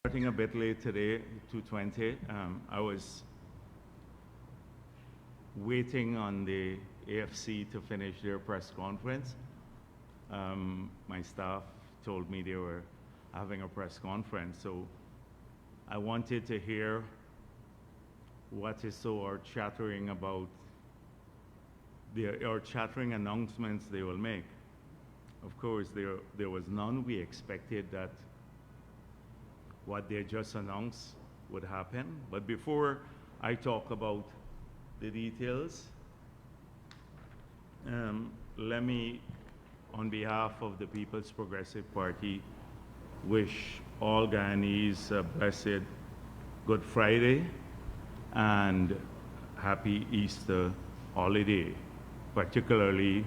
Starting a bit late today, 2:20. I was waiting on the AFC to finish their press conference. My staff told me they were having a press conference, so I wanted to hear what is so chattering about or chattering announcements they will make. Of course, there was none. We expected that what they just announced would happen. But before I talk about the details, let me, on behalf of the People's Progressive Party, wish all Guyanese a blessed Good Friday and happy Easter holiday, particularly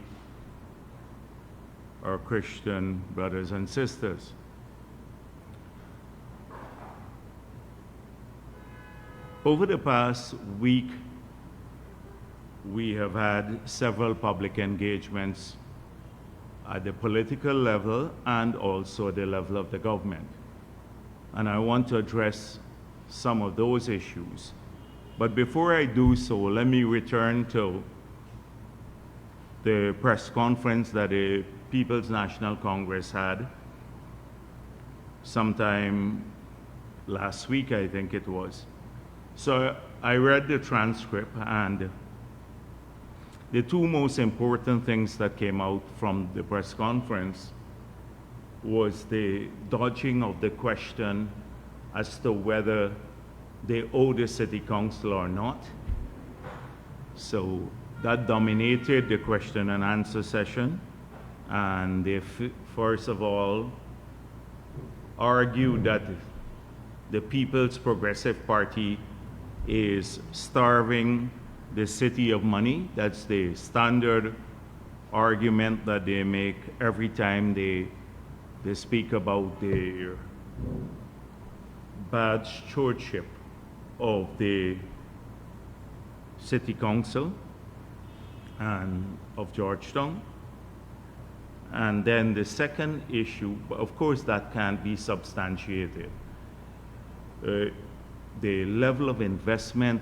our Christian brothers and sisters. Over the past week, we have had several public engagements at the political level and also at the level of the government. And I want to address some of those issues. But before I do so, let me return to the press conference that the People's National Congress had sometime last week, I think it was. So I read the transcript, and the two most important things that came out from the press conference was the dodging of the question as to whether they owe the city council or not. So that dominated the question and answer session, and they first of all argued that the People's Progressive Party is starving the city of money. That's the standard argument that they make every time they speak about the bad stewardship of the city council and of Georgetown. And then the second issue, of course, that can't be substantiated. The level of investment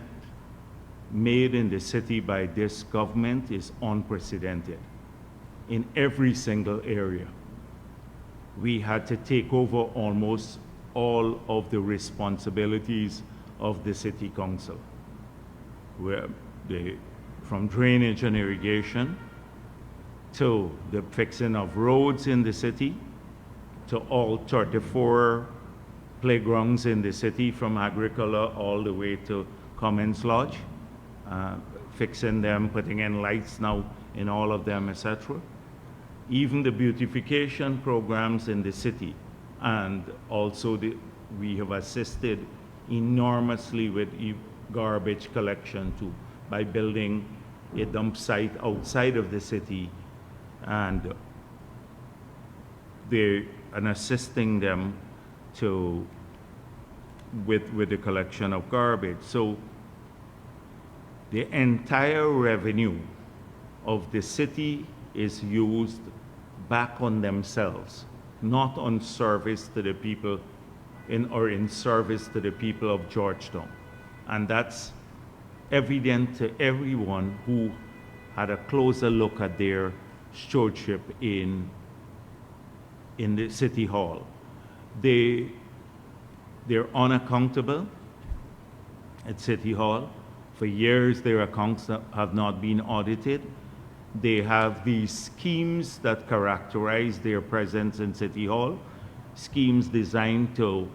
made in the city by this government is unprecedented in every single area. We had to take over almost all of the responsibilities of the city council, from drainage and irrigation to the fixing of roads in the city, to all 34 playgrounds in the city, from Agricola all the way to Commons Lodge, fixing them, putting in lights now in all of them, etc. Even the beautification programs in the city, and also we have assisted enormously with garbage collection too, by building a dump site outside of the city and assisting them with the collection of garbage. So the entire revenue of the city is used back on themselves, not on service to the people in service to the people of Georgetown. And that's evident to everyone who had a closer look at their stewardship in the city hall. They're unaccountable at City Hall. For years, their accounts have not been audited. They have these schemes that characterize their presence in City Hall, schemes designed to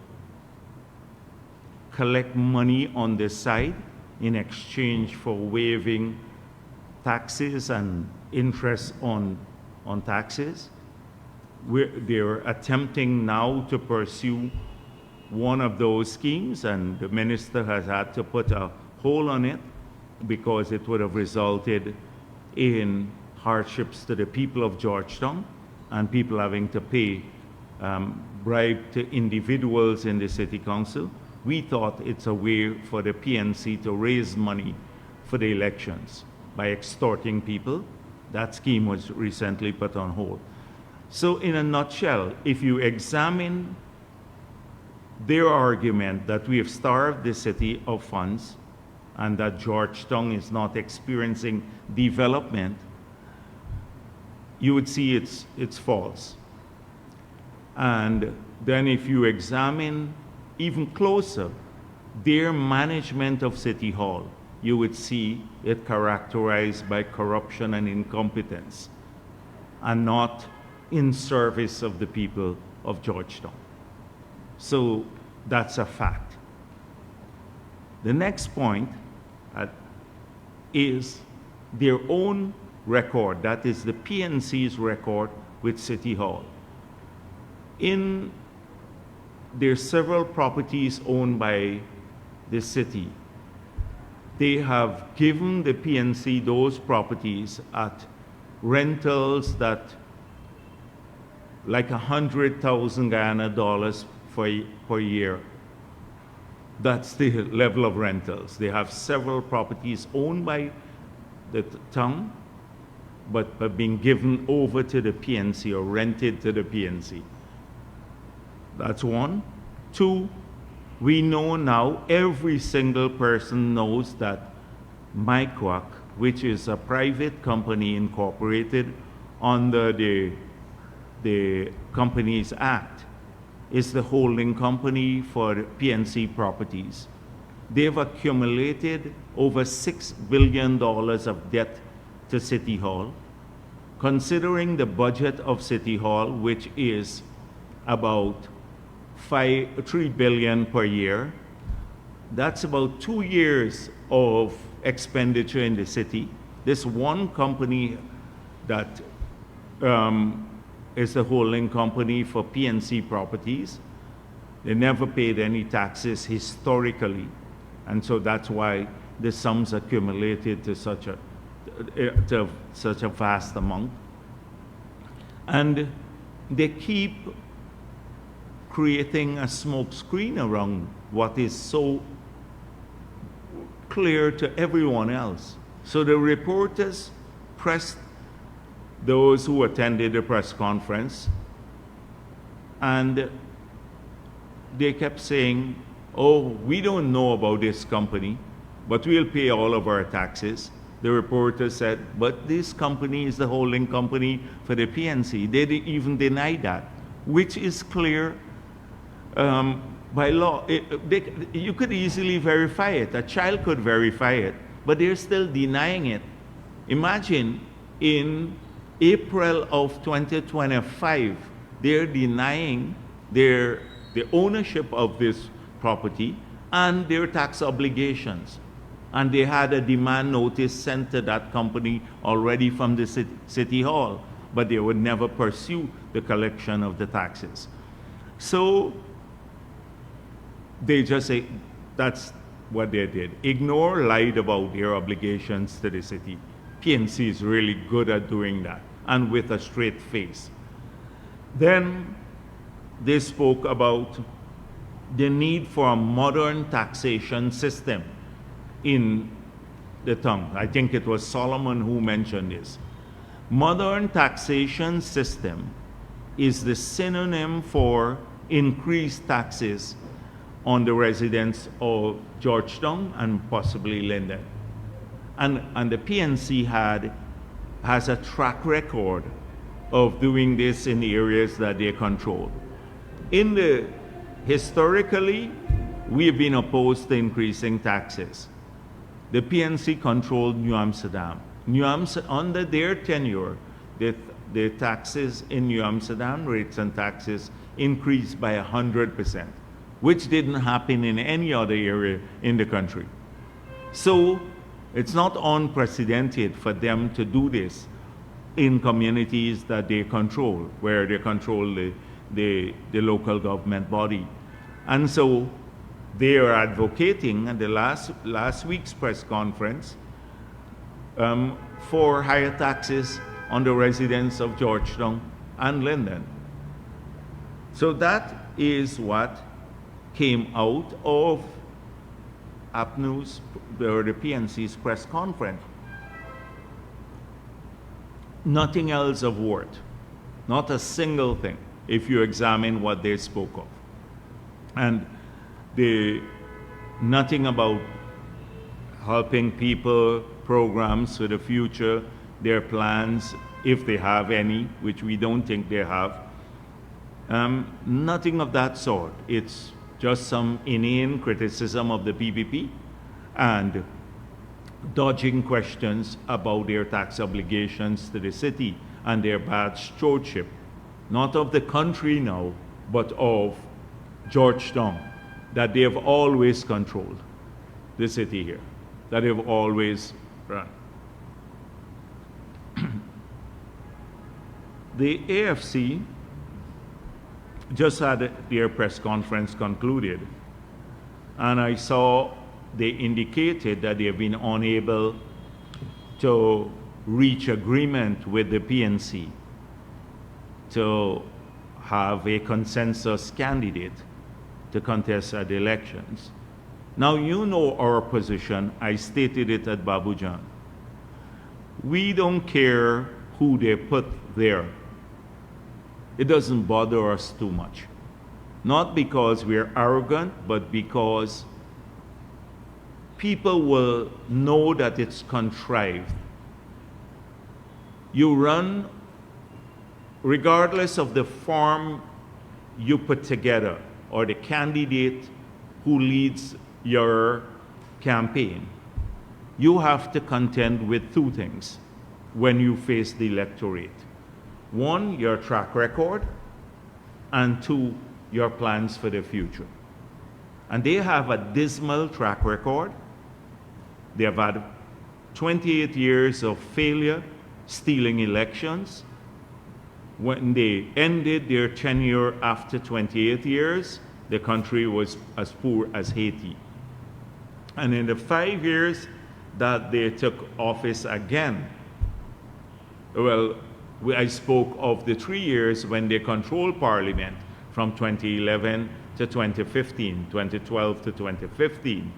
collect money on the side in exchange for waiving taxes and interest on taxes. They're attempting now to pursue one of those schemes, and the minister has had to put a hold on it because it would have resulted in hardships to the people of Georgetown and people having to pay bribe to individuals in the city council. We thought it's a way for the PNC to raise money for the elections by extorting people. That scheme was recently put on hold. So in a nutshell, if you examine their argument that we have starved the city of funds and that Georgetown is not experiencing development, you would see it's false. And then if you examine even closer their management of City Hall, you would see it characterized by corruption and incompetence, and not in service of the people of Georgetown. So that's a fact. The next point is their own record, that is the PNC's record with City Hall. There's several properties owned by the city. They have given the PNC those properties at rentals that like 100,000 Guyana dollars per year. That's the level of rentals. They have several properties owned by the town, but being given over to the PNC or rented to the PNC. That's one. Two, we know now, every single person knows that MICWAC, which is a private company incorporated under the Companies Act, is the holding company for PNC properties. They've accumulated over $6 billion of debt to City Hall. Considering the budget of City Hall, which is about $3 billion per year, that's about 2 years of expenditure in the city. This one company that is the holding company for PNC properties, they never paid any taxes historically, and so that's why the sums accumulated to such a vast amount. And they keep creating a smoke screen around what is so clear to everyone else. So the reporters pressed those who attended the press conference, and they kept saying, oh, we don't know about this company, but we'll pay all of our taxes. The reporter said, but this company is the holding company for the PNC. They didn't even deny that, which is clear by law. You could easily verify it. A child could verify it, but they're still denying it. Imagine in April of 2025, they're denying the ownership of this property and their tax obligations. And they had a demand notice sent to that company already from the city hall, but they would never pursue the collection of the taxes. So they just say that's what they did. Ignore, lied about their obligations to the city. PNC is really good at doing that, and with a straight face. Then they spoke about the need for a modern taxation system in the town. I think it was Solomon who mentioned this. Modern taxation system is the synonym for increased taxes on the residents of Georgetown and possibly Linden. And the PNC has a track record of doing this in the areas that they control. Historically, we have been opposed to increasing taxes. The PNC controlled New Amsterdam. Under their tenure, the taxes in New Amsterdam, rates and taxes, increased by 100%, which didn't happen in any other area in the country. So it's not unprecedented for them to do this in communities that they control, where they control the local government body. And so they are advocating at the last week's press conference for higher taxes on the residents of Georgetown and Linden. So that is what came out of APNU's, or the PNC's press conference. Nothing else of worth, not a single thing, if you examine what they spoke of. And They, nothing about helping people, programs for the future, their plans, if they have any, which we don't think they have. Nothing of that sort. It's just some inane criticism of the PPP and dodging questions about their tax obligations to the city and their bad stewardship, not of the country now, but of Georgetown, that they have always controlled the city here, that they have always run. The AFC just had their press conference concluded, and I saw they indicated that they have been unable to reach agreement with the PNC to have a consensus candidate to contest at the elections. Now, you know our position. I stated it at Babujan. We don't care who they put there. It doesn't bother us too much. Not because we're arrogant, but because people will know that it's contrived. You run, regardless of the form you put together or the candidate who leads your campaign, you have to contend with two things when you face the electorate. One, your track record, and two, your plans for the future. And they have a dismal track record. They have had 28 years of failure, stealing elections. When they ended their tenure after 28 years, the country was as poor as Haiti. And in the 5 years that they took office again, well, I spoke of the 3 years when they controlled Parliament from 2011 to 2015, 2012 to 2015.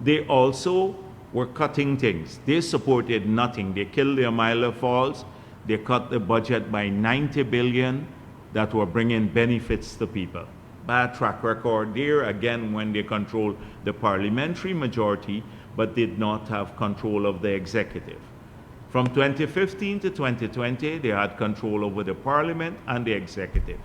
They also were cutting things. They supported nothing. They killed the Amila Falls. They cut the budget by 90 billion that were bringing benefits to people. Bad track record there again when they controlled the parliamentary majority but did not have control of the executive. From 2015 to 2020, they had control over the parliament and the executive.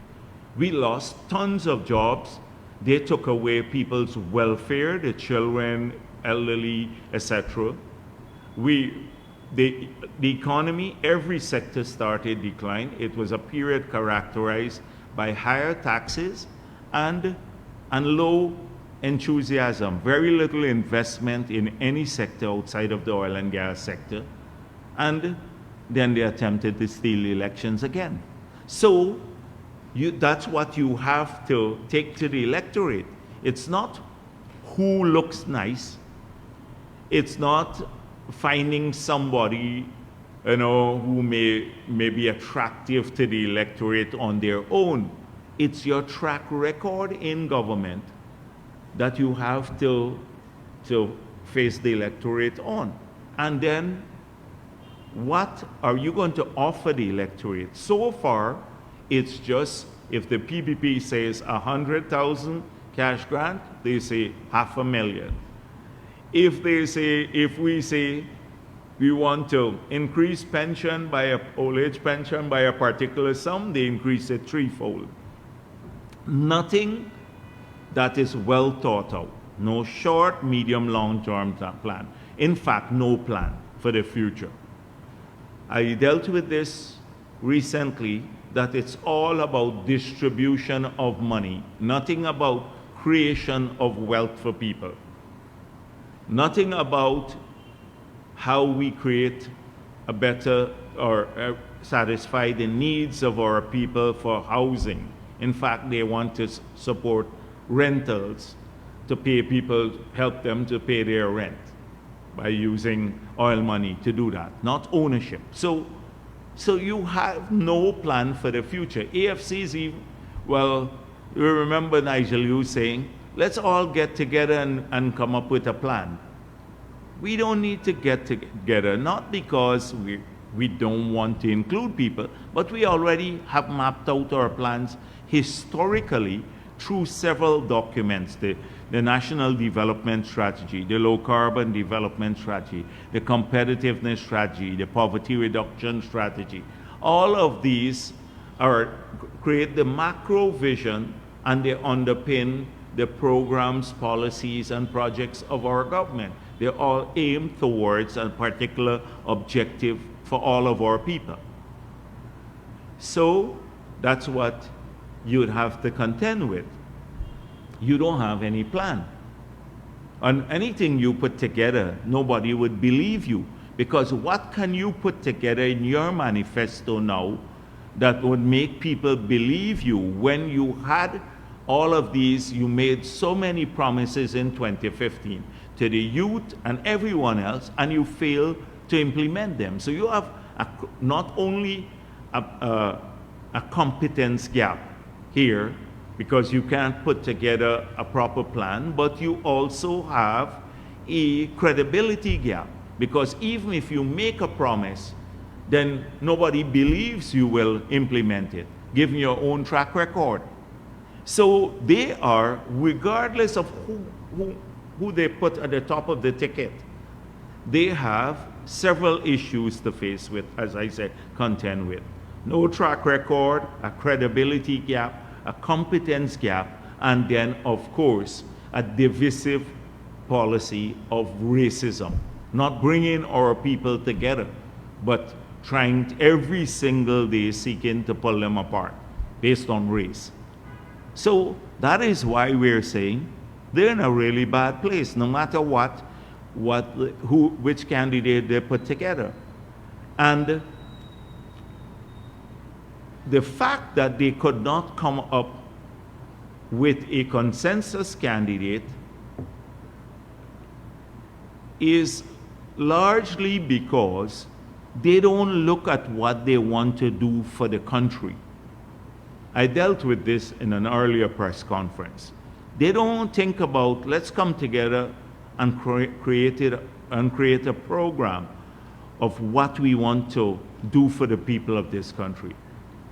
We lost tons of jobs. They took away people's welfare, the children, elderly, etc. The economy, every sector started decline. It was a period characterized by higher taxes and low enthusiasm, very little investment in any sector outside of the oil and gas sector. And then they attempted to steal elections again. So that's what you have to take to the electorate. It's not who looks nice. It's not finding somebody, who may be attractive to the electorate on their own. It's your track record in government that you have to face the electorate on. And then what are you going to offer the electorate? So far, it's just, if the PPP says 100,000 cash grant, they say 500,000. If we say we want to increase pension by old age pension by a particular sum, they increase it threefold. Nothing that is well thought out. No short, medium, long-term plan. In fact, no plan for the future. I dealt with this recently, that it's all about distribution of money, nothing about creation of wealth for people. Nothing about how we create a better or satisfy the needs of our people for housing. In fact, they want to support rentals to pay people, help them to pay their rent by using oil money to do that, not ownership. So you have no plan for the future. AFC's even, well, you remember Nigel Yu saying, let's all get together and come up with a plan. We don't need to get together, not because we don't want to include people, but we already have mapped out our plans historically through several documents, the the National Development Strategy, the Low Carbon Development Strategy, the Competitiveness Strategy, the Poverty Reduction Strategy. All of these create the macro vision, and they underpin the programs, policies, and projects of our government. They all aim towards a particular objective for all of our people. So that's what you'd have to contend with. You don't have any plan. On anything you put together, nobody would believe you, because what can you put together in your manifesto now that would make people believe you when you had all of these? You made so many promises in 2015 to the youth and everyone else, and you failed to implement them. So you have not only a competence gap here, because you can't put together a proper plan, but you also have a credibility gap, because even if you make a promise, then nobody believes you will implement it, given your own track record. So they are, regardless of who they put at the top of the ticket, they have several issues to face with, as I said, contend with. No track record, a credibility gap, a competence gap, and then, of course, a divisive policy of racism. Not bringing our people together, but trying every single day seeking to pull them apart based on race. So that is why we're saying they're in a really bad place, no matter which candidate they put together. And the fact that they could not come up with a consensus candidate is largely because they don't look at what they want to do for the country. I dealt with this in an earlier press conference. They don't think about, let's come together and create a program of what we want to do for the people of this country.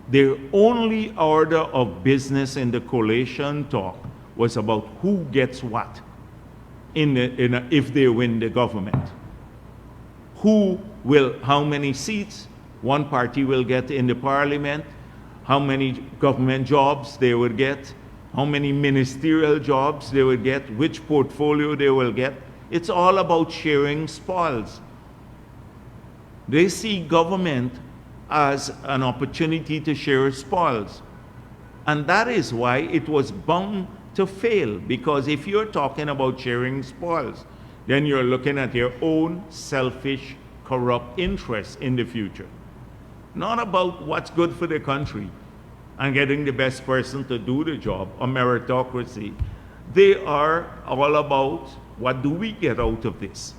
Their only order of business in the coalition talk was about who gets what if they win the government. How many seats one party will get in the parliament, how many government jobs they will get, how many ministerial jobs they will get, which portfolio they will get. It's all about sharing spoils. They see government as an opportunity to share spoils. And that is why it was bound to fail, because if you're talking about sharing spoils, then you're looking at your own selfish, corrupt interests in the future. Not about what's good for the country and getting the best person to do the job, or meritocracy. They are all about, what do we get out of this?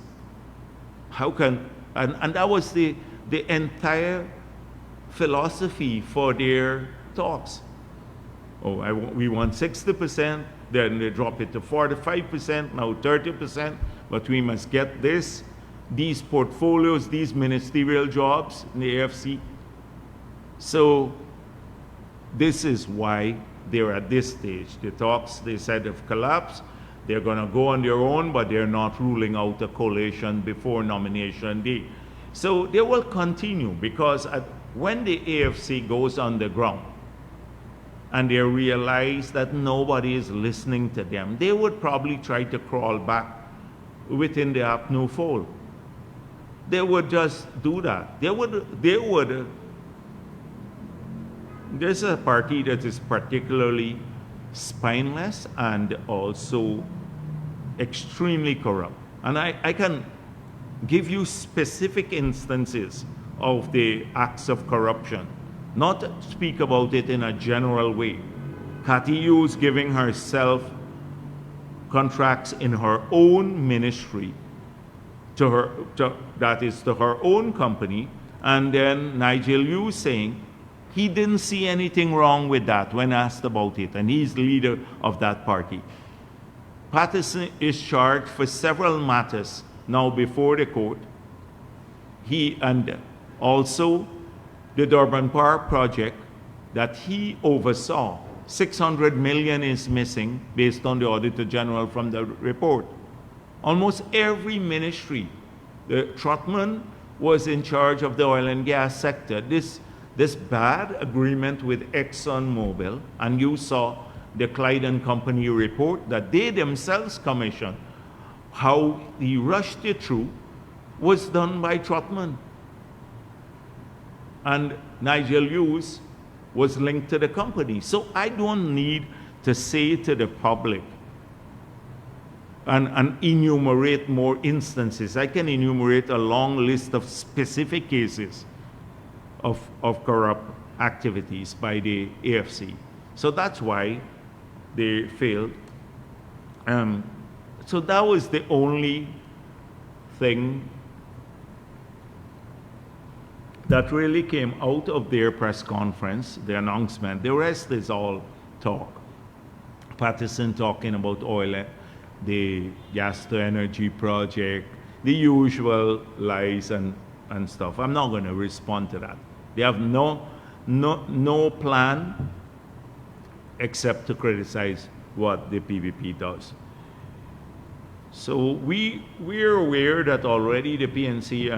And that was the entire philosophy for their talks. We want 60%, then they drop it to 45%, now 30%, but we must get these portfolios, these ministerial jobs in the AFC. So this is why they're at this stage. The talks, they said, have collapsed. They're going to go on their own, but they're not ruling out a coalition before nomination day. So they will continue, because when the AFC goes on the ground and they realize that nobody is listening to them, they would probably try to crawl back within the APNU fold. They would just do that. There's a party that is particularly spineless and also extremely corrupt. And I can give you specific instances of the acts of corruption, not speak about it in a general way. Cathy Hughes giving herself contracts in her own ministry to her own company, and then Nigel Yu saying he didn't see anything wrong with that when asked about it, and he's leader of that party. Patterson is charged for several matters now before the court. And also the Durban Power project that he oversaw 600 million is missing based on the Auditor General from the report. Almost every ministry. The Trotman was in charge of the oil and gas sector. This bad agreement with ExxonMobil, and you saw the Clyde and Company report that they themselves commissioned, how he rushed it through, was done by Trotman. And Nigel Hughes was linked to the company. So I don't need to say to the public and enumerate more instances. I can enumerate a long list of specific cases of corrupt activities by the AFC. So that's why they failed. So that was the only thing that really came out of their press conference, the announcement. The rest is all talk. Patterson talking about oil, the gas to energy project, the usual lies and stuff. I'm not going to respond to that. They have no plan except to criticize what the PVP does. So we're aware that already the PNC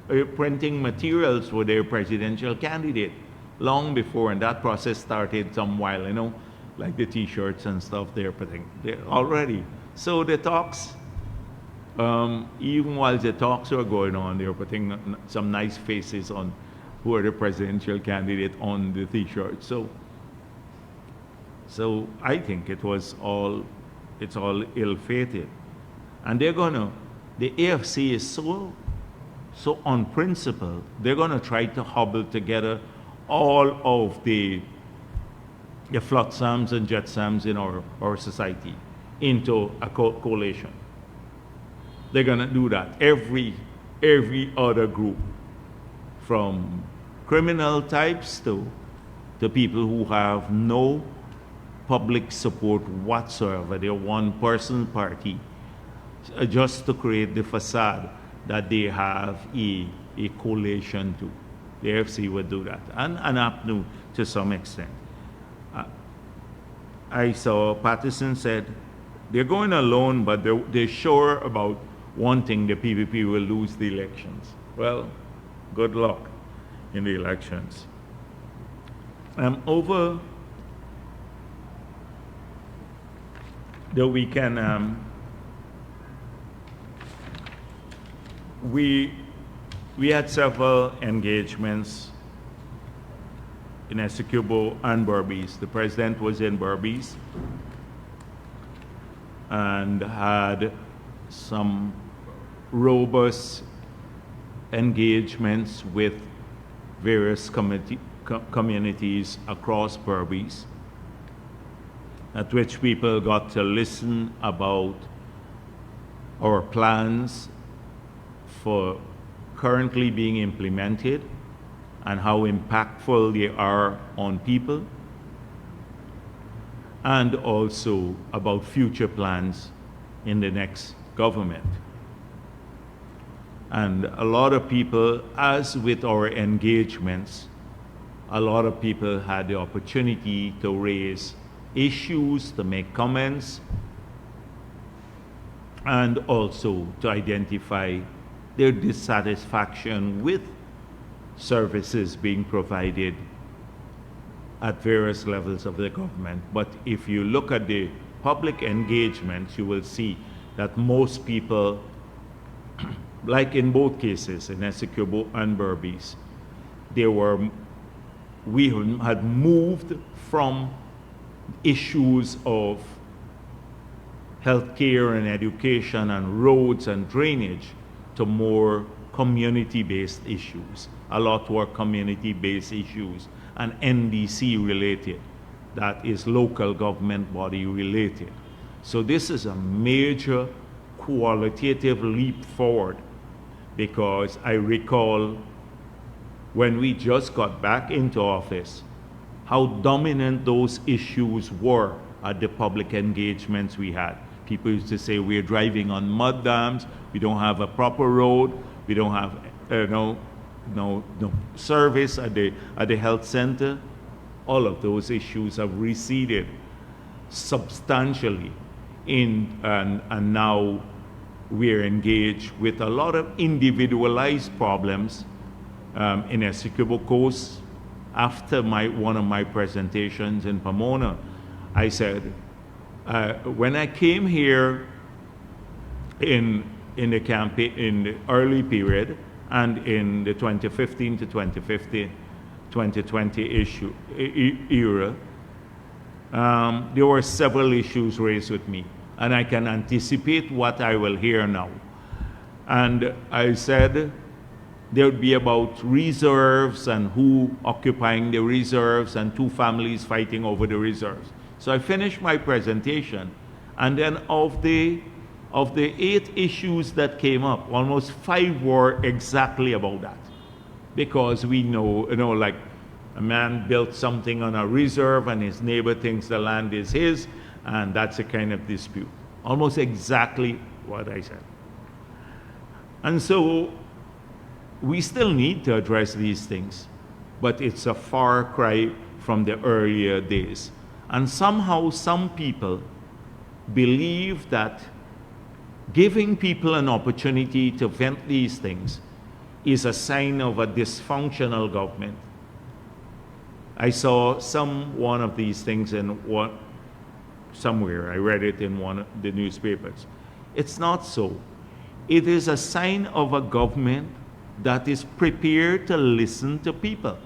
are printing materials for their presidential candidate long before, and that process started some while, like the T-shirts and stuff they're putting there already. So the talks, even while the talks are going on, they're putting some nice faces on who are the presidential candidate on the T-shirt. So I think it's all ill-fated. And the AFC is so unprincipled, they're gonna try to hobble together all of the flotsams and jetsams in our society into a coalition. They're gonna do that. Every other group, from criminal types to people who have no public support whatsoever. They're one-person party, just to create the facade that they have a coalition to. The AFC would do that, and APNU to some extent. I saw Patterson said they're going alone, but they're sure about one thing: the PVP will lose the elections. Well, good luck in the elections. Over the weekend, we had several engagements in Essequibo and Berbice. The president was in Berbice and had some robust engagements with various communities across Berbice, at which people got to listen about our plans for currently being implemented and how impactful they are on people, and also about future plans in the next government. And a lot of people, as with our engagements, a lot of people had the opportunity to raise issues, to make comments, and also to identify their dissatisfaction with services being provided at various levels of the government. But if you look at the public engagements, you will see that most people, like in both cases, in Essequibo and Berbice, we had moved from issues of healthcare and education and roads and drainage to more community-based issues. A lot were community-based issues and NDC related, that is local government body related. So this is a major qualitative leap forward, because I recall when we just got back into office, how dominant those issues were at the public engagements we had. People used to say we're driving on mud dams, we don't have a proper road, we don't have no service at the health center. all of those issues have receded substantially and now we're engaged with a lot of individualized problems in Essequibo Coast. After one of my presentations in Pomona, I said, when I came here in the campaign, in the early period, and in the 2015 to 2020 era, there were several issues raised with me, and I can anticipate what I will hear now. And I said there would be about reserves and who occupying the reserves and two families fighting over the reserves. So I finished my presentation, and then of the 8 issues that came up, almost 5 were exactly about that. Because we know, like a man built something on a reserve and his neighbor thinks the land is his, and that's a kind of dispute. Almost exactly what I said. And so we still need to address these things, but it's a far cry from the earlier days. And somehow some people believe that giving people an opportunity to vent these things is a sign of a dysfunctional government. I saw one of these things somewhere. I read it in one of the newspapers. It's not so. It is a sign of a government that is prepared to listen to people.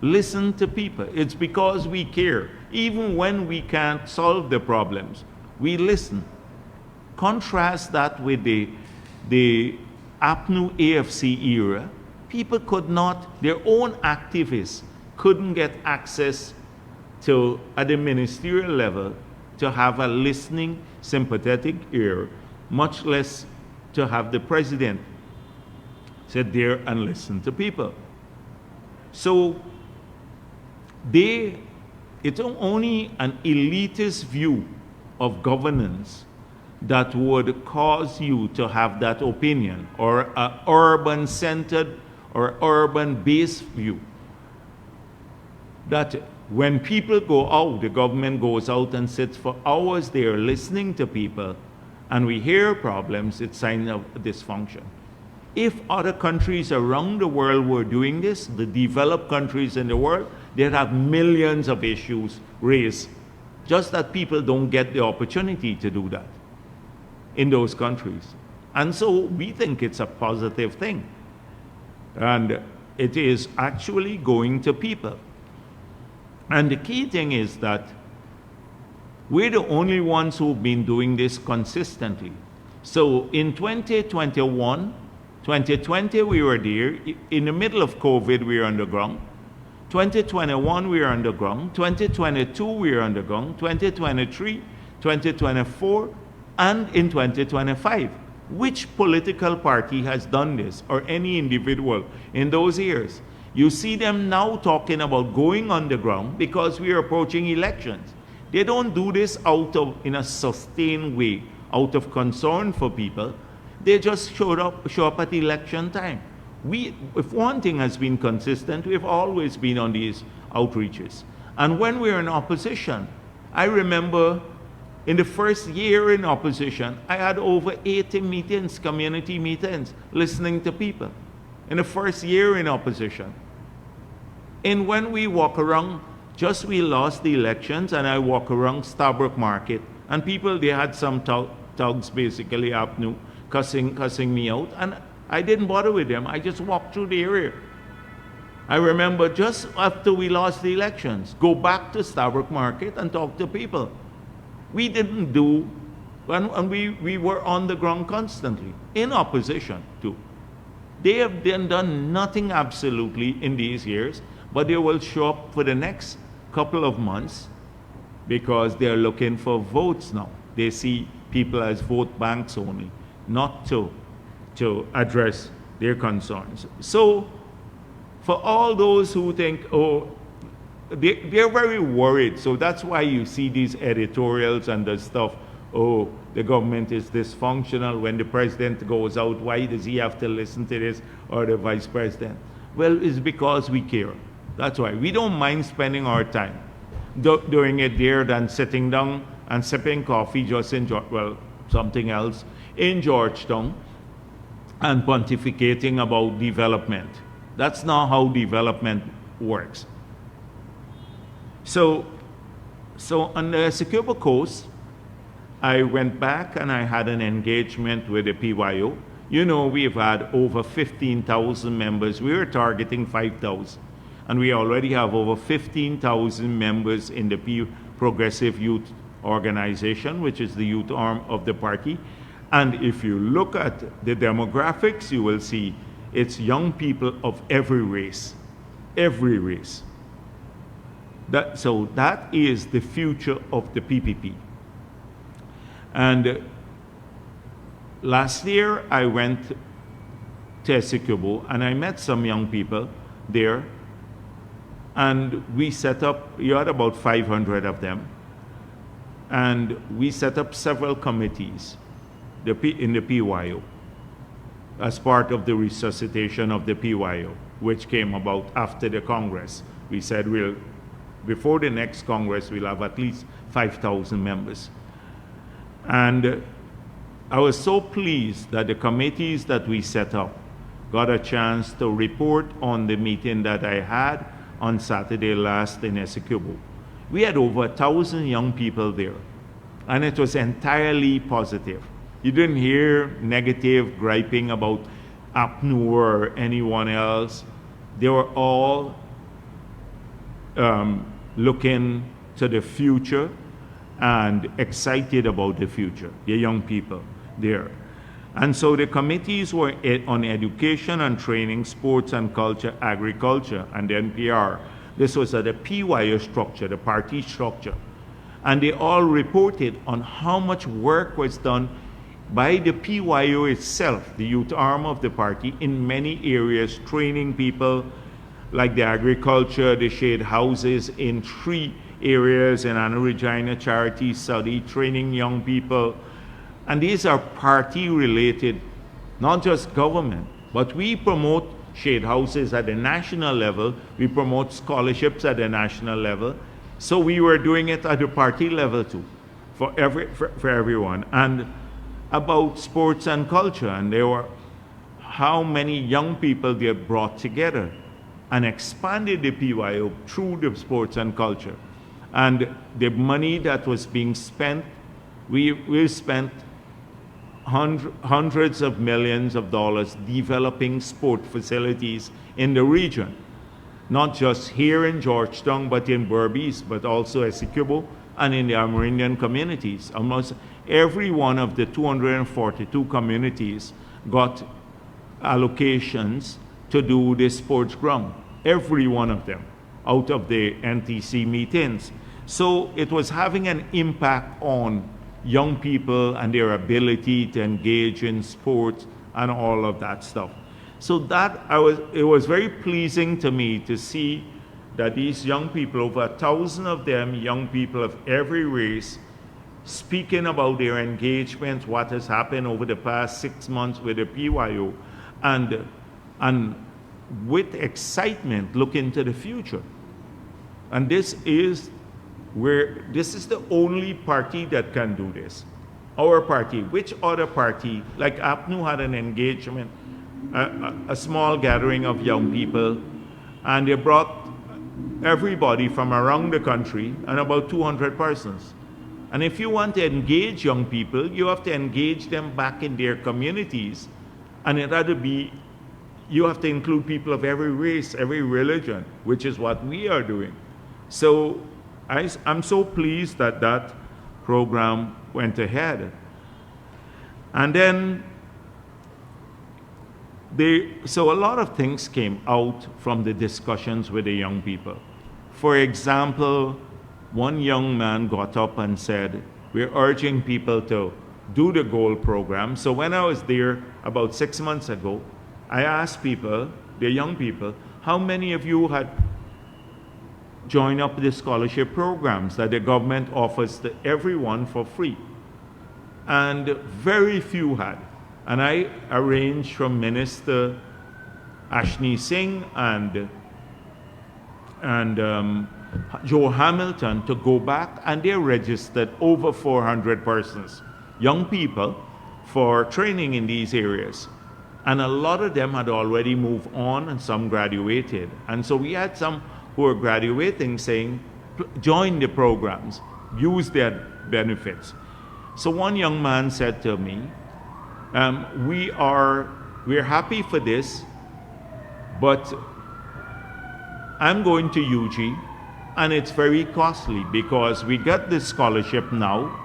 Listen to people. It's because we care. Even when we can't solve the problems, we listen. Contrast that with the APNU AFC era. People could not, their own activists couldn't get access to, at the ministerial level, to have a listening, sympathetic ear, much less to have the president sit there and listen to people. So it's only an elitist view of governance that would cause you to have that opinion, or an urban-centered or urban-based view. That when people go out, the government goes out and sits for hours there listening to people, and we hear problems, it's a sign of dysfunction. If other countries around the world were doing this, the developed countries in the world, they'd have millions of issues raised, just that people don't get the opportunity to do that in those countries. And so we think it's a positive thing. And it is actually going to people. And the key thing is that we're the only ones who've been doing this consistently. So in 2021, 2020 we were there. In the middle of COVID, we were underground. 2021 we were underground. 2022 we were underground. 2023, 2024, and in 2025. Which political party has done this, or any individual in those years? You see them now talking about going underground because we are approaching elections. They don't do this in a sustained way, out of concern for people. They just show up at election time. If one thing has been consistent, we've always been on these outreaches. And when we were in opposition, I remember in the first year in opposition, I had over 80 meetings, community meetings, listening to people. In the first year in opposition. And when we walk around, we lost the elections, and I walk around Starbrook Market, and people, they had some thugs basically up new, cussing me out, and I didn't bother with them. I just walked through the area. I remember just after we lost the elections, go back to Starbrook Market and talk to people. We didn't do, and we were on the ground constantly, in opposition too. They have then done nothing absolutely in these years, but they will show up for the next couple of months because they're looking for votes now. They see people as vote banks only, not to address their concerns. So for all those who think, oh, they're very worried. So that's why you see these editorials and the stuff, oh, the government is dysfunctional. When the president goes out, why does he have to listen to this, or the vice president? Well, it's because we care. That's why we don't mind spending our time doing it there than sitting down and sipping coffee just in, well, something else in Georgetown and pontificating about development. That's not how development works. So on the Essequibo coast, I went back and I had an engagement with the PYO. You know, we've had over 15,000 members. We were targeting 5,000. And we already have over 15,000 members in the Progressive Youth Organization, which is the youth arm of the party. And if you look at the demographics, you will see it's young people of every race. Every race. So that is the future of the PPP. And last year I went to Essequibo and I met some young people there, and we set up, you had about 500 of them, and we set up several committees in the PYO as part of the resuscitation of the PYO, which came about after the Congress. We said before the next Congress, we'll have at least 5,000 members. And I was so pleased that the committees that we set up got a chance to report on the meeting that I had on Saturday last in Essequibo. We had over 1,000 young people there, and it was entirely positive. You didn't hear negative griping about APNU or anyone else. They were all looking to the future and excited about the future, the young people there. And so the committees were on education and training, sports and culture, agriculture, and then PR. This was at the PYO structure, the party structure. And they all reported on how much work was done by the PYO itself, the youth arm of the party, in many areas, training people, like the agriculture, the shade houses in 3 areas in Anna Regina Charity Study, training young people. And these are party-related, not just government, but we promote shade houses at the national level. We promote scholarships at the national level. So we were doing it at the party level too, for everyone. And about sports and culture, and there were how many young people they brought together and expanded the PYO through the sports and culture. And the money that was being spent, we spent hundreds of millions of dollars developing sport facilities in the region, not just here in Georgetown, but in Berbice, but also Essequibo and in the Amerindian communities. Almost every one of the 242 communities got allocations to do the sports ground, every one of them, out of the NTC meetings. So it was having an impact on young people and their ability to engage in sports and all of that stuff. So it was very pleasing to me to see that these young people, over 1,000 of them, young people of every race, speaking about their engagement, what has happened over the past 6 months with the PYO, and with excitement look into the future. And this is the only party that can do this. Our party. Which other party, like APNU had an engagement, a small gathering of young people, and they brought everybody from around the country and about 200 persons. And if you want to engage young people, you have to engage them back in their communities. And you have to include people of every race, every religion, which is what we are doing. So I'm so pleased that that program went ahead. And then, so a lot of things came out from the discussions with the young people. For example, one young man got up and said, we're urging people to do the GOAL program. So when I was there about 6 months ago, I asked people, the young people, how many of you had joined up the scholarship programs that the government offers to everyone for free? And very few had. And I arranged from Minister Ashni Singh and Joe Hamilton to go back, and they registered over 400 persons, young people, for training in these areas. And a lot of them had already moved on, and some graduated. And so we had some who were graduating saying, join the programs, use their benefits. So one young man said to me, we're happy for this, but I'm going to UG, and it's very costly because we get this scholarship now.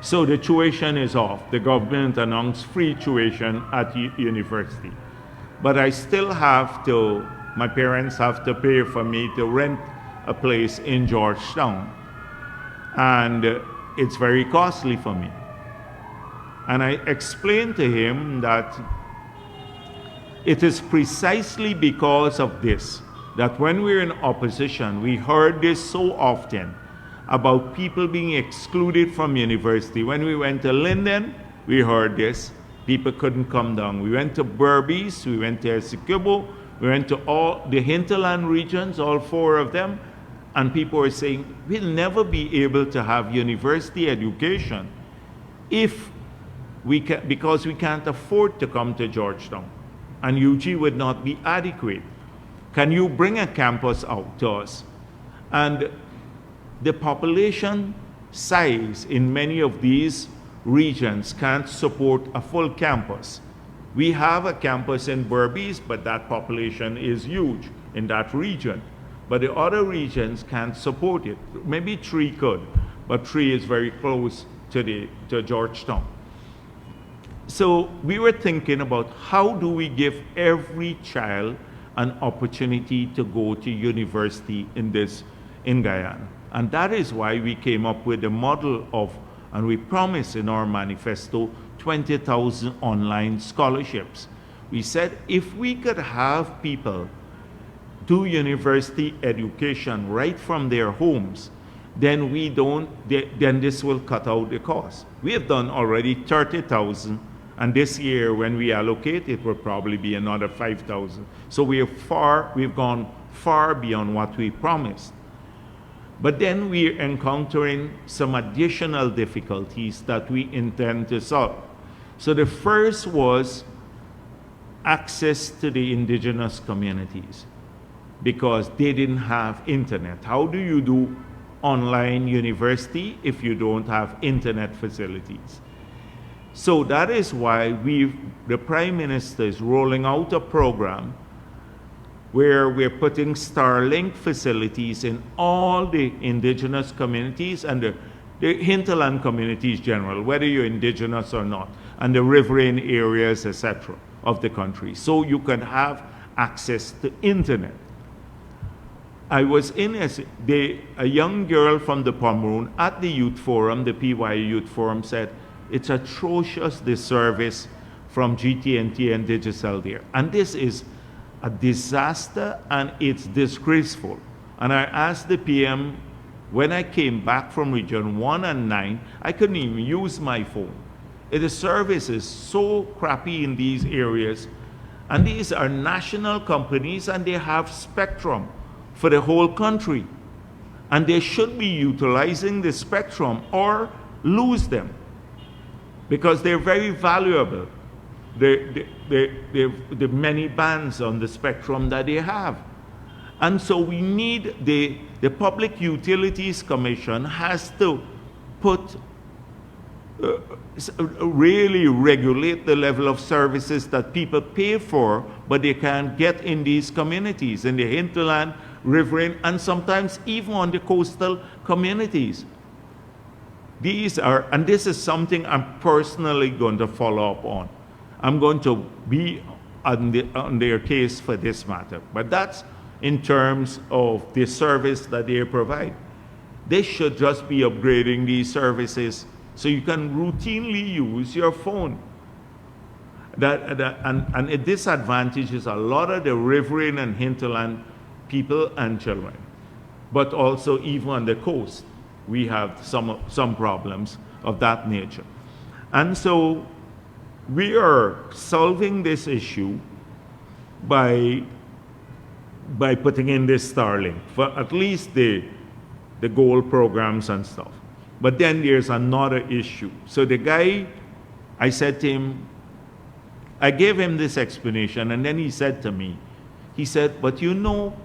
So the tuition is off. The government announced free tuition at university. But I still have to, my parents have to pay for me to rent a place in Georgetown. And it's very costly for me. And I explained to him that it is precisely because of this that when we're in opposition, we heard this so often about people being excluded from university. When we went to Linden, we heard this. People couldn't come down. We went to Berbice, we went to Essequibo, we went to all the hinterland regions, all 4 of them, and people were saying, we'll never be able to have university education if because we can't afford to come to Georgetown, and UG would not be adequate. Can you bring a campus out to us? And the population size in many of these regions can't support a full campus. We have a campus in Berbice, but that population is huge in that region. But the other regions can't support it. Maybe 3 could, but 3 is very close to Georgetown. So we were thinking about how do we give every child an opportunity to go to university in Guyana. And that is why we came up with the model of, and we promised in our manifesto, 20,000 online scholarships. We said if we could have people do university education right from their homes, then then this will cut out the cost. We have done already 30,000, and this year when we allocate, it will probably be another 5,000. So we've gone far beyond what we promised. But then we're encountering some additional difficulties that we intend to solve. So the first was access to the indigenous communities, because they didn't have internet. How do you do online university if you don't have internet facilities? So that is why the Prime Minister is rolling out a program where we're putting Starlink facilities in all the indigenous communities and the hinterland communities general, whether you're indigenous or not, and the riverine areas, etc., of the country, so you can have access to internet. I was in a young girl from the Pomeroon at the youth forum, the PY youth forum, said, it's atrocious, the service from GT&T and Digicel there. And this is a disaster, and it's disgraceful. And I asked the PM, when I came back from Region 1 and 9, I couldn't even use my phone. The service is so crappy in these areas. And these are national companies, and they have spectrum for the whole country. And they should be utilizing the spectrum or lose them, because they're very valuable, the many bands on the spectrum that they have. And so we need the Public Utilities Commission has to really regulate the level of services that people pay for, but they can't get in these communities, in the hinterland, riverine, and sometimes even on the coastal communities. And this is something I'm personally going to follow up on. I'm going to be on their case for this matter. But that's in terms of the service that they provide. They should just be upgrading these services so you can routinely use your phone. And it disadvantages a lot of the riverine and hinterland people and children. But also even on the coast, we have some problems of that nature. And so we are solving this issue by by putting in this Starlink for at least the goal programs and stuff. But then there's another issue. So the guy, I said to him, I gave him this explanation, and then he said to me, he said, but you know,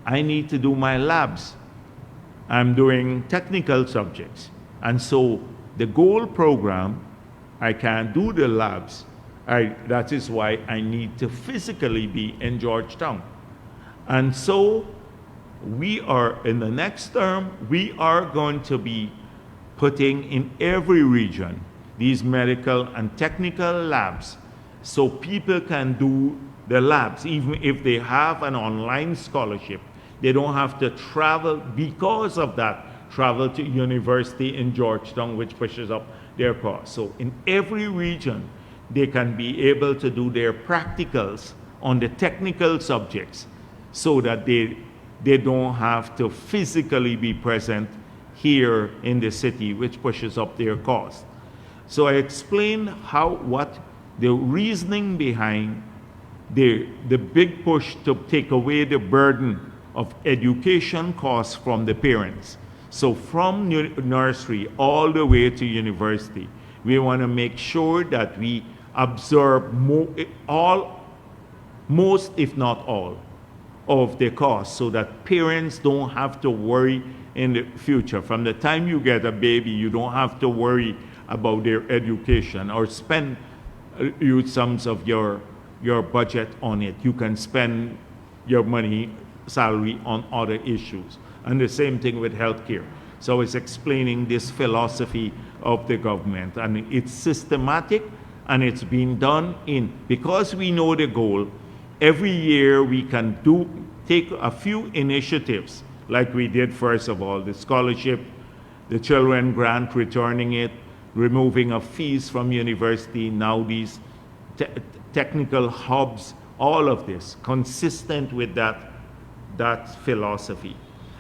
I need to do my labs. I'm doing technical subjects. And so the goal program, I can't do the labs. That is why I need to physically be in Georgetown. And so we are, in the next term, we are going to be putting in every region these medical and technical labs so people can do the labs. Even if they have an online scholarship, they don't have to travel, because of that, travel to university in Georgetown, which pushes up their costs. So in every region, they can be able to do their practicals on the technical subjects so that they don't have to physically be present here in the city, which pushes up their costs. So I explained what the reasoning behind the big push to take away the burden of education costs from the parents. So from nursery all the way to university, we want to make sure that we absorb most, if not all, of the costs so that parents don't have to worry in the future. From the time you get a baby, you don't have to worry about their education or spend huge sums of your budget on it. You can spend your salary on other issues. And the same thing with healthcare. So it's explaining this philosophy of the government, and it's systematic, and it's being done because we know the goal. Every year we can take a few initiatives, like we did first of all, the scholarship, the children grant, returning it, removing of fees from university, now these technical hubs, all of this consistent with that philosophy.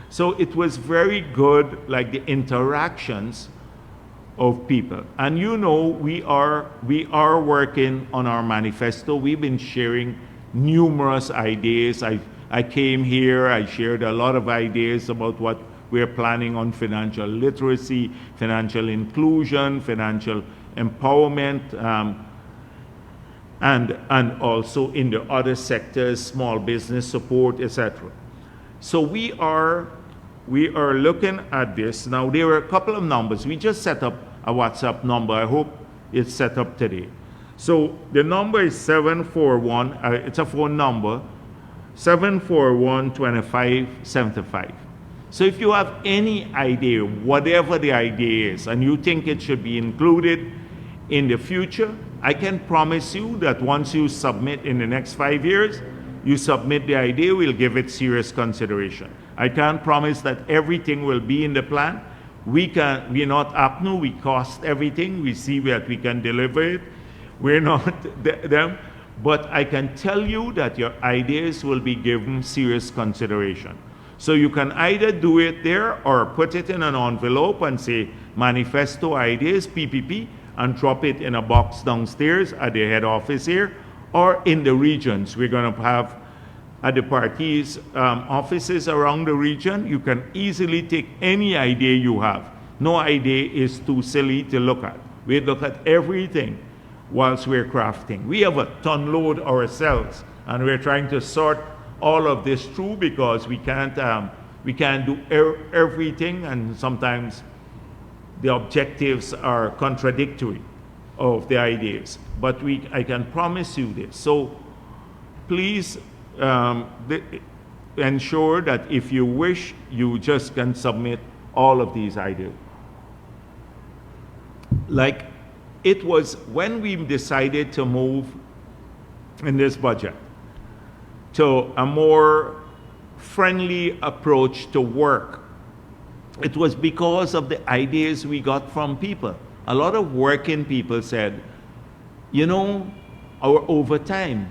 So it was very good, like the interactions of people. And you know, we are working on our manifesto. We've been sharing numerous ideas. I came here, I shared a lot of ideas about what we're planning on financial literacy, financial inclusion, financial empowerment, and also in the other sectors, small business support, etc. So we are looking at this. Now there are a couple of numbers. We just set up a WhatsApp number. I hope it's set up today. So the number is 741, it's a phone number, 741-2575. So if you have any idea, whatever the idea is, and you think it should be included in the future, I can promise you that once you submit in the next 5 years, you submit the idea, we'll give it serious consideration. I can't promise that everything will be in the plan. We're not APNU, we cost everything, we see that we can deliver it. We're not them, but I can tell you that your ideas will be given serious consideration. So you can either do it there or put it in an envelope and say, manifesto ideas, PPP, and drop it in a box downstairs at the head office here, or in the regions. We're going to have at the parties offices around the region. You can easily take any idea you have. No idea is too silly to look at. We look at everything whilst we're crafting. We have a ton load ourselves, and we're trying to sort all of this through because we can't do everything, and sometimes the objectives are contradictory of the ideas. But I can promise you this. So please ensure that if you wish, you just can submit all of these ideas. Like it was when we decided to move in this budget to a more friendly approach to work, it was because of the ideas we got from people. A lot of working people said, you know, our overtime,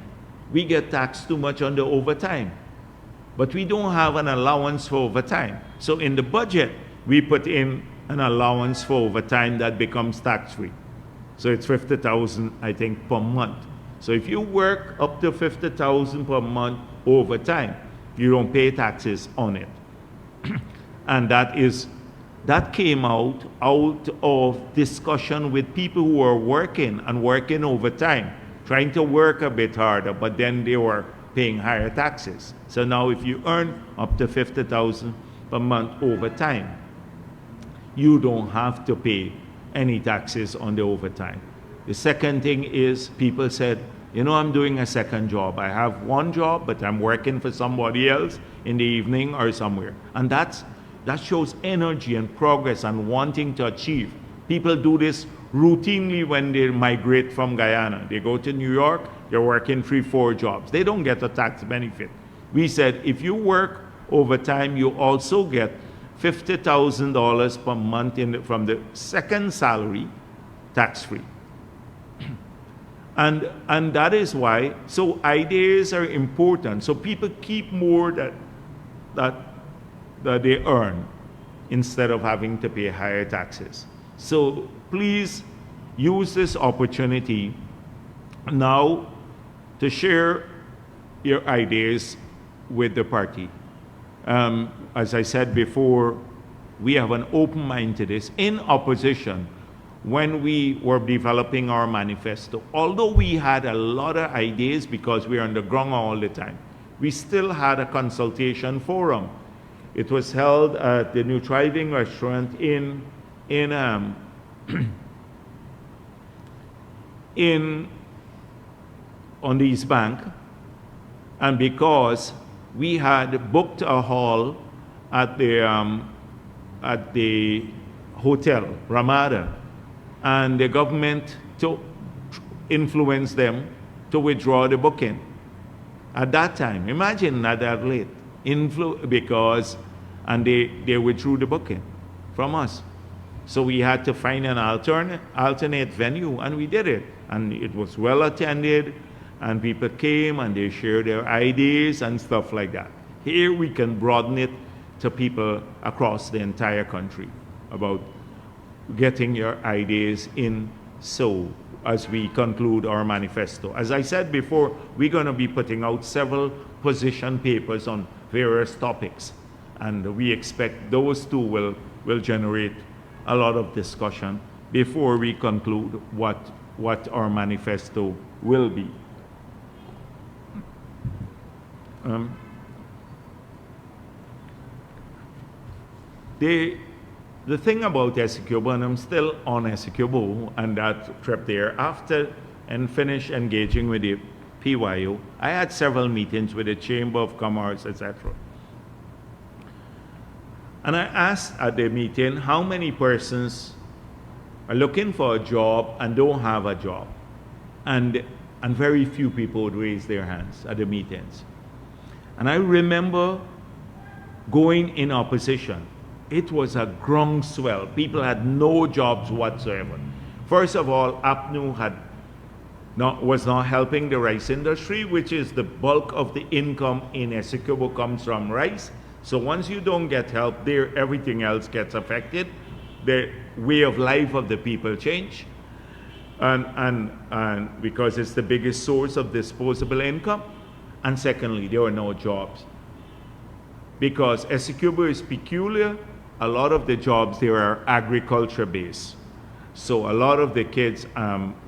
we get taxed too much on the overtime, but we don't have an allowance for overtime. So in the budget, we put in an allowance for overtime that becomes tax-free. So it's $50,000, I think, per month. So if you work up to $50,000 per month overtime, You don't pay taxes on it. And that came out of discussion with people who are working and working overtime, trying to work a bit harder, but then they were paying higher taxes. So now if you earn up to $50,000 per month overtime, you don't have to pay any taxes on the overtime. The second thing is people said, you know, I'm doing a second job. I have one job, but I'm working for somebody else in the evening or somewhere. And that shows energy and progress and wanting to achieve. People do this routinely when they migrate from Guyana. They go to New York, they're working 3-4 jobs. They don't get a tax benefit. We said, if you work overtime, you also get $50,000 per month from the second salary, tax-free. And that is why, so ideas are important. So people keep more that they earn instead of having to pay higher taxes. So please use this opportunity now to share your ideas with the party. As I said before, we have an open mind to this. In opposition, when we were developing our manifesto, although we had a lot of ideas because we were on the ground all the time, we still had a consultation forum. It was held at the Neutrality Restaurant on the East Bank, and because we had booked a hall at the hotel Ramada, and the government to influence them to withdraw the booking. At that time, imagine at that late, and they withdrew the booking from us. So we had to find an alternate venue, and we did it. And it was well attended, and people came and they shared their ideas and stuff like that. Here we can broaden it to people across the entire country about getting your ideas in, so as we conclude our manifesto. As I said before, we're going to be putting out several position papers on various topics, and we expect those two will generate a lot of discussion before we conclude what our manifesto will be. The thing about Essequibo, and I'm still on Essequibo and that trip there, after and finished engaging with the PYO, I had several meetings with the Chamber of Commerce, etc. And I asked at the meeting how many persons are looking for a job and don't have a job. And very few people would raise their hands at the meetings. And I remember going in opposition. It was a groundswell. People had no jobs whatsoever. First of all, APNU was not helping the rice industry, which is the bulk of the income in Essequibo comes from rice. So once you don't get help there, everything else gets affected. The way of life of the people change. And because it's the biggest source of disposable income. And secondly, there were no jobs. Because Essequibo is peculiar, a lot of the jobs there are agriculture based. So a lot of the kids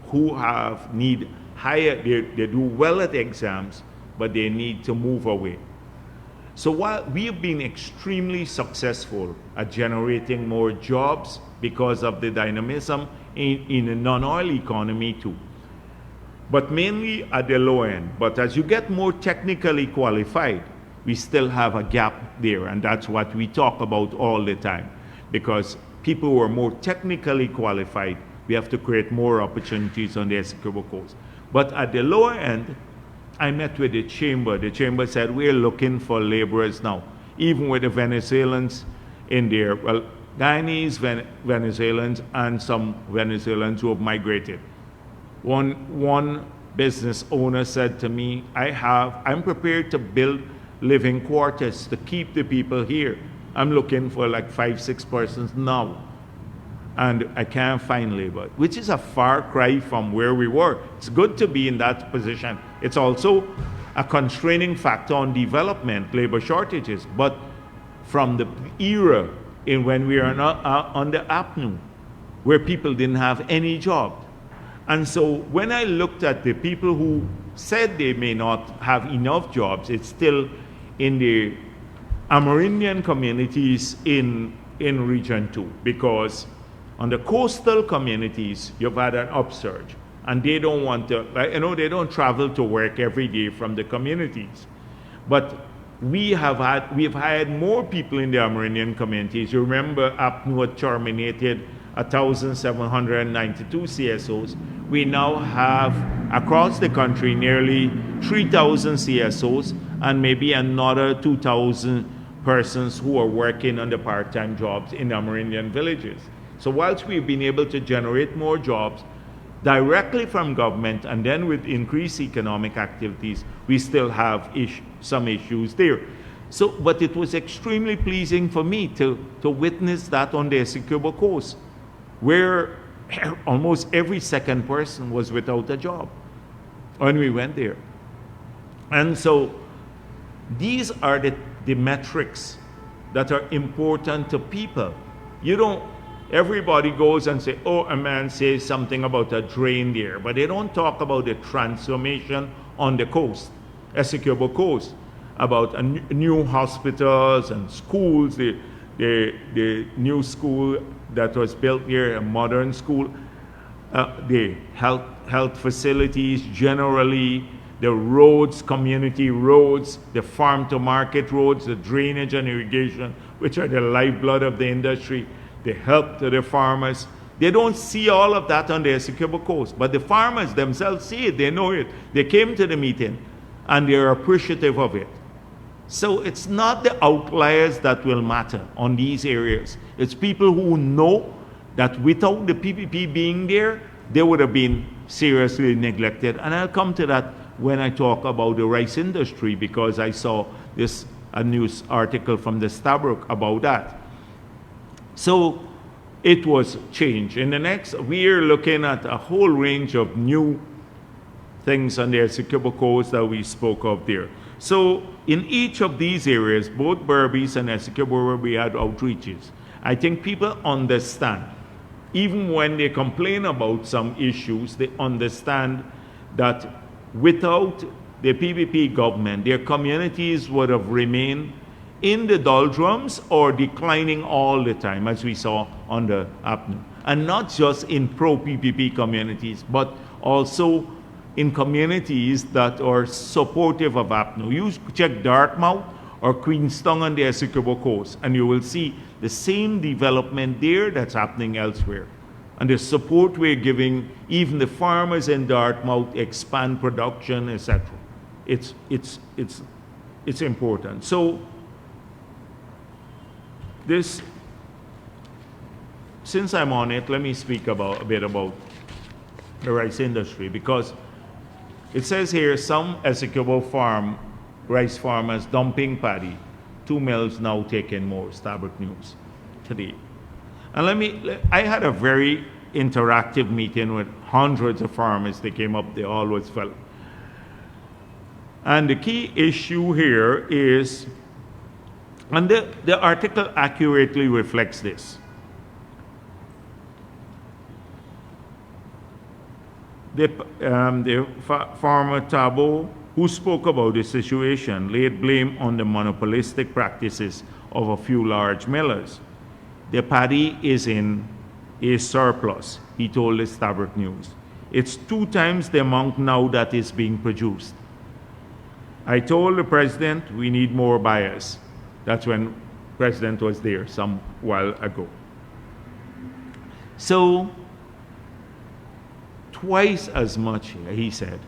who need higher, they do well at the exams, but they need to move away. So while we have been extremely successful at generating more jobs because of the dynamism in the non-oil economy too, but mainly at the low end. But as you get more technically qualified, we still have a gap there, and that's what we talk about all the time. Because people who are more technically qualified, we have to create more opportunities on the Essequibo coast. But at the lower end, I met with the chamber. The chamber said, we're looking for laborers now, even with the Venezuelans in there. Well, Guyanese, Venezuelans, and some Venezuelans who have migrated. One business owner said to me, I'm prepared to build living quarters to keep the people here. I'm looking for like 5-6 persons now, and I can't find labor, which is a far cry from where we were. It's good to be in that position. It's also a constraining factor on development, labor shortages. But from the era in when we are not, under APNU, where people didn't have any job. And so when I looked at the people who said they may not have enough jobs, it's still in the Amerindian communities in Region 2, because on the coastal communities, you've had an upsurge, and they don't want to, they don't travel to work every day from the communities. But we've hired more people in the Amerindian communities. You remember APNU had terminated 1,792 CSOs. We now have across the country nearly 3,000 CSOs and maybe another 2,000 persons who are working on the part-time jobs in the Amerindian villages. So whilst we've been able to generate more jobs directly from government and then with increased economic activities, we still have some issues there. So, but it was extremely pleasing for me to witness that on the Essequibo Coast, where almost every second person was without a job when we went there. And so these are the metrics that are important to people. Everybody goes and say, oh, a man says something about a drain there, but they don't talk about the transformation on the coast, Essequibo Coast, about new hospitals and schools, the new school that was built here, a modern school, the health facilities generally, the roads, community roads, the farm to market roads, the drainage and irrigation, which are the lifeblood of the industry, the help to the farmers. They don't see all of that on the Essequibo Coast, but the farmers themselves see it, they know it. They came to the meeting and they're appreciative of it. So it's not the outliers that will matter on these areas. It's people who know that without the PPP being there, they would have been seriously neglected. And I'll come to that when I talk about the rice industry, because I saw a news article from the Stabroek about that. So it was changed. In the next, we're looking at a whole range of new things on the Essequibo Coast that we spoke of there. So in each of these areas, both Berbice and Essequibo, where we had outreaches, I think people understand. Even when they complain about some issues, they understand that without the PPP government, their communities would have remained in the doldrums or declining all the time, as we saw on the APNU. And not just in pro-PPP communities, but also in communities that are supportive of APNU. You check Dartmouth or Queenstown on the Essequibo Coast, and you will see the same development there that's happening elsewhere. And the support we're giving, even the farmers in Dartmouth expand production, etc. It's important. So since I'm on it, let me speak a bit about the rice industry, because it says here some Essequibo rice farmers dumping paddy. 2 mills now taking more, Stabroek News today. And I had a very interactive meeting with hundreds of farmers. They came up, they always felt. And the key issue here is, and the article accurately reflects this. The farmer Tabo, who spoke about the situation, laid blame on the monopolistic practices of a few large millers. The paddy is in a surplus, he told the Stabroek News. It's 2 times the amount now that is being produced. I told the president we need more buyers. That's when the president was there some while ago. So, twice as much, he said.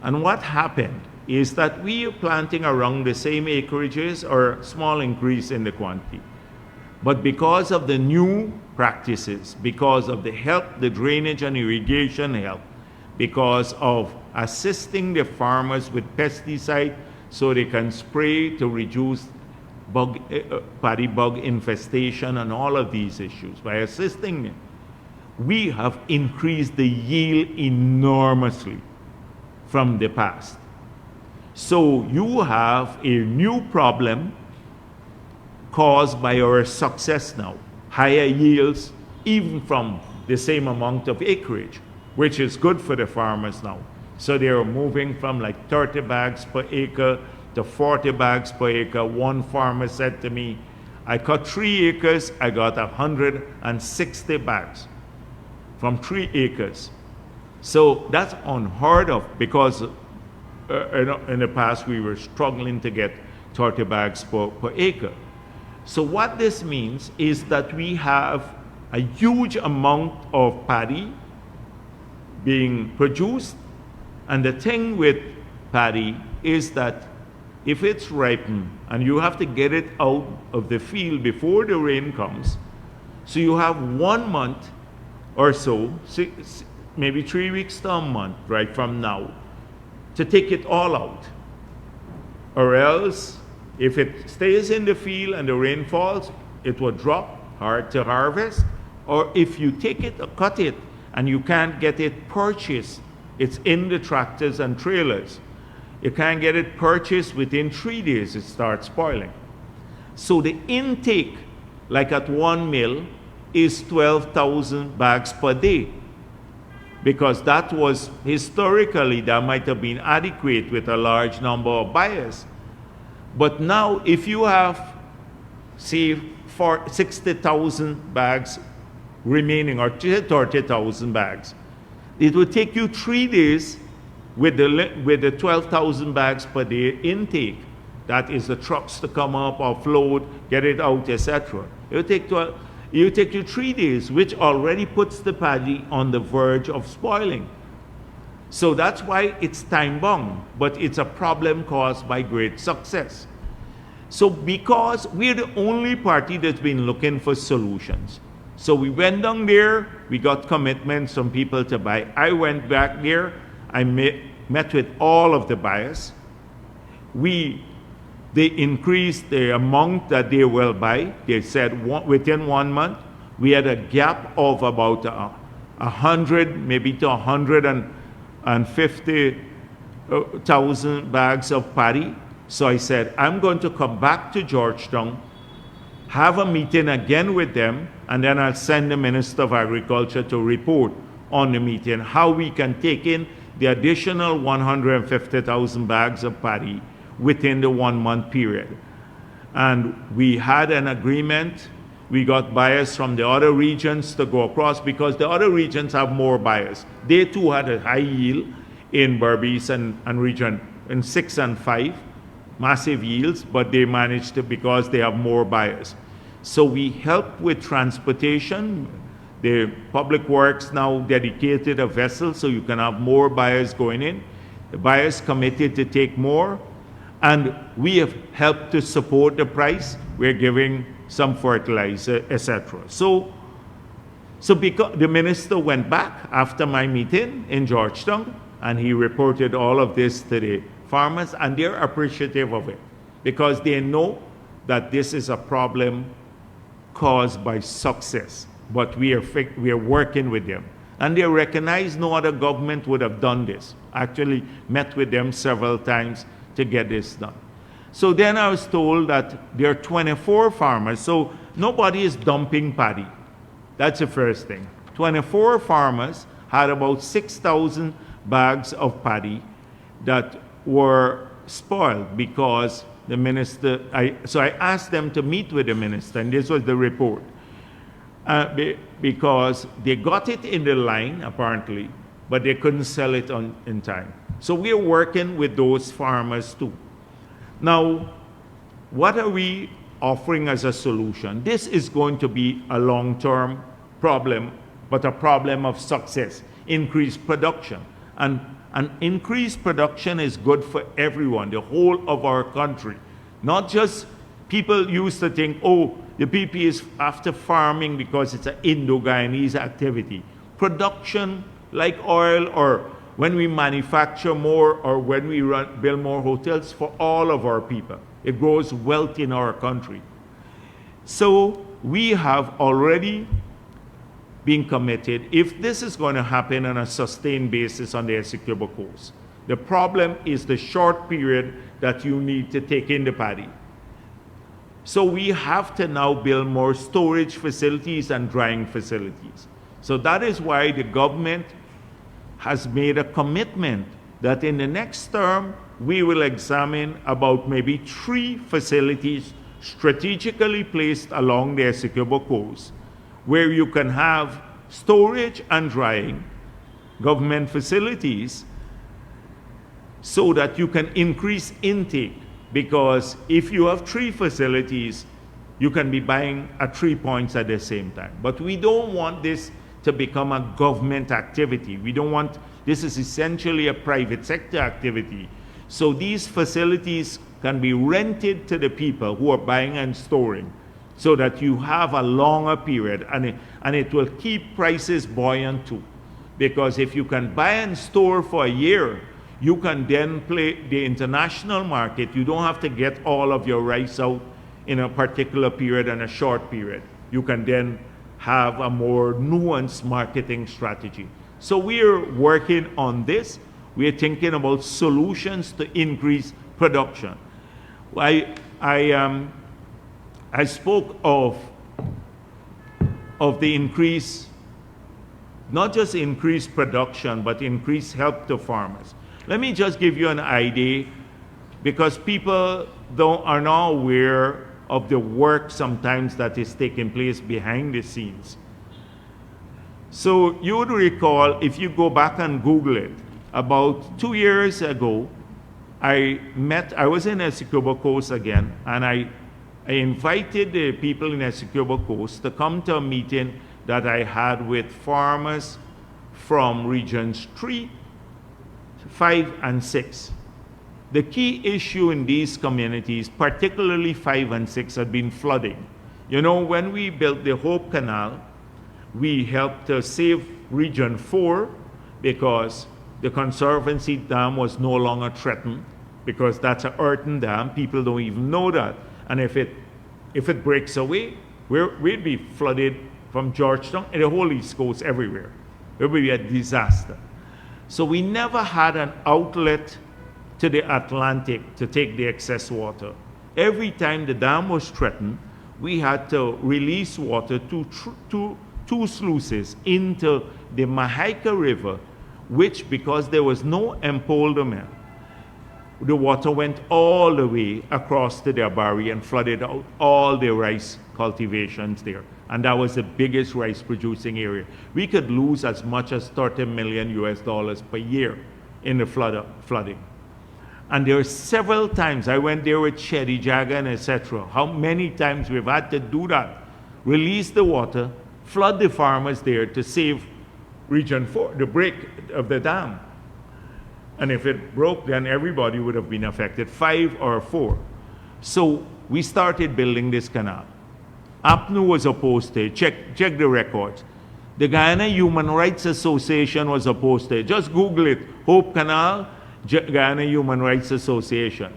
And what happened is that we are planting around the same acreages or small increase in the quantity. But because of the new practices, because of the help, the drainage and irrigation help, because of assisting the farmers with pesticide so they can spray to reduce paddy bug infestation and all of these issues, by assisting them, we have increased the yield enormously from the past. So you have a new problem caused by our success now. Higher yields, even from the same amount of acreage, which is good for the farmers now. So they are moving from like 30 bags per acre to 40 bags per acre. One farmer said to me, I cut 3 acres, I got 160 bags from 3 acres. So that's unheard of, because in the past we were struggling to get 30 bags per acre. So what this means is that we have a huge amount of paddy being produced. And the thing with paddy is that if it's ripened and you have to get it out of the field before the rain comes, so you have 1 month or so, maybe 3 weeks to a month right from now, to take it all out. Or else, if it stays in the field and the rain falls, it will drop, hard to harvest. Or if you take it or cut it and you can't get it purchased, it's in the tractors and trailers, you can't get it purchased within 3 days, it starts spoiling. So the intake, like at one mill, is 12,000 bags per day. Because that was, historically, that might have been adequate with a large number of buyers. But now, if you have, say, 60,000 bags remaining, or 30,000 bags, it will take you 3 days with the 12,000 bags per day intake. That is the trucks to come up, offload, get it out, etc. It will take you 3 days, which already puts the paddy on the verge of spoiling. So that's why it's time-bound, but it's a problem caused by great success. So because we're the only party that's been looking for solutions. So we went down there, we got commitments from people to buy. I went back there, I met with all of the buyers. They increased the amount that they will buy. They said within 1 month, we had a gap of about 100, maybe to 150,000 bags of paddy. So I said, I'm going to come back to Georgetown, have a meeting again with them, and then I'll send the Minister of Agriculture to report on the meeting, how we can take in the additional 150,000 bags of paddy within the 1 month period. And we had an agreement. We got buyers from the other regions to go across, because the other regions have more buyers. They too had a high yield in Berbice and region in 6 and 5, massive yields, but they managed to, because they have more buyers. So we help with transportation. The Public Works now dedicated a vessel so you can have more buyers going in. The buyers committed to take more. And we have helped to support the price. We're giving some fertilizer, etc. So because the minister went back after my meeting in Georgetown, and he reported all of this to the farmers, and they're appreciative of it, because they know that this is a problem caused by success. But we are working with them. And they recognize no other government would have done this. Actually met with them several times to get this done. So then I was told that there are 24 farmers, so nobody is dumping paddy. That's the first thing. 24 farmers had about 6,000 bags of paddy that were spoiled because the minister, so I asked them to meet with the minister, and this was the report. Because they got it in the line, apparently, but they couldn't sell it in time. So we are working with those farmers too. Now, what are we offering as a solution? This is going to be a long-term problem, but a problem of success. Increased production. And increased production is good for everyone, the whole of our country. Not just people used to think, oh, the PP is after farming because it's an Indo-Guyanese activity. Production, like oil, or when we manufacture more, or when we build more hotels, for all of our people. It grows wealth in our country. So we have already been committed, if this is going to happen on a sustained basis on the Essequibo coast, The problem is the short period that you need to take in the paddy. So we have to now build more storage facilities and drying facilities. So that is why the government has made a commitment that in the next term, we will examine about maybe 3 facilities strategically placed along the Essequibo coast, where you can have storage and drying government facilities so that you can increase intake. Because if you have 3 facilities, you can be buying at 3 points at the same time. But we don't want this to become a government activity. We don't want, this is essentially a private sector activity. So these facilities can be rented to the people who are buying and storing so that you have a longer period, and it will keep prices buoyant too. Because if you can buy and store for a year, you can then play the international market. You don't have to get all of your rice out in a particular period and a short period. You can then have a more nuanced marketing strategy. So we're working on this. We're thinking about solutions to increase production. I spoke of the increase, not just increased production, but increased help to farmers. Let me just give you an idea, because people are not aware of the work sometimes that is taking place behind the scenes. So you would recall, if you go back and Google it, about 2 years ago, I was in Essequibo Coast again, and I invited the people in Essequibo Coast to come to a meeting that I had with farmers from regions 3, 5, and 6. The key issue in these communities, particularly 5 and 6, had been flooding. You know, when we built the Hope Canal, we helped to save Region 4 because the Conservancy Dam was no longer threatened, because that's an earthen dam. People don't even know that. And if it breaks away, we'd be flooded from Georgetown and the whole East Coast everywhere. It would be a disaster. So we never had an outlet to the Atlantic to take the excess water. Every time the dam was threatened, we had to release water to two sluices into the Mahaika River, which, because there was no empoldment, the water went all the way across to the Abari and flooded out all the rice cultivations there. And that was the biggest rice producing area. We could lose as much as $30 million per year in the flooding. And there were several times I went there with Sheddy Jagan, etc. How many times we've had to do that. Release the water, flood the farmers there to save Region 4, the break of the dam. And if it broke, then everybody would have been affected, 5 or 4. So we started building this canal. APNU was opposed to it. Check the records. The Guyana Human Rights Association was opposed to it. Just Google it. Hope Canal, Guyana Human Rights Association.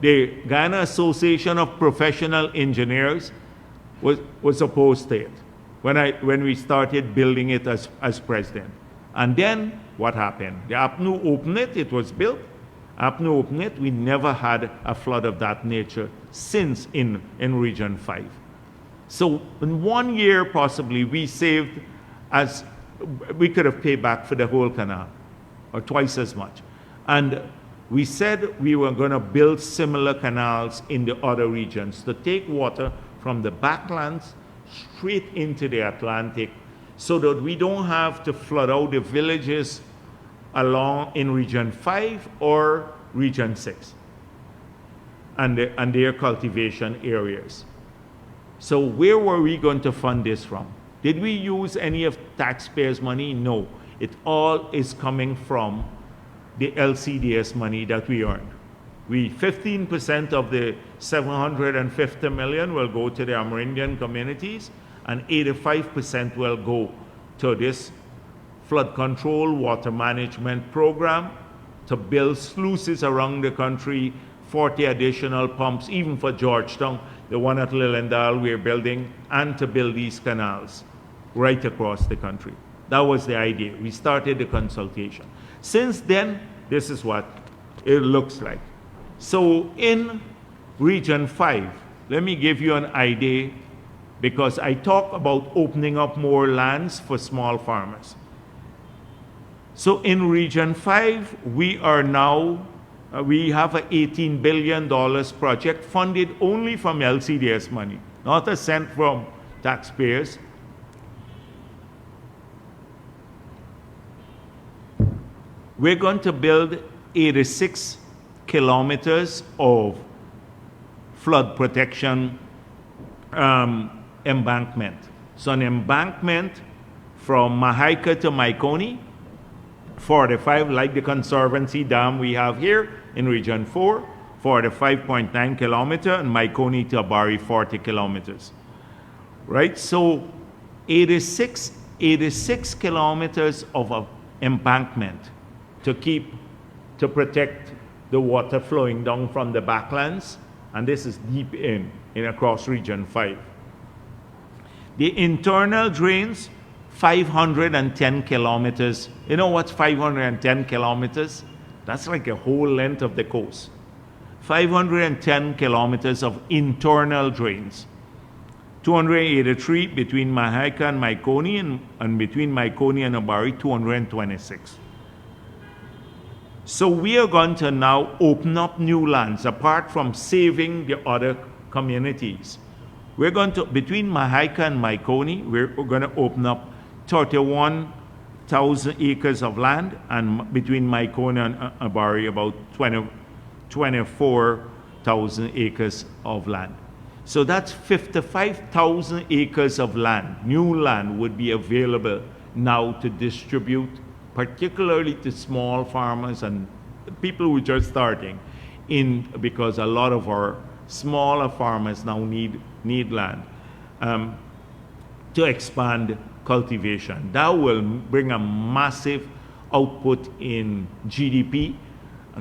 The Guyana Association of Professional Engineers was opposed to it when we started building it as president. And then what happened? The APNU opened it. It was built. APNU opened it. We never had a flood of that nature since in Region 5. So in 1 year, possibly, we saved, as we could have paid back for the whole canal, or twice as much. And we said we were going to build similar canals in the other regions to take water from the backlands straight into the Atlantic, so that we don't have to flood out the villages along in Region 5 or Region 6 and their cultivation areas. So where were we going to fund this from? Did we use any of taxpayers' money? No. It all is coming from the LCDS money that we earn. 15% of the $750 million will go to the Amerindian communities, and 85% will go to this flood control water management program to build sluices around the country, 40 additional pumps, even for Georgetown, the one at Lilendal we're building, and to build these canals right across the country. That was the idea. We started the consultation. Since then, this is what it looks like. So in Region 5, let me give you an idea, because I talk about opening up more lands for small farmers. So in Region 5, we are now, we have an $18 billion project funded only from LCDS money, not a cent from taxpayers. We're going to build 86 kilometers of flood protection embankment. So an embankment from Mahaika to Maikoni, 45, like the Conservancy Dam we have here in Region 4, 45.9 kilometer, and Maikoni to Abari, 40 kilometers. Right? So 86 kilometers of embankment to protect the water flowing down from the backlands, and this is deep in across Region 5. The internal drains, 510 kilometers. You know what's 510 kilometers? That's like a whole length of the coast. 510 kilometers of internal drains. 283 between Mahaika and Maikoni, and between Maikoni and Abari, 226. So we are going to now open up new lands, apart from saving the other communities. We're going to, between Mahaika and Maikoni, we're going to open up 31,000 acres of land, and between Maikoni and Abari, about 24,000 acres of land. So that's 55,000 acres of land, new land, would be available now to distribute, particularly to small farmers and people who are just starting, because a lot of our smaller farmers now need land to expand cultivation. That will bring a massive output in GDP,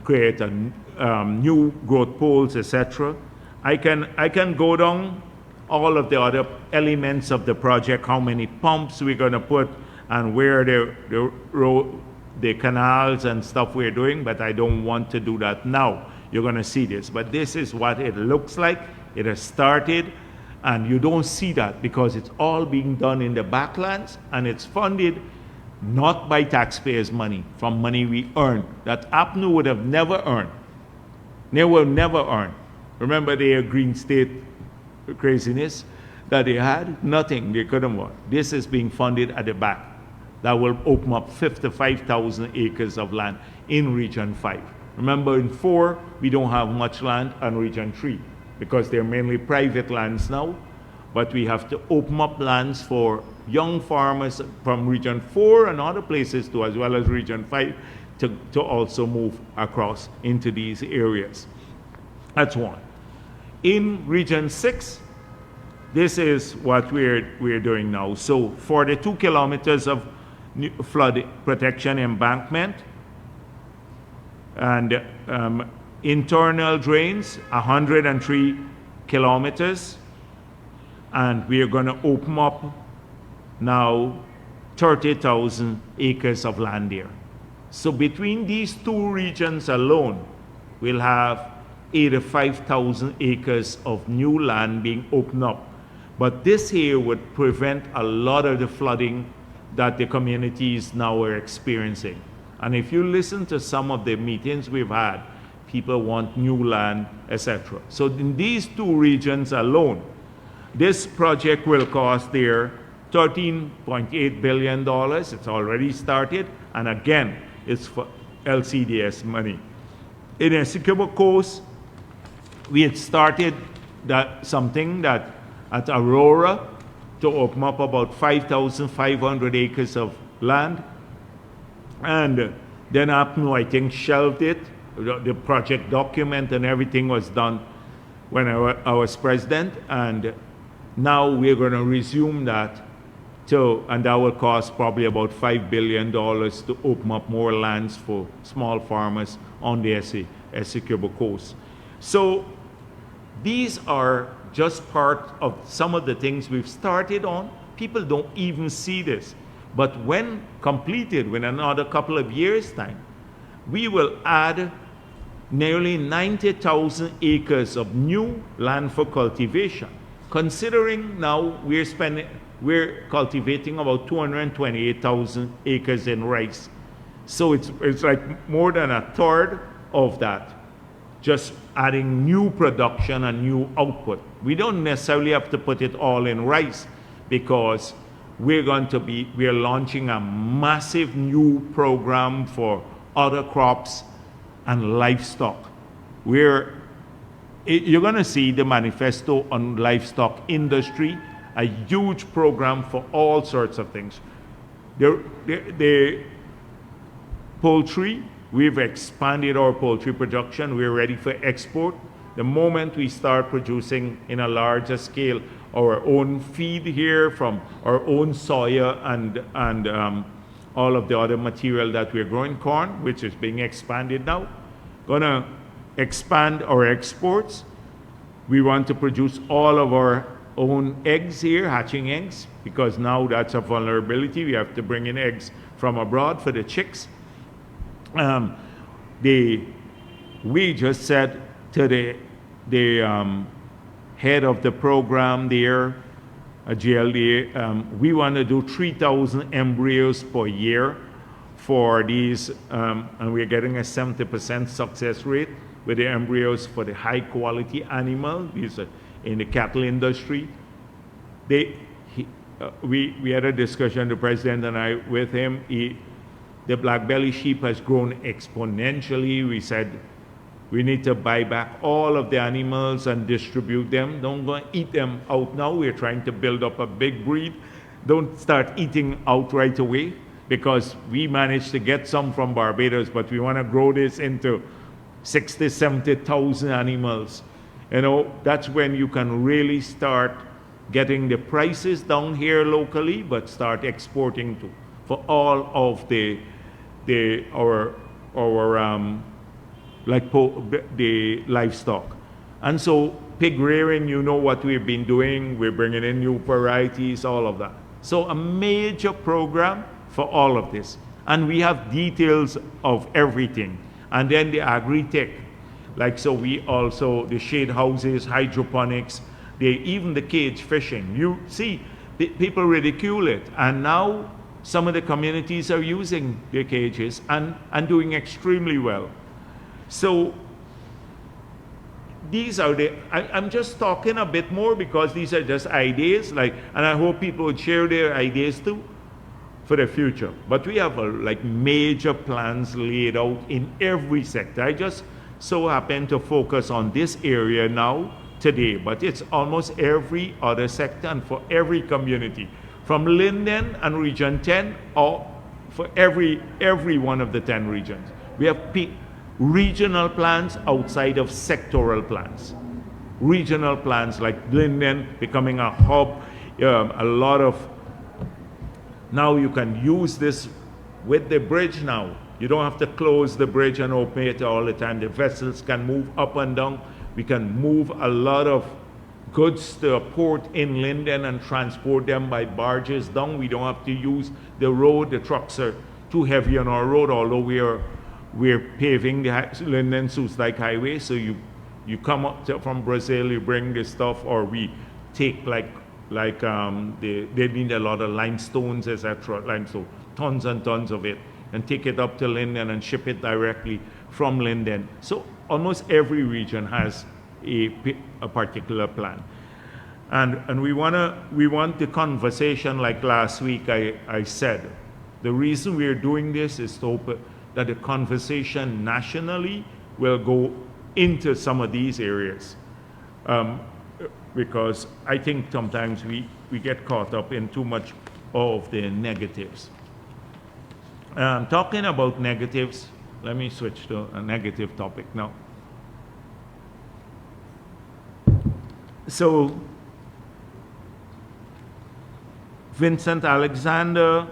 create new growth poles, etc. I can go down all of the other elements of the project, how many pumps we're going to put, and where the canals and stuff we're doing, but I don't want to do that now. You're going to see this, but this is what it looks like. It has started, and you don't see that because it's all being done in the backlands, and it's funded not by taxpayers' money, from money we earn, that APNU would have never earned. They will never earn. Remember the Green State craziness that they had? Nothing, they couldn't work. This is being funded at the back. That will open up 55,000 acres of land in Region 5. Remember, in 4, we don't have much land, and Region 3, because they're mainly private lands now. But we have to open up lands for young farmers from Region 4 and other places too, as well as Region 5, to also move across into these areas. That's one. In Region 6, this is what we're doing now. So 42 kilometers of flood protection embankment, and internal drains, 103 kilometers, and we are going to open up now 30,000 acres of land there. So between these two regions alone, we'll have 85,000 acres of new land being opened up. But this here would prevent a lot of the flooding that the communities now are experiencing. And if you listen to some of the meetings we've had, people want new land, etc. So in these two regions alone, this project will cost there $13.8 billion. It's already started, and again, it's for LCDS money. In Essequibo Coast, we had started something that at Aurora to open up about 5,500 acres of land. And then APNU, I think, shelved it. The project document and everything was done when I was president. And now we're going to resume that, and that will cost probably about $5 billion to open up more lands for small farmers on the Essequibo Coast. So these are just part of some of the things we've started on. People don't even see this. But when completed, within another couple of years' time, we will add nearly 90,000 acres of new land for cultivation. Considering now we're cultivating about 228,000 acres in rice. So it's like more than a third of that, just adding new production and new output. We don't necessarily have to put it all in rice, because we're launching a massive new program for other crops and livestock. You're going to see the manifesto on livestock industry, a huge program for all sorts of things. The poultry, we've expanded our poultry production. We're ready for export. The moment we start producing in a larger scale our own feed here from our own soya and all of the other material that we're growing, corn, which is being expanded now, gonna expand our exports. We want to produce all of our own eggs here, hatching eggs, because now that's a vulnerability. We have to bring in eggs from abroad for the chicks. We just said to the head of the program there, GLD, we want to do 3,000 embryos per year for these, and we're getting a 70% success rate with the embryos for the high quality animal. These are in the cattle industry. We had a discussion, the president and I, with him. The black belly sheep has grown exponentially. We said we need to buy back all of the animals and distribute them. Don't go and eat them out now. We're trying to build up a big breed. Don't start eating out right away, because we managed to get some from Barbados, but we want to grow this into 60, 70,000 animals. You know, that's when you can really start getting the prices down here locally, but start exporting for all of the livestock. And so pig rearing, you know what we've been doing. We're bringing in new varieties, all of that. So a major program for all of this. And we have details of everything. And then the agri-tech, like, so we also, the shade houses, hydroponics, even the cage fishing. You see, people ridicule it. And now some of the communities are using their cages and doing extremely well. So these are I'm just talking a bit more because these are just ideas, and I hope people would share their ideas too for the future. But we have major plans laid out in every sector. I just so happen to focus on this area now today, but it's almost every other sector and for every community. From Linden and Region 10, or for every one of the 10 regions. We have regional plans outside of sectoral plans. Regional plans like Linden becoming a hub, a lot of, now you can use this with the bridge now. You don't have to close the bridge and open it all the time. The vessels can move up and down. We can move a lot of goods to a port in Linden and transport them by barges down. We don't have to use the road. The trucks are too heavy on our road, although we're paving the Linden-Soos Dyke Highway. So you come up from Brazil, you bring the stuff, or we take they need a lot of limestones, etc. Limestone, tons and tons of it, and take it up to Linden and ship it directly from Linden. So almost every region has a particular plan. And we want the conversation, like last week I said, the reason we're doing this is to hope that the conversation nationally will go into some of these areas. Because I think sometimes we get caught up in too much of the negatives. Talking about negatives, let me switch to a negative topic now. So, Vincent Alexander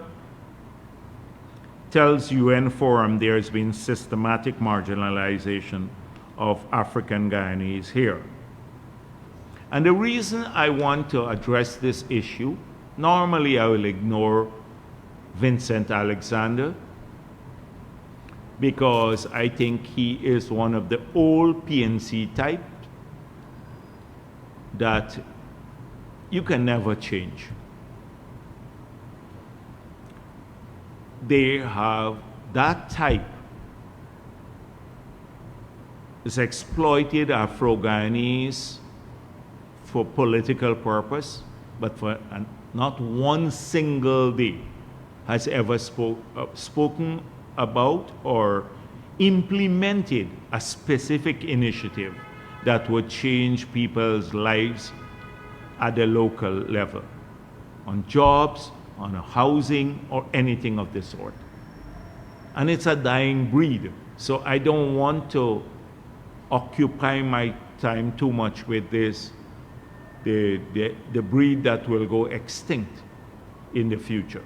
tells UN Forum there has been systematic marginalization of African Guyanese here. And the reason I want to address this issue, normally I will ignore Vincent Alexander, because I think he is one of the old PNC type that you can never change. They have that type is exploited Afro-Guyanese for political purpose, but for not one single day has ever spoken about or implemented a specific initiative that would change people's lives at the local level, on jobs, on housing, or anything of the sort. And it's a dying breed. So I don't want to occupy my time too much with this, the breed that will go extinct in the future.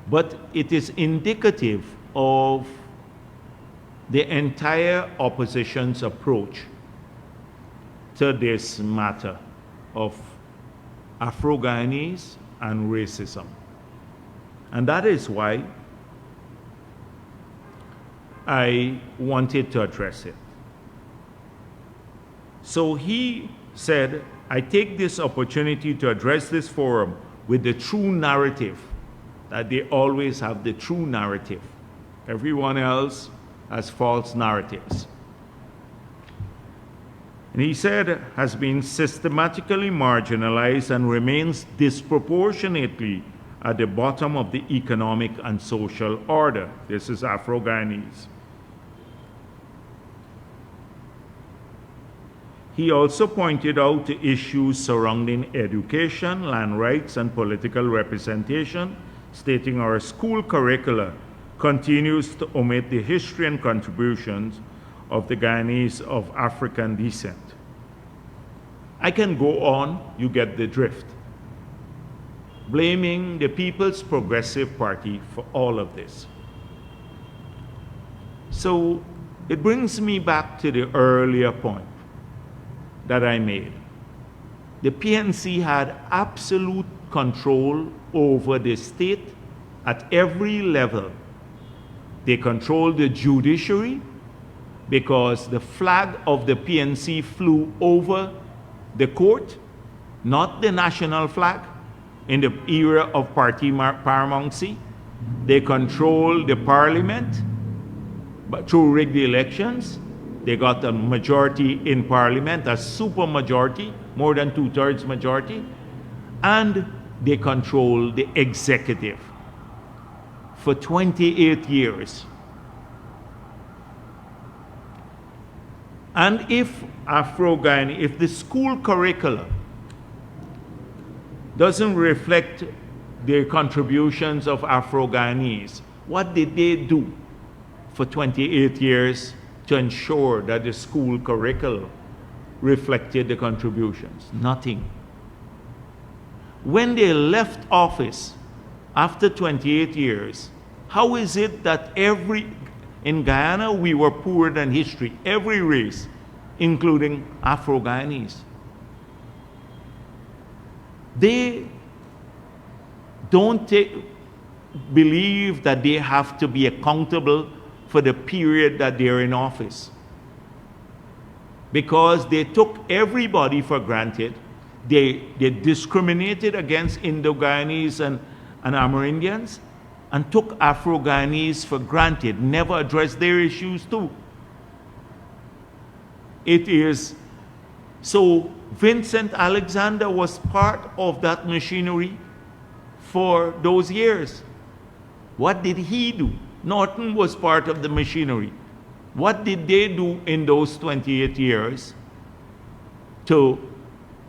But it is indicative of the entire opposition's approach to this matter of Afro-Guyanese and racism. And that is why I wanted to address it. So he said, I take this opportunity to address this forum with the true narrative, that they always have the true narrative. Everyone else has false narratives. And he said, has been systematically marginalized and remains disproportionately at the bottom of the economic and social order. This is Afro-Guyanese. He also pointed out the issues surrounding education, land rights, and political representation, stating our school curricula continues to omit the history and contributions of the Guyanese of African descent. I can go on, you get the drift. Blaming the People's Progressive Party for all of this. So it brings me back to the earlier point that I made. The PNC had absolute control over the state at every level. They controlled the judiciary because the flag of the PNC flew over the court, not the national flag, in the era of party paramountcy. They controlled the parliament, but through rigged elections. They got a majority in parliament, a super majority, more than 2/3 majority, and they control the executive for 28 years. And if Afro-Guyanese, if the school curricula doesn't reflect the contributions of Afro-Guyanese, what did they do for 28 years to ensure that the school curriculum reflected the contributions? Nothing. When they left office after 28 years, how is it that in Guyana we were poorer than history, every race, including Afro-Guyanese? They don't believe that they have to be accountable for the period that they're in office, because they took everybody for granted. They discriminated against Indo-Guyanese and Amerindians and took Afro-Guyanese for granted, never addressed their issues too. It is so Vincent Alexander was part of that machinery for those years. What did he do? Norton was part of the machinery. What did they do in those 28 years to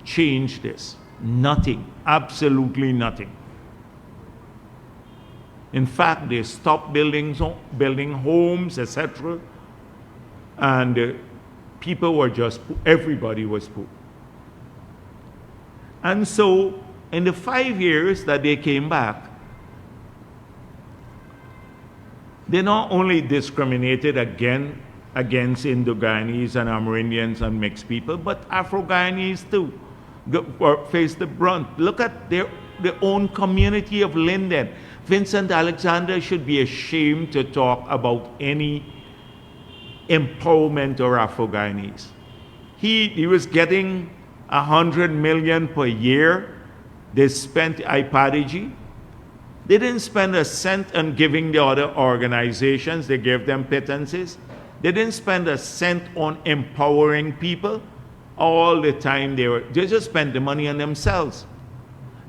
change this? Nothing, absolutely nothing. In fact, they stopped building homes, etc. And people were just, everybody was poor. And so, in the 5 years that they came back, they not only discriminated again against Indo-Guyanese and Amerindians and mixed people, but Afro-Guyanese too faced the brunt. Look at their own community of Linden. Vincent Alexander should be ashamed to talk about any empowerment or Afro-Guyanese. He was getting 100 million per year. They spent IPADG. They didn't spend a cent on giving the other organizations. They gave them pittances. They didn't spend a cent on empowering people. All the time they just spent the money on themselves.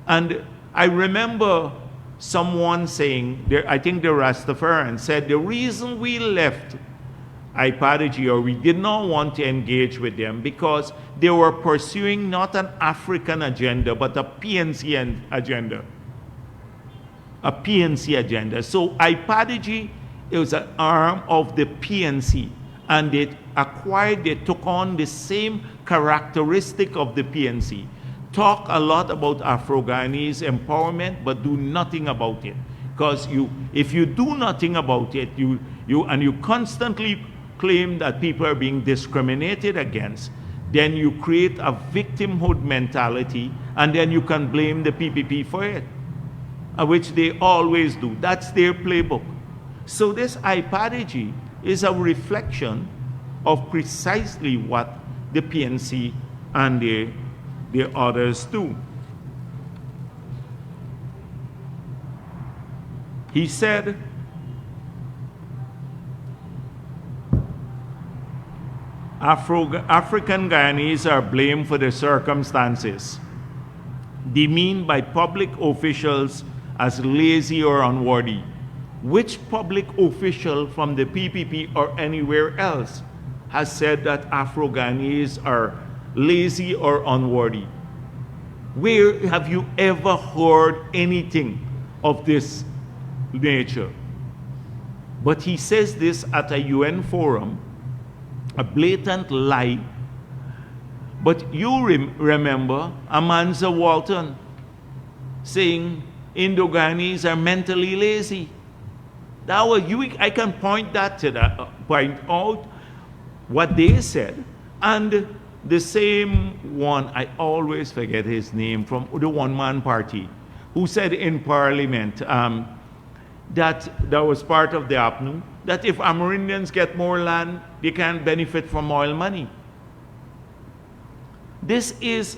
And I remember someone saying, I think the Rastafarian said, the reason we left IPADG, or we did not want to engage with them, because they were pursuing not an African agenda, but a PNC agenda. A PNC agenda. So IPADG, it was an arm of the PNC, and they took on the same characteristic of the PNC. Talk a lot about Afro-Guyanese empowerment, but do nothing about it. Because if you do nothing about it, you constantly claim that people are being discriminated against, then you create a victimhood mentality, and then you can blame the PPP for it, which they always do. That's their playbook. So this IPADG is a reflection of precisely what the PNC and the others do. He said, African Guyanese are blamed for the circumstances demeaned by public officials as lazy or unworthy. Which public official from the PPP or anywhere else has said that Afro-Guyanese are lazy or unworthy? Where have you ever heard anything of this nature? But he says this at a UN forum, a blatant lie. But you remember Amanza Walton saying Indo-Guyanese are mentally lazy. That was I can point out what they said, and the same one, I always forget his name, from the one-man party, who said in Parliament that was part of the APNU, that if Amerindians get more land, they can benefit from oil money. This is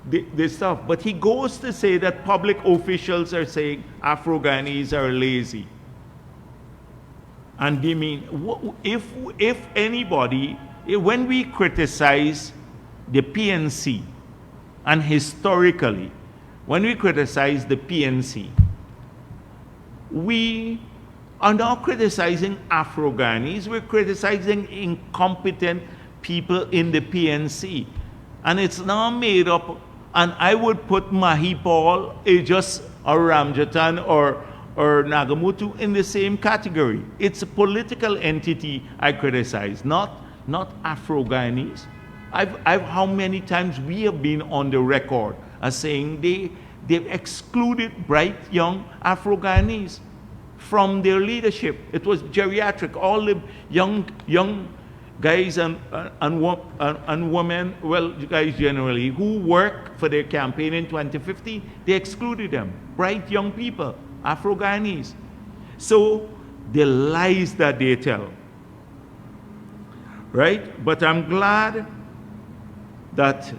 the stuff. But he goes to say that public officials are saying Afro-Guyanese are lazy. And they mean, if anybody, when we criticize the PNC, and historically, when we criticize the PNC, we are not criticizing Afro-Guyanese, we're criticizing incompetent people in the PNC. And it's now made up, and I would put Mahipal, Aegis, or Ramjatan, or Nagamutu in the same category. It's a political entity I criticize, not Afro-Guyanese. How many times we have been on the record as saying they've excluded bright young Afro-Guyanese from their leadership. It was geriatric. All the young guys and women, well, guys generally, who worked for their campaign in 2015, they excluded them. Bright young people, Afro-Guyanese. So the lies that they tell, right? But I'm glad that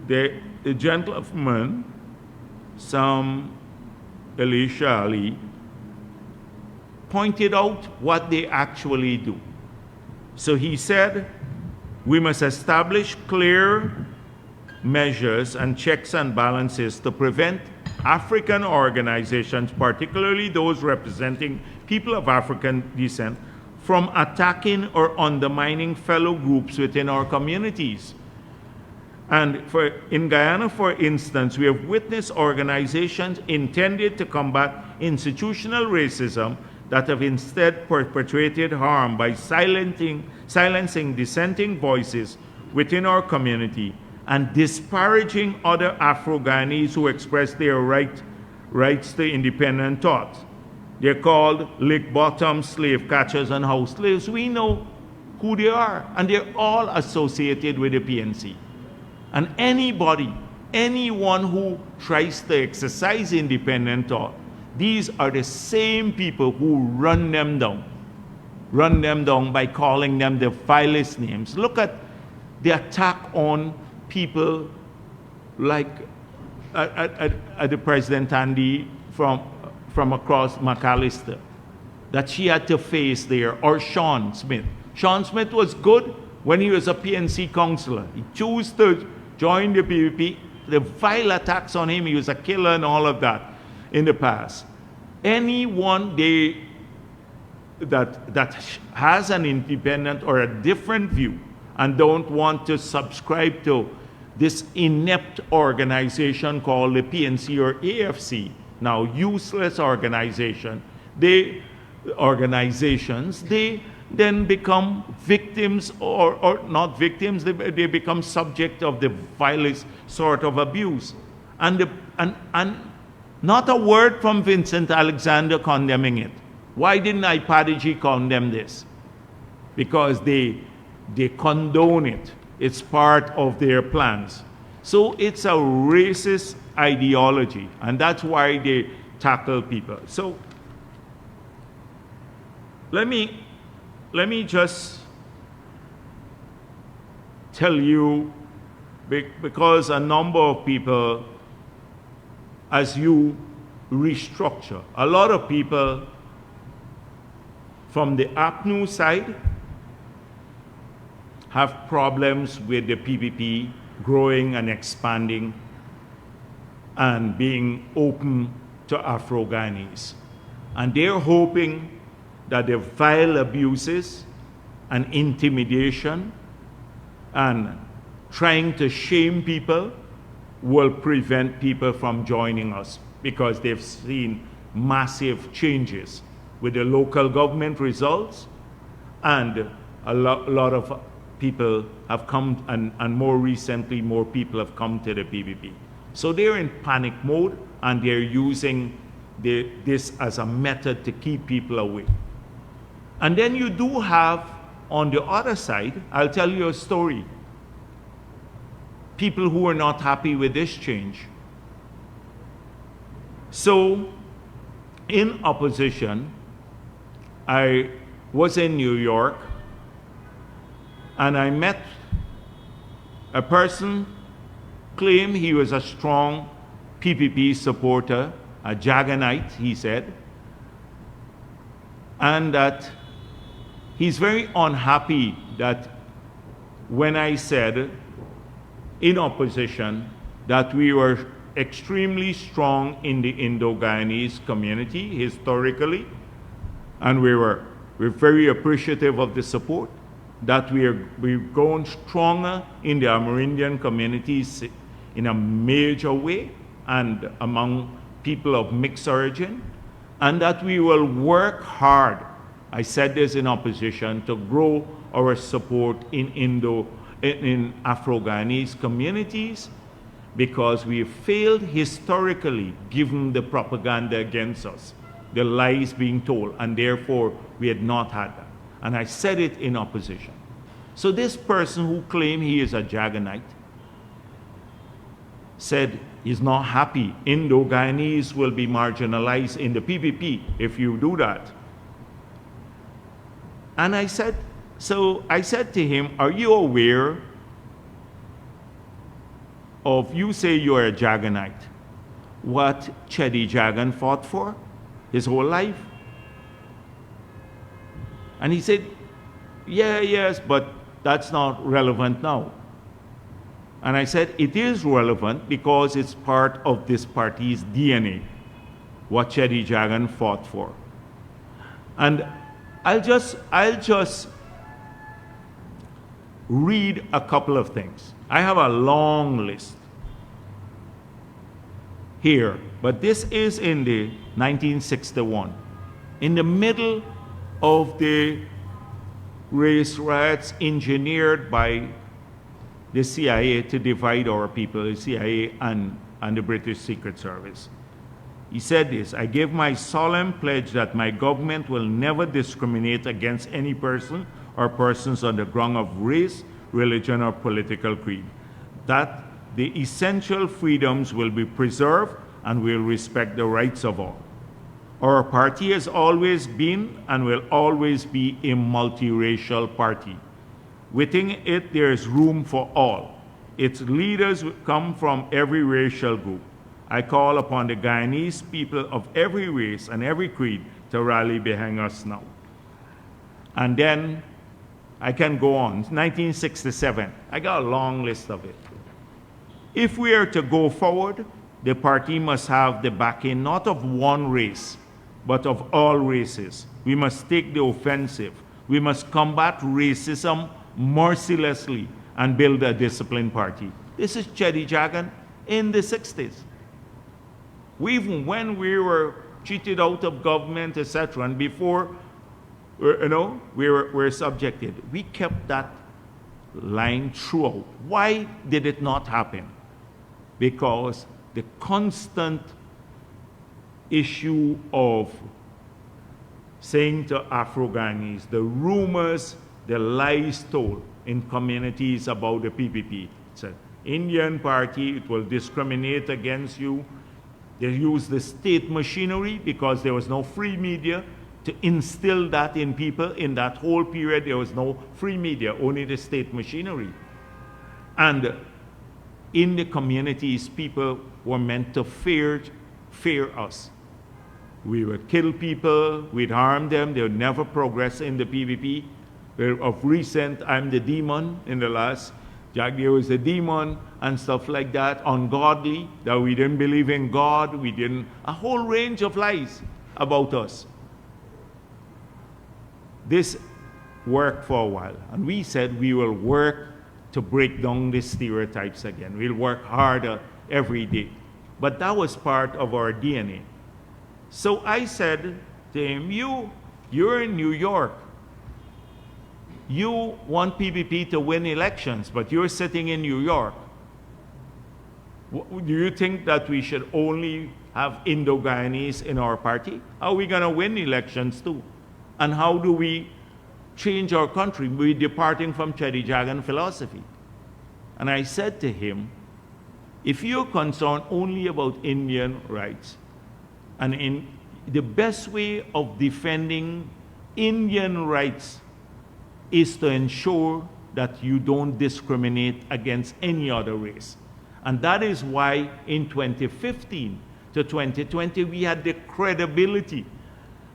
the gentleman, Sam Elisha Ali, pointed out what they actually do. So he said, we must establish clear measures and checks and balances to prevent African organizations, particularly those representing people of African descent, from attacking or undermining fellow groups within our communities. And in Guyana, for instance, we have witnessed organizations intended to combat institutional racism that have instead perpetrated harm by silencing dissenting voices within our community and disparaging other Afro-Guyanese who express their rights to independent thought. They're called lick-bottom slave catchers and house slaves. We know who they are, and they're all associated with the PNC. And anybody anyone who tries to exercise independent thought, these are the same people who run them down by calling them the vilest names. Look at the attack on people like at the President Andy from across McAllister that she had to face there, or Sean Smith. Sean Smith was good when he was a PNC councillor. He chose to join the PPP. The vile attacks on him, he was a killer and all of that in the past. Anyone that has an independent or a different view and don't want to subscribe to this inept organization called the PNC or AFC, now useless organizations, they then become victims, or not victims, they become subject of the vilest sort of abuse. And not a word from Vincent Alexander condemning it. Why didn't IPADG condemn this? Because they condone it. It's part of their plans. So it's a racist ideology, and that's why they tackle people. So let me just tell you, because a number of people, as you restructure, a lot of people from the APNU side have problems with the PPP growing and expanding and being open to Afro-Guyanese. And they're hoping that the vile abuses and intimidation and trying to shame people will prevent people from joining us, because they've seen massive changes with the local government results, and a lot of people have come, and more recently more people have come to the PPP. So they're in panic mode, and they're using this as a method to keep people away. And then you do have, on the other side, I'll tell you a story, people who are not happy with this change. So in opposition, I was in New York, and I met a person claimed he was a strong PPP supporter, a Jaganite, he said, and that he's very unhappy that when I said in opposition that we were extremely strong in the Indo-Guyanese community historically, and we're very appreciative of the support, that we've grown stronger in the Amerindian communities in a major way and among people of mixed origin, and that we will work hard, I said this in opposition, to grow our support in Afro-Guyanese communities, because we failed historically given the propaganda against us, the lies being told, and therefore we had not had that. And I said it in opposition. So this person who claimed he is a Jaganite said he's not happy. Indo-Guyanese will be marginalized in the PPP if you do that. And I said to him, are you aware of, you say you're a Jaganite, what Chedi Jagan fought for his whole life? And he said, yes, but that's not relevant now. And I said, it is relevant because it's part of this party's DNA, what Chedi Jagan fought for. And I'll just read a couple of things. I have a long list here, but this is in the 1961. In the middle of the race riots engineered by the CIA to divide our people, the CIA and the British Secret Service. He said this, I give my solemn pledge that my government will never discriminate against any person or persons on the ground of race, religion, or political creed. That the essential freedoms will be preserved and will respect the rights of all. Our party has always been and will always be a multiracial party. Within it, there is room for all. Its leaders come from every racial group. I call upon the Guyanese people of every race and every creed to rally behind us now. And then I can go on. 1967. I got a long list of it. If we are to go forward, the party must have the backing not of one race, but of all races. We must take the offensive. We must combat racism mercilessly and build a disciplined party. This is Cheddi Jagan in the 60s. Even when we were cheated out of government, etc., and before, we were subjected, we kept that line throughout. Why did it not happen? Because the constant issue of saying to Afro-Guyanese, the rumors, the lies told in communities about the PPP. It's an Indian party, it will discriminate against you. They used the state machinery because there was no free media to instill that in people. In that whole period, there was no free media, only the state machinery. And in the communities, people were meant to fear us. We would kill people, we'd harm them, they would never progress in the PPP. Of recent, I'm the demon in the last. Jagdeo is the demon and stuff like that, ungodly, that we didn't believe in God, a whole range of lies about us. This worked for a while, and we said we will work to break down the stereotypes again. We'll work harder every day. But that was part of our DNA. So I said to him, you're in New York. You want PPP to win elections, but you're sitting in New York. Do you think that we should only have Indo-Guyanese in our party? How are we going to win elections too? And how do we change our country? We're departing from Cheddi Jagan philosophy. And I said to him, if you're concerned only about Indian rights, and in the best way of defending Indian rights is to ensure that you don't discriminate against any other race. And that is why in 2015 to 2020, we had the credibility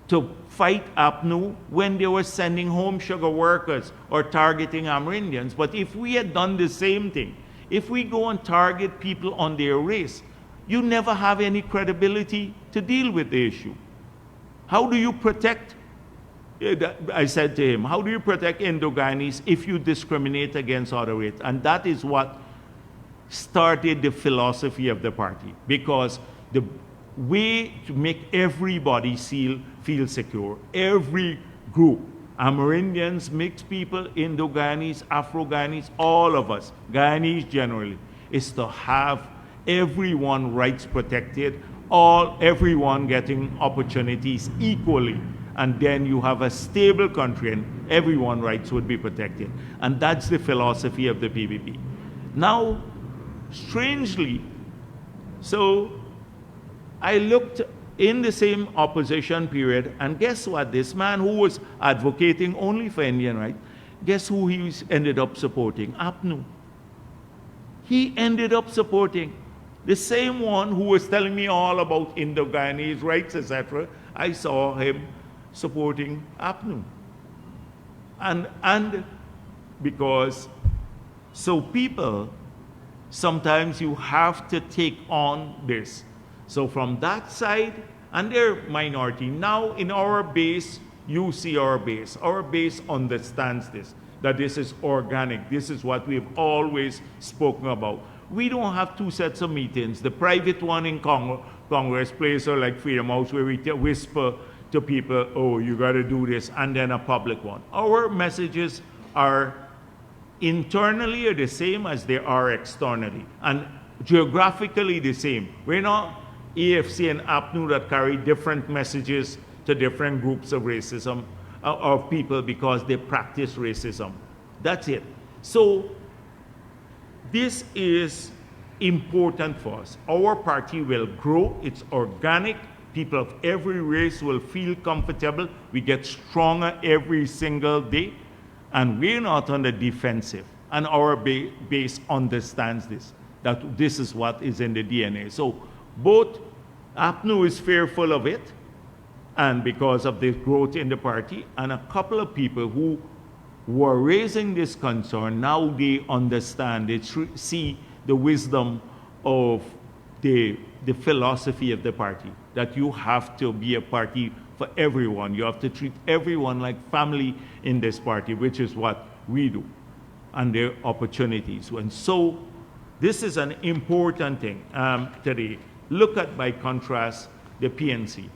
to fight APNU when they were sending home sugar workers or targeting Amerindians. But if we had done the same thing, if we go and target people on their race, you never have any credibility to deal with the issue. How do you protect, I said to him, how do you protect Indo-Guyanese if you discriminate against other races? And that is what started the philosophy of the party, because the way to make everybody feel secure, every group, Amerindians, mixed people, Indo-Guyanese, Afro-Guyanese, all of us, Guyanese generally, is to have everyone rights protected, everyone getting opportunities equally. And then you have a stable country and everyone rights would be protected. And that's the philosophy of the PPP. Now, strangely, so I looked in the same opposition period, and guess what? This man who was advocating only for Indian rights, guess who he ended up supporting? APNU. He ended up supporting the same one who was telling me all about Indo-Guyanese rights, etc. I saw him supporting APNU. And because, so people, sometimes you have to take on this. So from that side, and they're minority. Now in our base, you see our base. Our base understands this, that this is organic. This is what we've always spoken about. We don't have two sets of meetings. The private one in Congress, places like Freedom House, where we whisper to people, oh, you got to do this, and then a public one. Our messages are internally are the same as they are externally, and geographically the same. We're not AFC and APNU that carry different messages to different groups of racism, of people, because they practice racism. That's it. So this is important for us. Our party will grow, it's organic, people of every race will feel comfortable, we get stronger every single day, and we're not on the defensive. And our base understands this, that this is what is in the DNA. So both APNU is fearful of it, and because of the growth in the party, and a couple of people who were raising this concern, now they understand, they see the wisdom of the philosophy of the party, that you have to be a party for everyone. You have to treat everyone like family in this party, which is what we do, and their opportunities. And so this is an important thing today. Look at, by contrast, the PNC.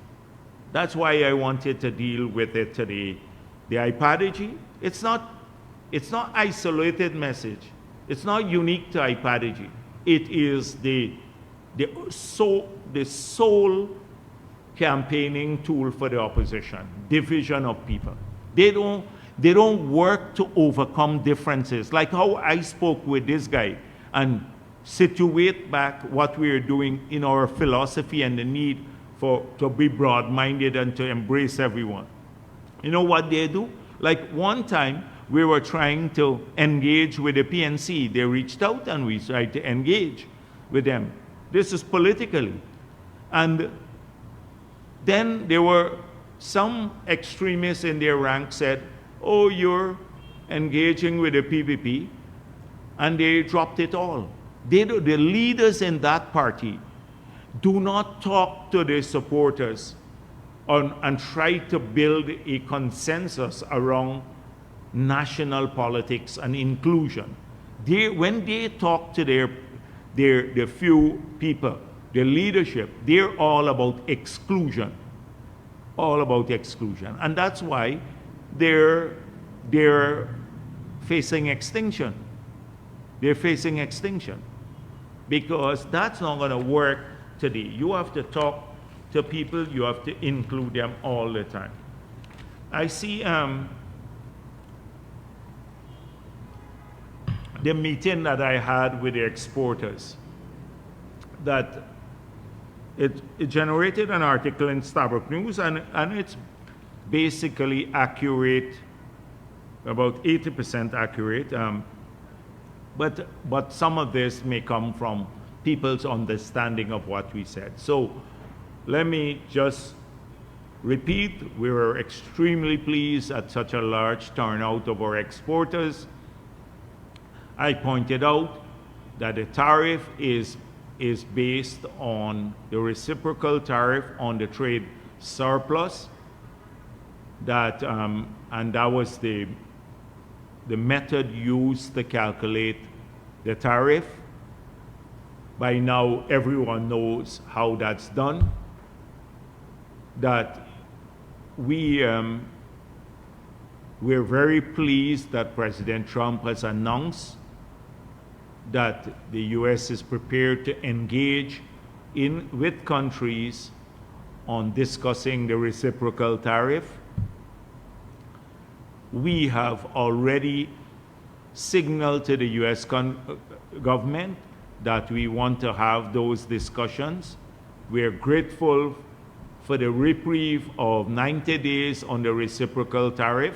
That's why I wanted to deal with it today. The IPADG, it's not isolated message. It's not unique to IPADG. It is the sole campaigning tool for the opposition, division of people. They don't work to overcome differences. Like how I spoke with this guy and situate back what we are doing in our philosophy and the need to be broad-minded and to embrace everyone. You know what they do? Like one time, we were trying to engage with the PNC. They reached out and we tried to engage with them. This is politically. And then there were some extremists in their ranks said, oh, you're engaging with the PPP, and they dropped it all. The leaders in that party do not talk to their supporters and try to build a consensus around national politics and inclusion. When they talk to their few people, their leadership, they're all about exclusion. All about exclusion. And that's why they're facing extinction. They're facing extinction. Because that's not going to work today. You have to talk to people, you have to include them all the time. I see the meeting that I had with the exporters, that it generated an article in Starbuck News, and it's basically accurate, about 80% accurate, but some of this may come from people's understanding of what we said. So let me just repeat, we were extremely pleased at such a large turnout of our exporters. I pointed out that the tariff is based on the reciprocal tariff on the trade surplus, that and that was the method used to calculate the tariff. By now, everyone knows how that's done. That we're very pleased that President Trump has announced that the U.S. is prepared to engage with countries on discussing the reciprocal tariff. We have already signaled to the U.S. government that we want to have those discussions. We are grateful for the reprieve of 90 days on the reciprocal tariff.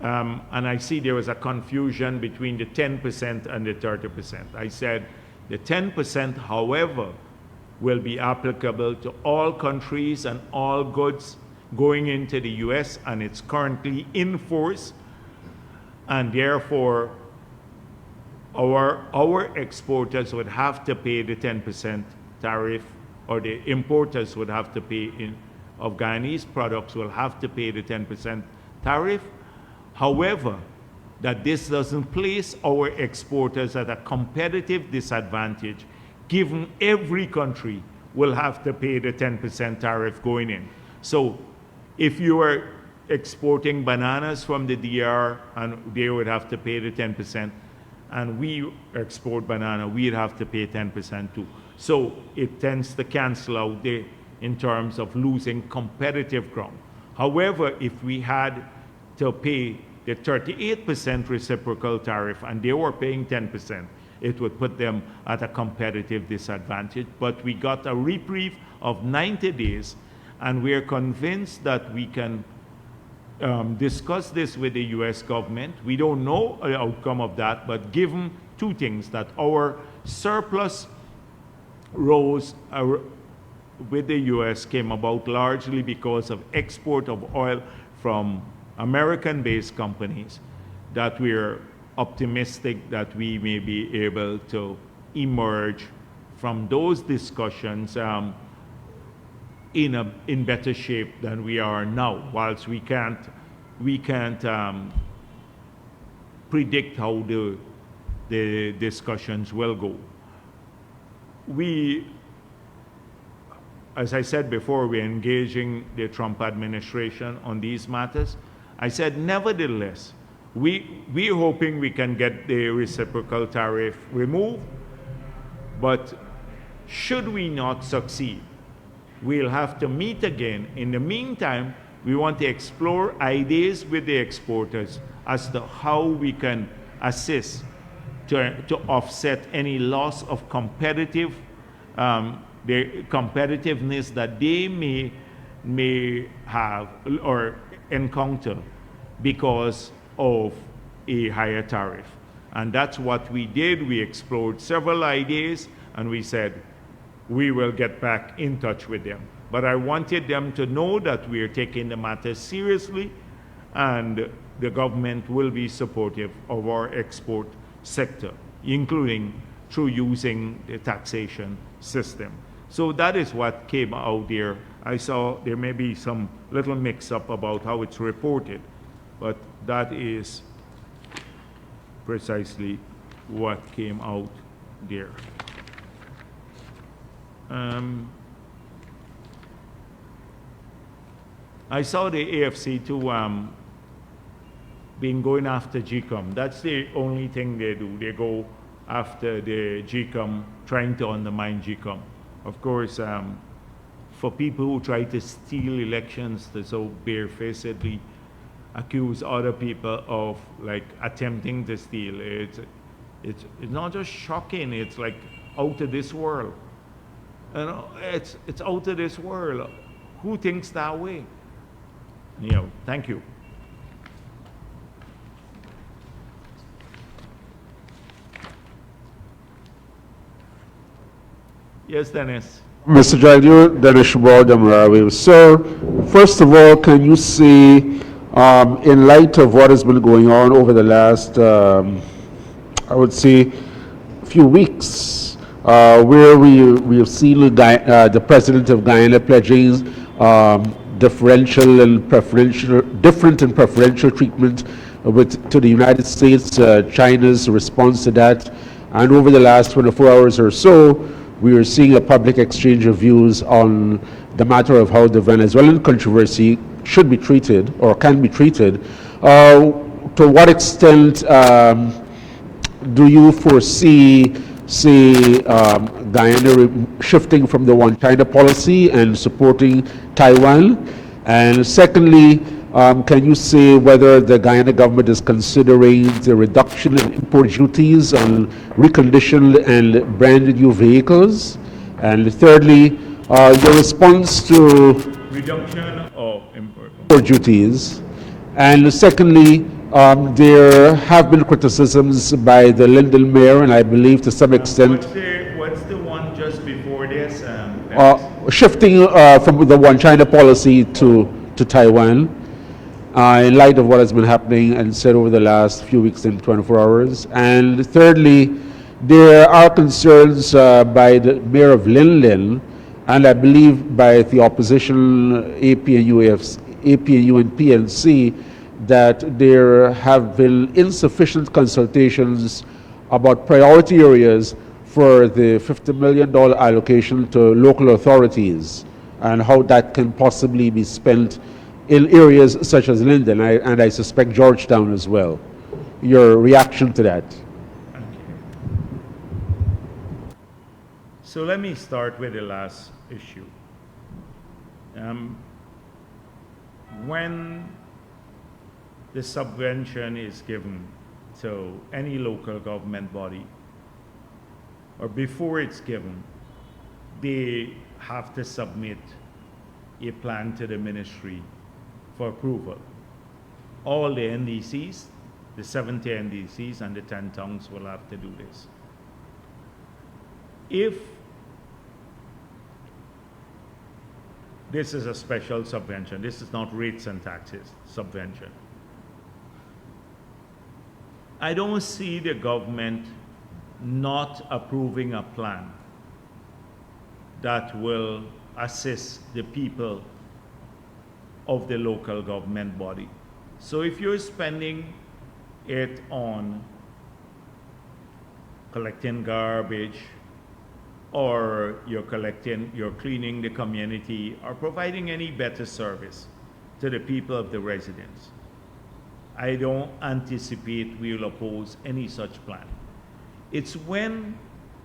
And I see there was a confusion between the 10% and the 30%. I said the 10%, however, will be applicable to all countries and all goods going into the U.S., and it's currently in force, and therefore our exporters would have to pay the 10% tariff, or the importers would have to pay of Guyanese products will have to pay the 10% tariff. However, that this doesn't place our exporters at a competitive disadvantage, given every country will have to pay the 10% tariff going in. So if you are exporting bananas from the DR, and they would have to pay the 10%, and we export banana, we'd have to pay 10% too. So it tends to cancel out in terms of losing competitive ground. However, if we had to pay the 38% reciprocal tariff and they were paying 10%, it would put them at a competitive disadvantage. But we got a reprieve of 90 days, and we're convinced that we can discuss this with the U.S. government. We don't know the outcome of that, but given two things, that our surplus rose with the U.S. came about largely because of export of oil from American-based companies, that we're optimistic that we may be able to emerge from those discussions in better shape than we are now. Whilst we can't predict how the discussions will go. As I said before, we're engaging the Trump administration on these matters. I said, nevertheless, we're hoping we can get the reciprocal tariff removed, but should we not succeed, we'll have to meet again. In the meantime, we want to explore ideas with the exporters as to how we can assist to offset any loss of competitive the competitiveness that they may have or encounter because of a higher tariff. And that's what we did. We explored several ideas, and we said we will get back in touch with them. But I wanted them to know that we are taking the matter seriously, and the government will be supportive of our export sector, including through using the taxation system. So that is what came out there. I saw there may be some little mix-up about how it's reported, but that is precisely what came out there. I saw the AFC too been going after GCOM. That's the only thing they do. They go after the GCOM, trying to undermine GCOM. Of course, for people who try to steal elections, to so barefacedly accuse other people of like attempting to steal, it's not just shocking, it's like out of this world. You know, it's out of this world. Who thinks that way? You know, thank you. Yes, Dennis. Mr. Jagdeo, Dennis Shabal. Sir, first of all, can you see, in light of what has been going on over the last, I would say, few weeks, where we have seen the president of Guyana pledging differential and preferential treatment to the United States, China's response to that, and over the last 24 hours or so, we are seeing a public exchange of views on the matter of how the Venezuelan controversy should be treated or can be treated. To what extent do you foresee, say, Guyana shifting from the one China policy and supporting Taiwan? And secondly, can you say whether the Guyana government is considering the reduction in import duties on reconditioned and brand new vehicles? And thirdly, your response to reduction of import duties. And secondly, there have been criticisms by the Linden mayor, and I believe to some extent, what's the one just before this? shifting from the one China policy to Taiwan. In light of what has been happening and said over the last few weeks and 24 hours. And thirdly, there are concerns by the mayor of Linden, and I believe by the opposition APNU and PNC, that there have been insufficient consultations about priority areas for the $50 million allocation to local authorities and how that can possibly be spent in areas such as Linden, and I suspect Georgetown as well. Your reaction to that? Okay. So let me start with the last issue. When the subvention is given to any local government body, or before it's given, they have to submit a plan to the ministry for approval. All the NDCs, the 70 NDCs and the 10 towns will have to do this. If this is a special subvention, this is not rates and taxes subvention, I don't see the government not approving a plan that will assist the people of the local government body. So if you're spending it on collecting garbage, or you're cleaning the community, or providing any better service to the people of the residents, I don't anticipate we'll oppose any such plan. It's when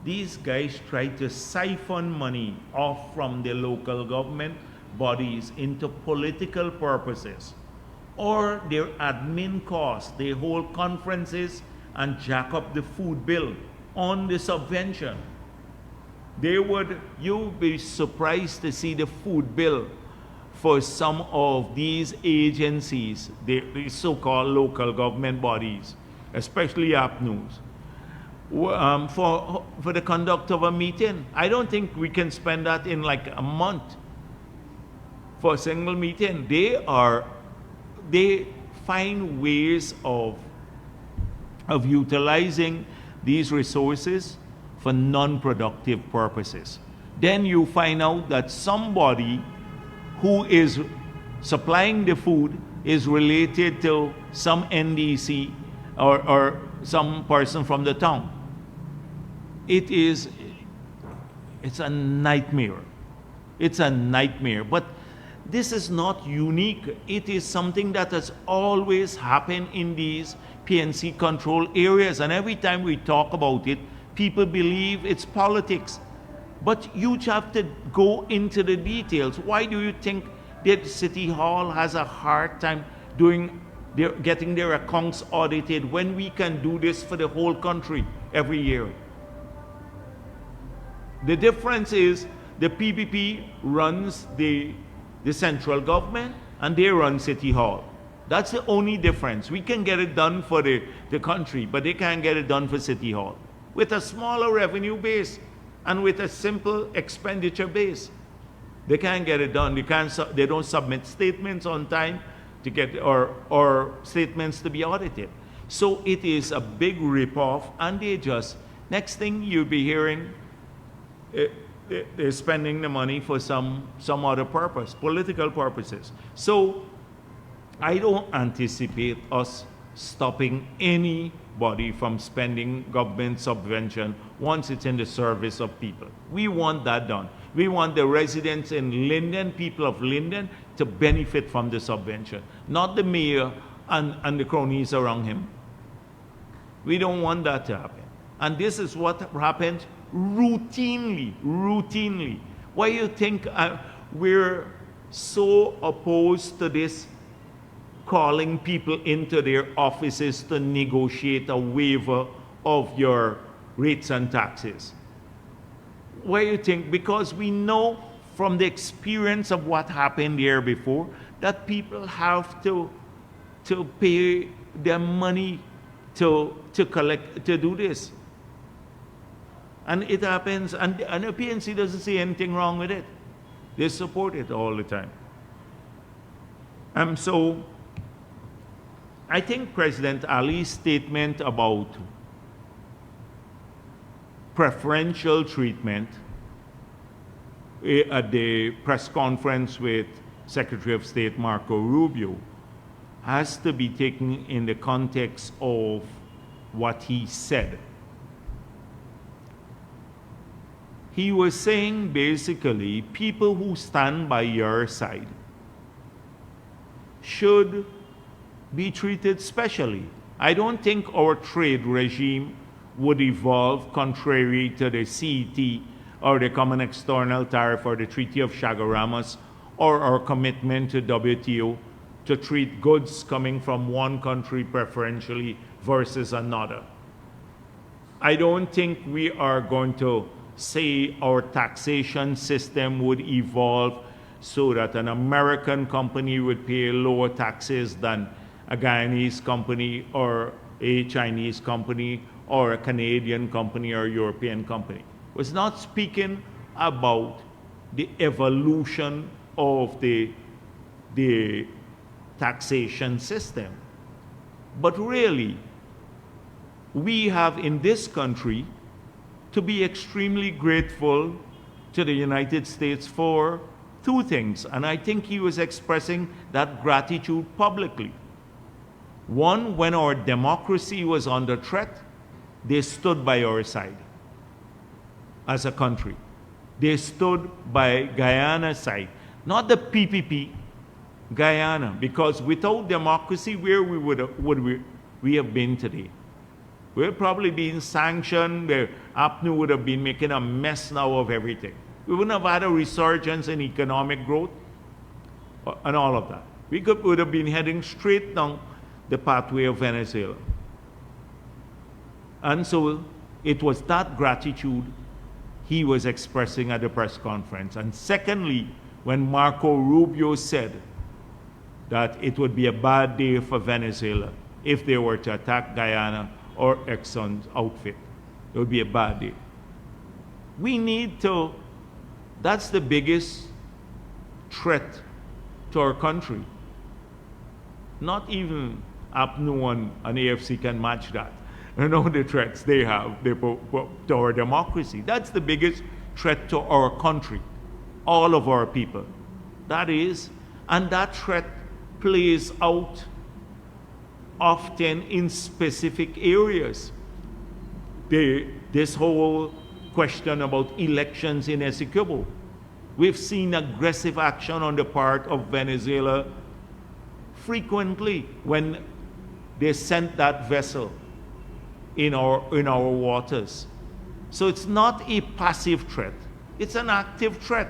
these guys try to siphon money off from the local government bodies into political purposes, or their admin costs. They hold conferences and jack up the food bill on the subvention. You'll be surprised to see the food bill for some of these agencies, the so-called local government bodies, especially APNUs, for the conduct of a meeting. I don't think we can spend that in like a month for a single meeting. They find ways of utilizing these resources for non-productive purposes. Then you find out that somebody who is supplying the food is related to some NDC or some person from the town. It's a nightmare. It's a nightmare. But this is not unique. It is something that has always happened in these PNC control areas. And every time we talk about it, people believe it's politics. But you have to go into the details. Why do you think that City Hall has a hard time getting their accounts audited when we can do this for the whole country every year? The difference is the PPP runs the central government and they run City Hall. That's the only difference. We can get it done for the country, but they can't get it done for City Hall. With a smaller revenue base and with a simple expenditure base, they can't get it done. They don't submit statements on time to get or statements to be audited. So it is a big ripoff, and next thing you'll be hearing, they're spending the money for some other purpose, political purposes. So I don't anticipate us stopping anybody from spending government subvention once it's in the service of people. We want that done. We want the residents in Linden, people of Linden, to benefit from the subvention, not the mayor and the cronies around him. We don't want that to happen. And this is what happens routinely. Why do you think we're so opposed to this, calling people into their offices to negotiate a waiver of your rates and taxes? Why do you think? Because we know from the experience of what happened here before that people have to pay their money to collect, to do this. And it happens, and the PNC doesn't see anything wrong with it. They support it all the time. So I think President Ali's statement about preferential treatment at the press conference with Secretary of State Marco Rubio has to be taken in the context of what he said. He was saying basically people who stand by your side should be treated specially. I don't think our trade regime would evolve contrary to the CET or the Common External Tariff or the Treaty of Chaguaramas or our commitment to WTO to treat goods coming from one country preferentially versus another. I don't think we are going to say our taxation system would evolve so that an American company would pay lower taxes than a Guyanese company or a Chinese company or a Canadian company or a European company. It's not speaking about the evolution of the taxation system. But really, we have in this country to be extremely grateful to the United States for two things, and I think he was expressing that gratitude publicly. One, when our democracy was under threat, they stood by our side as a country. They stood by Guyana's side, not the PPP, Guyana, because without democracy, where would we have been today? We'd probably been sanctioned. The APNU would have been making a mess now of everything. We wouldn't have had a resurgence in economic growth and all of that. We would have been heading straight down the pathway of Venezuela. And so it was that gratitude he was expressing at the press conference. And secondly, when Marco Rubio said that it would be a bad day for Venezuela if they were to attack Guyana or Exxon's outfit. It would be a bad day. We need to, that's the biggest threat to our country. Not even APNU and AFC can match that. You know the threats they have to our democracy. That's the biggest threat to our country, all of our people. That is, and that threat plays out often in specific areas. This whole question about elections in Essequibo. We've seen aggressive action on the part of Venezuela frequently when they sent that vessel in our waters. So it's not a passive threat, it's an active threat.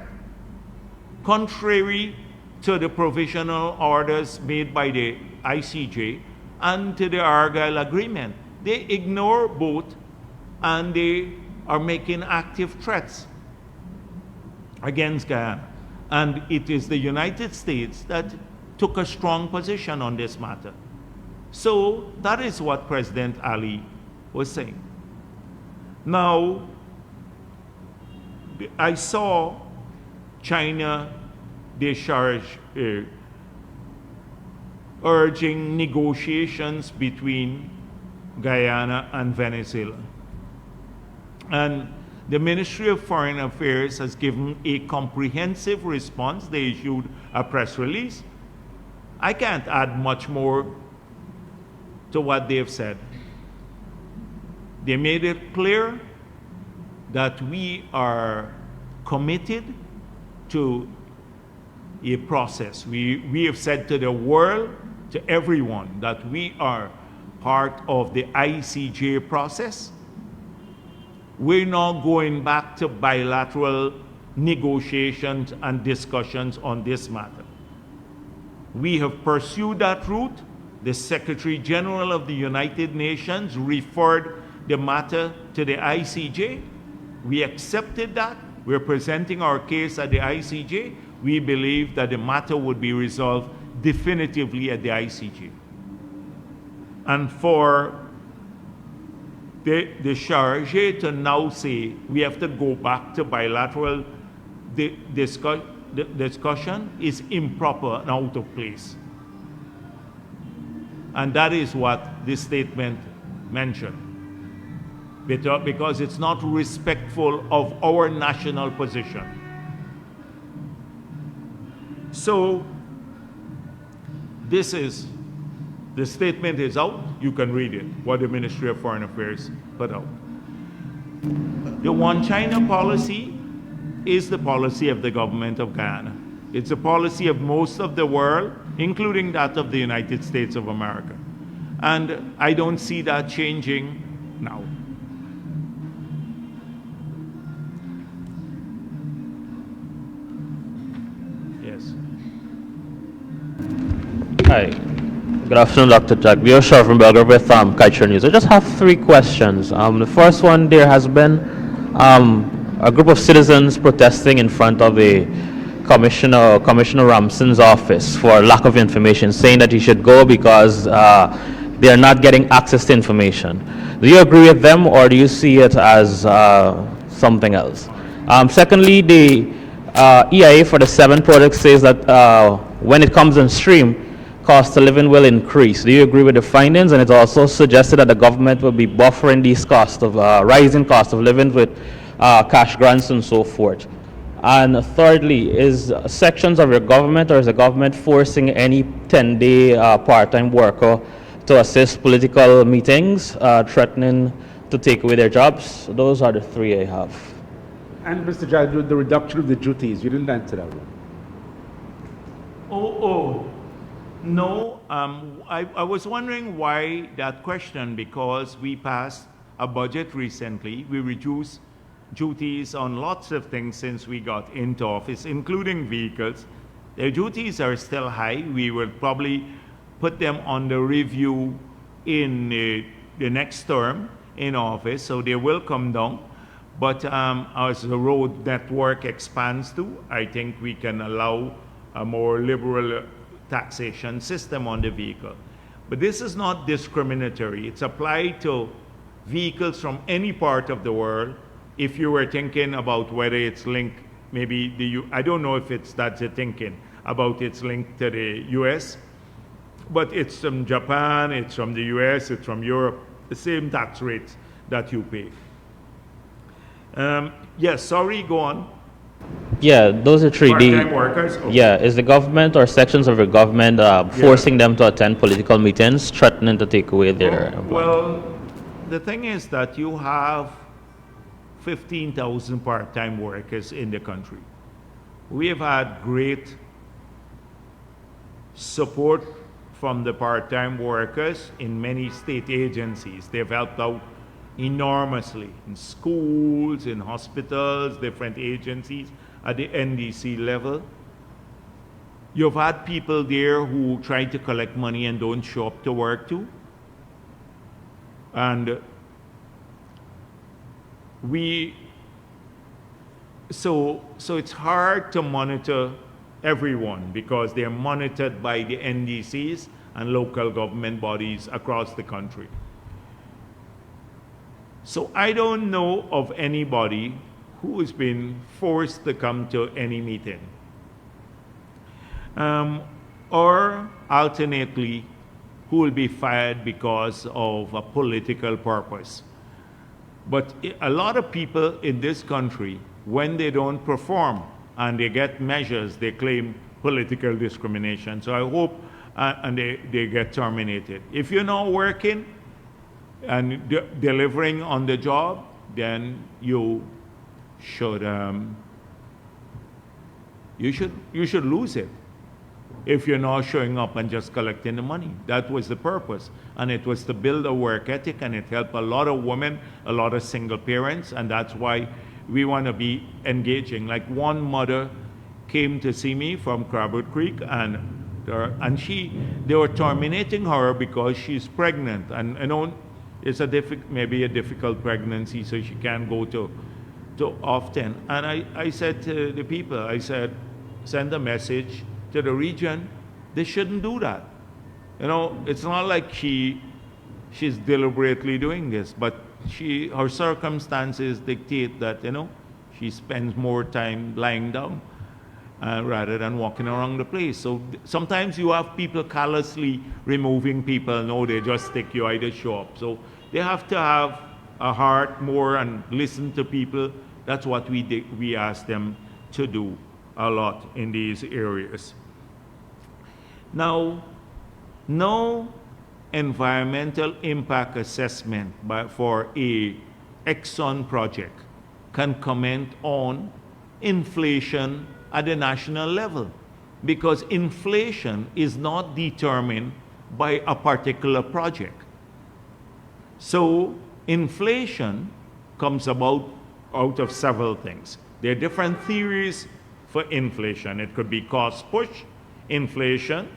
Contrary to the provisional orders made by the ICJ and to the Argyle Agreement. They ignore both and they are making active threats against Guyana. And it is the United States that took a strong position on this matter. So that is what President Ali was saying. Now, I saw China urging negotiations between Guyana and Venezuela. And the Ministry of Foreign Affairs has given a comprehensive response. They issued a press release. I can't add much more to what they've said. They made it clear that we are committed to a process. We have said to the world, to everyone, that we are part of the ICJ process. We're not going back to bilateral negotiations and discussions on this matter. We have pursued that route. The Secretary General of the United Nations referred the matter to the ICJ. We accepted that. We're presenting our case at the ICJ. We believe that the matter would be resolved definitively at the ICJ. And for the charge to now say we have to go back to bilateral discussion is improper and out of place. And that is what this statement mentioned. Because it's not respectful of our national position. So, the statement is out. You can read it, what the Ministry of Foreign Affairs put out. The One China policy is the policy of the government of Guyana. It's a policy of most of the world, including that of the United States of America. And I don't see that changing now. Yes. Hi. Good afternoon, Dr. Jagdeo from Belgrade with Kaiser News. I just have three questions. The first one, there has been a group of citizens protesting in front of a Commissioner Ramson's office for lack of information, saying that he should go because they are not getting access to information. Do you agree with them, or do you see it as something else? Secondly, the EIA for the 7 projects says that when it comes in stream, cost of living will increase. Do you agree with the findings? And it's also suggested that the government will be buffering these costs of rising cost of living with cash grants and so forth. And thirdly, is sections of your government, or is the government forcing any 10-day part-time worker to assist political meetings, threatening to take away their jobs? Those are the three I have. And Mr. Jagdeo, the reduction of the duties, you didn't answer that one. No, I was wondering why that question, because we passed a budget recently. We reduced duties on lots of things since we got into office, including vehicles. Their duties are still high. We will probably put them under review in the next term in office, so they will come down. But as the road network expands too, I think we can allow a more liberal taxation system on the vehicle. But this is not discriminatory. It's applied to vehicles from any part of the world. If you were thinking about whether it's linked, maybe I don't know if that's the thinking about it's linked to the US, but it's from Japan, it's from the US, it's from Europe, the same tax rates that you pay. Yes, sorry, go on. Yeah, those are three. Part-time workers? Okay. Yeah, is the government or sections of the government forcing them to attend political meetings, threatening to take away their employment? Well, the thing is that you have 15,000 part-time workers in the country. We have had great support from the part-time workers in many state agencies. They've helped out enormously in schools, in hospitals, different agencies at the NDC level. You've had people there who try to collect money and don't show up to work too. And so it's hard to monitor everyone because they're monitored by the NDCs and local government bodies across the country. So I don't know of anybody who has been forced to come to any meeting. Or alternately, who will be fired because of a political purpose. But a lot of people in this country, when they don't perform and they get measures, they claim political discrimination. So I hope and they get terminated. If you're not working and delivering on the job, then you should lose it. If you're not showing up and just collecting the money. That was the purpose. And it was to build a work ethic, and it helped a lot of women, a lot of single parents, and that's why we want to be engaging. Like one mother came to see me from Crabwood Creek, and they were terminating her because she's pregnant. And you know, it's maybe a difficult pregnancy, so she can't go to often. And I said to the people, I said, send a message to the region, they shouldn't do that. You know, it's not like she's deliberately doing this, but her circumstances dictate that, you know, she spends more time lying down rather than walking around the place. So sometimes you have people callously removing people. No, they just stick you, either show up. So they have to have a heart more and listen to people. That's what we ask them to do a lot in these areas. Now, no environmental impact assessment for a Exxon project can comment on inflation at the national level, because inflation is not determined by a particular project. So inflation comes out of several things. There are different theories for inflation. It could be cost push inflation,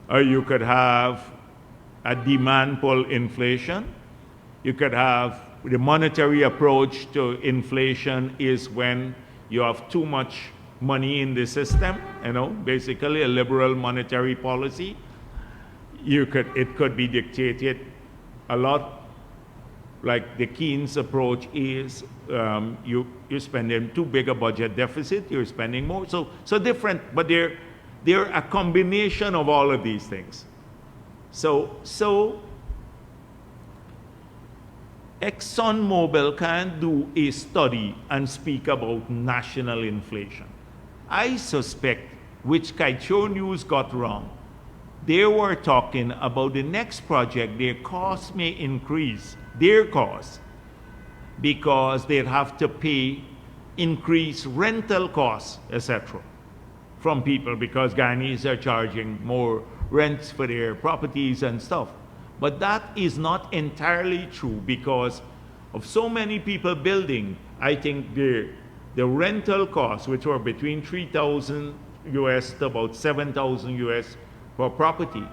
or you could have a demand pull inflation. You could have the monetary approach to inflation is when you have too much money in the system, basically a liberal monetary policy. It could be dictated a lot, like the Keynes approach is you're spending too big a budget deficit, you're spending more. So different, but they're a combination of all of these things. So ExxonMobil can't do a study and speak about national inflation. I suspect, which Kaicho News got wrong, they were talking about the next project, their costs may increase, their costs, because they'd have to pay increased rental costs, etc., from people, because Guyanese are charging more rents for their properties and stuff. But that is not entirely true because of so many people building. I think the rental costs, which were between $3,000 US to about $7,000 US per property,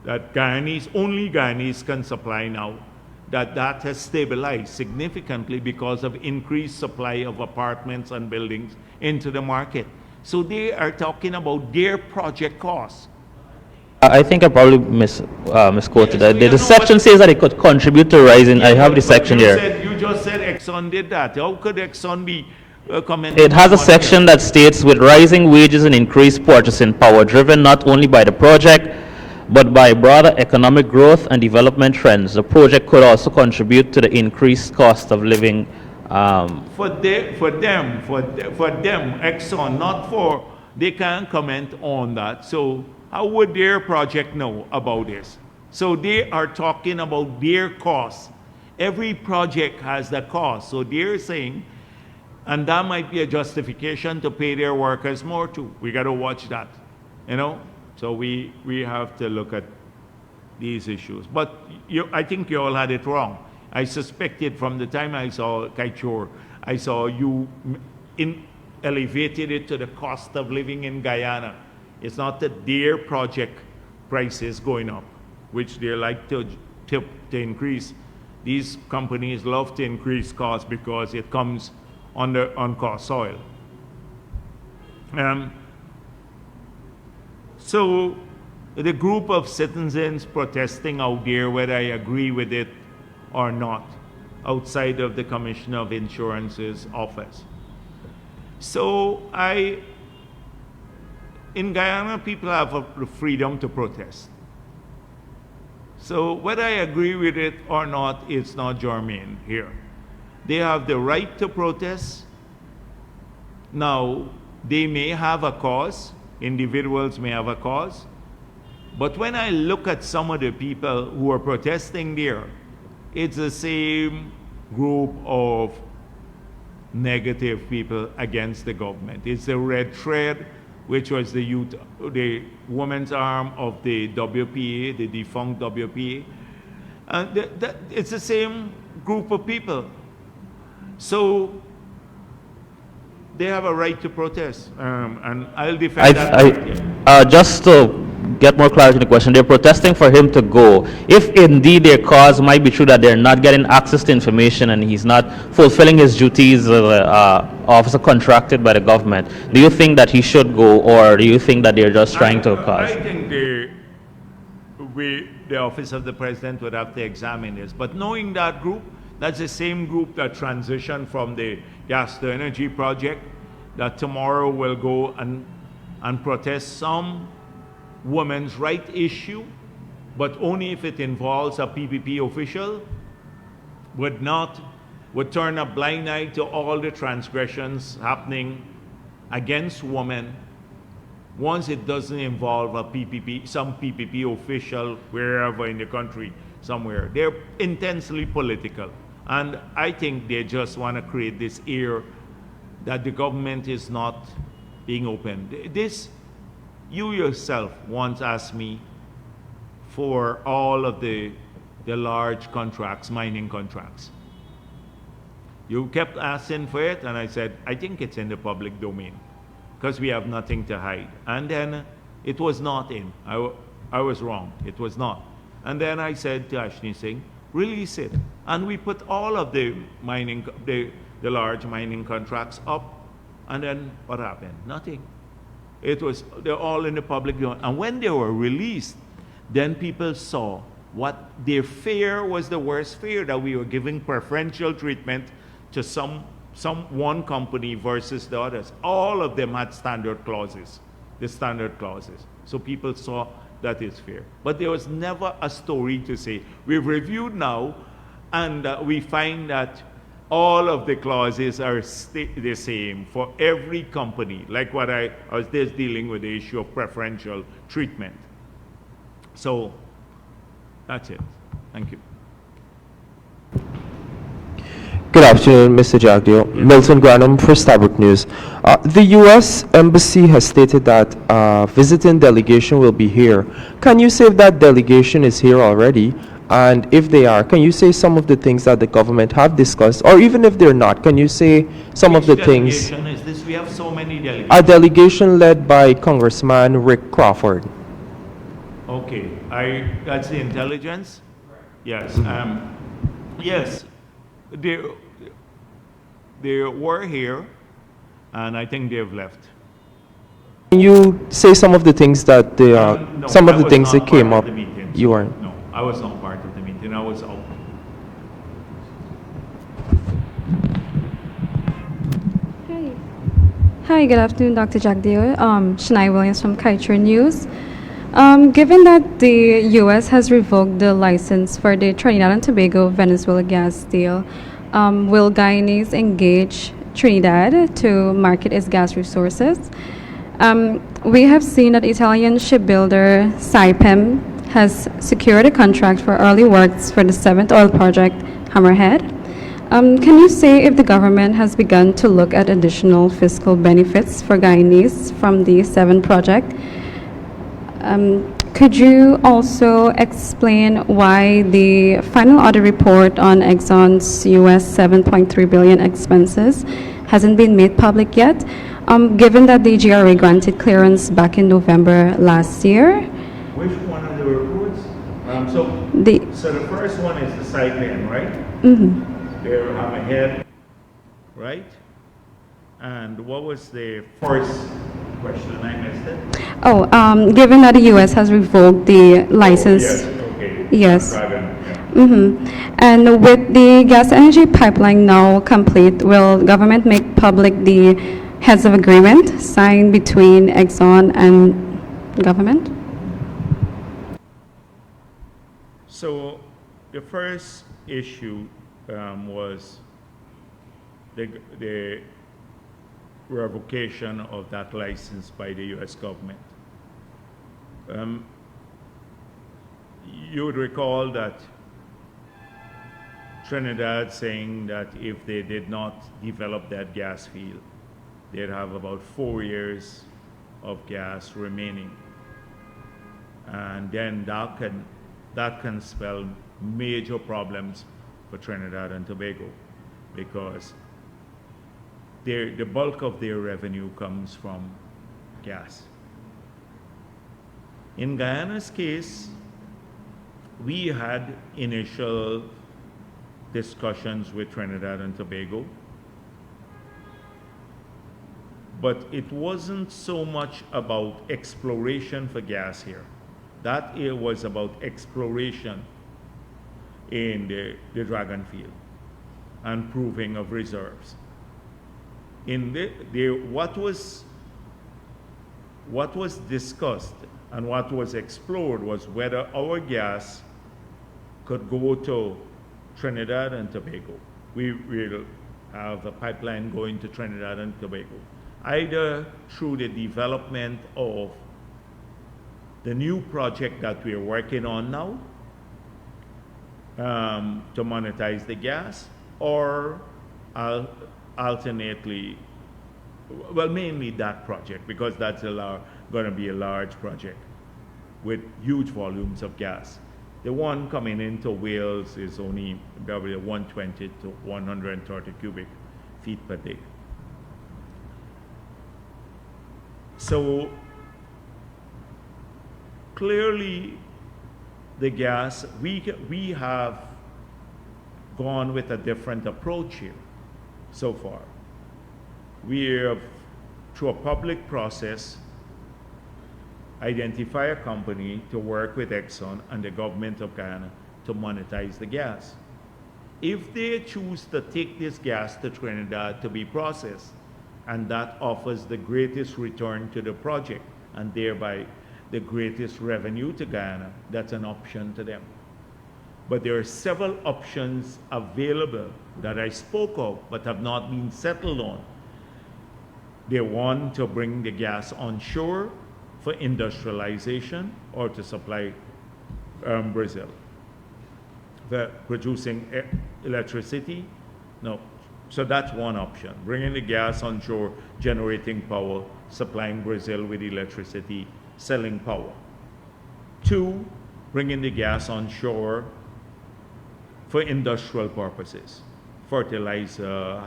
that only Guyanese can supply now, that has stabilized significantly because of increased supply of apartments and buildings into the market. So they are talking about their project costs. I think I probably misquoted that. The section says that it could contribute to rising. I have the section here. You just said Exxon did that. How could Exxon be commenting? It has a section that states, with rising wages and increased purchasing power, driven not only by the project, but by broader economic growth and development trends, the project could also contribute to the increased cost of living. For them, Exxon, not for, they can't comment on that. So how would their project know about this? So they are talking about their costs. Every project has the cost. So they're saying, and that might be a justification to pay their workers more too. We got to watch that, So we have to look at these issues. But I think you all had it wrong. I suspected from the time I saw Kaichor, I saw you elevated it to the cost of living in Guyana. It's not that their project price is going up, which they like to increase. These companies love to increase costs because it comes on cost soil. So the group of citizens protesting out there, whether I agree with it or not, outside of the Commissioner of Insurance's office. So in Guyana, people have the freedom to protest. So whether I agree with it or not, it's not germane here. They have the right to protest. Now, they may have a cause. Individuals may have a cause. But when I look at some of the people who are protesting there, it's the same group of negative people against the government. It's the red thread, which was the women's arm of the WPA, the defunct WPA. It's the same group of people. So they have a right to protest, and I'll defend that. Just to get more clarity on the question, they're protesting for him to go. If indeed their cause might be true that they're not getting access to information and he's not fulfilling his duties as an officer contracted by the government, do you think that he should go, or do you think that they're just trying to cause? I think the office of the president would have to examine this. But knowing that group, that's the same group that transitioned from the gas to energy project, that tomorrow will go and protest some women's right issue, but only if it involves a PPP official, would turn a blind eye to all the transgressions happening against women once it doesn't involve some PPP official wherever in the country somewhere. They're intensely political. And I think they just want to create this air that the government is not being open. You yourself once asked me for all of the large contracts, mining contracts. You kept asking for it, and I said, I think it's in the public domain, because we have nothing to hide. And then it was not in. I was wrong. It was not. And then I said to Ashni Singh, release it. And we put all of the mining, the large mining contracts up. And then what happened? Nothing. They're all in the public domain. And when they were released, then people saw what their fear was, the worst fear, that we were giving preferential treatment to one company versus the others. All of them had standard clauses, the standard clauses. So people saw that is fair. But there was never a story to say, we've reviewed now, and we find that all of the clauses are the same for every company, like what I was just dealing with the issue of preferential treatment. So that's it. Thank you. Good afternoon, Mr. Jagdeo. Milton Granum for Starbuck News. The U.S. Embassy has stated that a visiting delegation will be here. Can you say if that delegation is here already? And if they are, can you say some of the things that the government have discussed? Or even if they're not, can you say some of the things? Which delegation is this? We have so many delegations. A delegation led by Congressman Rick Crawford. Okay, that's the intelligence? Yes. Yes, they were here, and I think they've left. Can you say some of the things that they are, No, some of I the was things not that came part up? of the meeting. You weren't. No, I was not part of the meeting. I was out. Hi, good afternoon, Dr. Jagdeo. Shania Williams from Kaiser News. Given that the U.S. has revoked the license for the Trinidad and Tobago Venezuela gas deal, will Guyanese engage Trinidad to market its gas resources? We have seen that Italian shipbuilder Saipem has secured a contract for early works for the 7th oil project, Hammerhead. Can you say if the government has begun to look at additional fiscal benefits for Guyanese from the 7 project? Could you also explain why the final audit report on Exxon's US $7.3 billion expenses hasn't been made public yet, given that the GRA granted clearance back in November last year? Which one of the reports? So the first one is the Saipem, right? Mm-hmm. They're Hammerhead, right? And what was the first question? I missed it. Oh, given that the U.S. has revoked the license. Yes, okay. Yes. Dragon, yeah. Mm-hmm. And with the gas energy pipeline now complete, will government make public the heads of agreement signed between Exxon and government? So the first issue was the revocation of that license by the U.S. government. You would recall that Trinidad saying that if they did not develop that gas field, they'd have about 4 years of gas remaining. And then that can spell major problems for Trinidad and Tobago, because the bulk of their revenue comes from gas. In Guyana's case, we had initial discussions with Trinidad and Tobago, but it wasn't so much about exploration for gas here. That it was about exploration in the Dragon field and proving of reserves. In what was discussed and what was explored was whether our gas could go to Trinidad and Tobago. We will have a pipeline going to Trinidad and Tobago, either through the development of the new project that we're working on now, to monetize the gas, or alternately, well, mainly that project, because that's going to be a large project with huge volumes of gas. The one coming into Wales is only probably 120 to 130 cubic feet per day. So clearly the gas, we have gone with a different approach here so far. We have, through a public process, identify a company to work with Exxon and the government of Guyana to monetize the gas. If they choose to take this gas to Trinidad to be processed, and that offers the greatest return to the project and thereby the greatest revenue to Guyana, that's an option to them. But there are several options available that I spoke of but have not been settled on. They want to bring the gas onshore for industrialization or to supply Brazil. For producing electricity, no. So that's one option, bringing the gas onshore, generating power, supplying Brazil with electricity, selling power. Two, bringing the gas onshore for industrial purposes, fertilizer,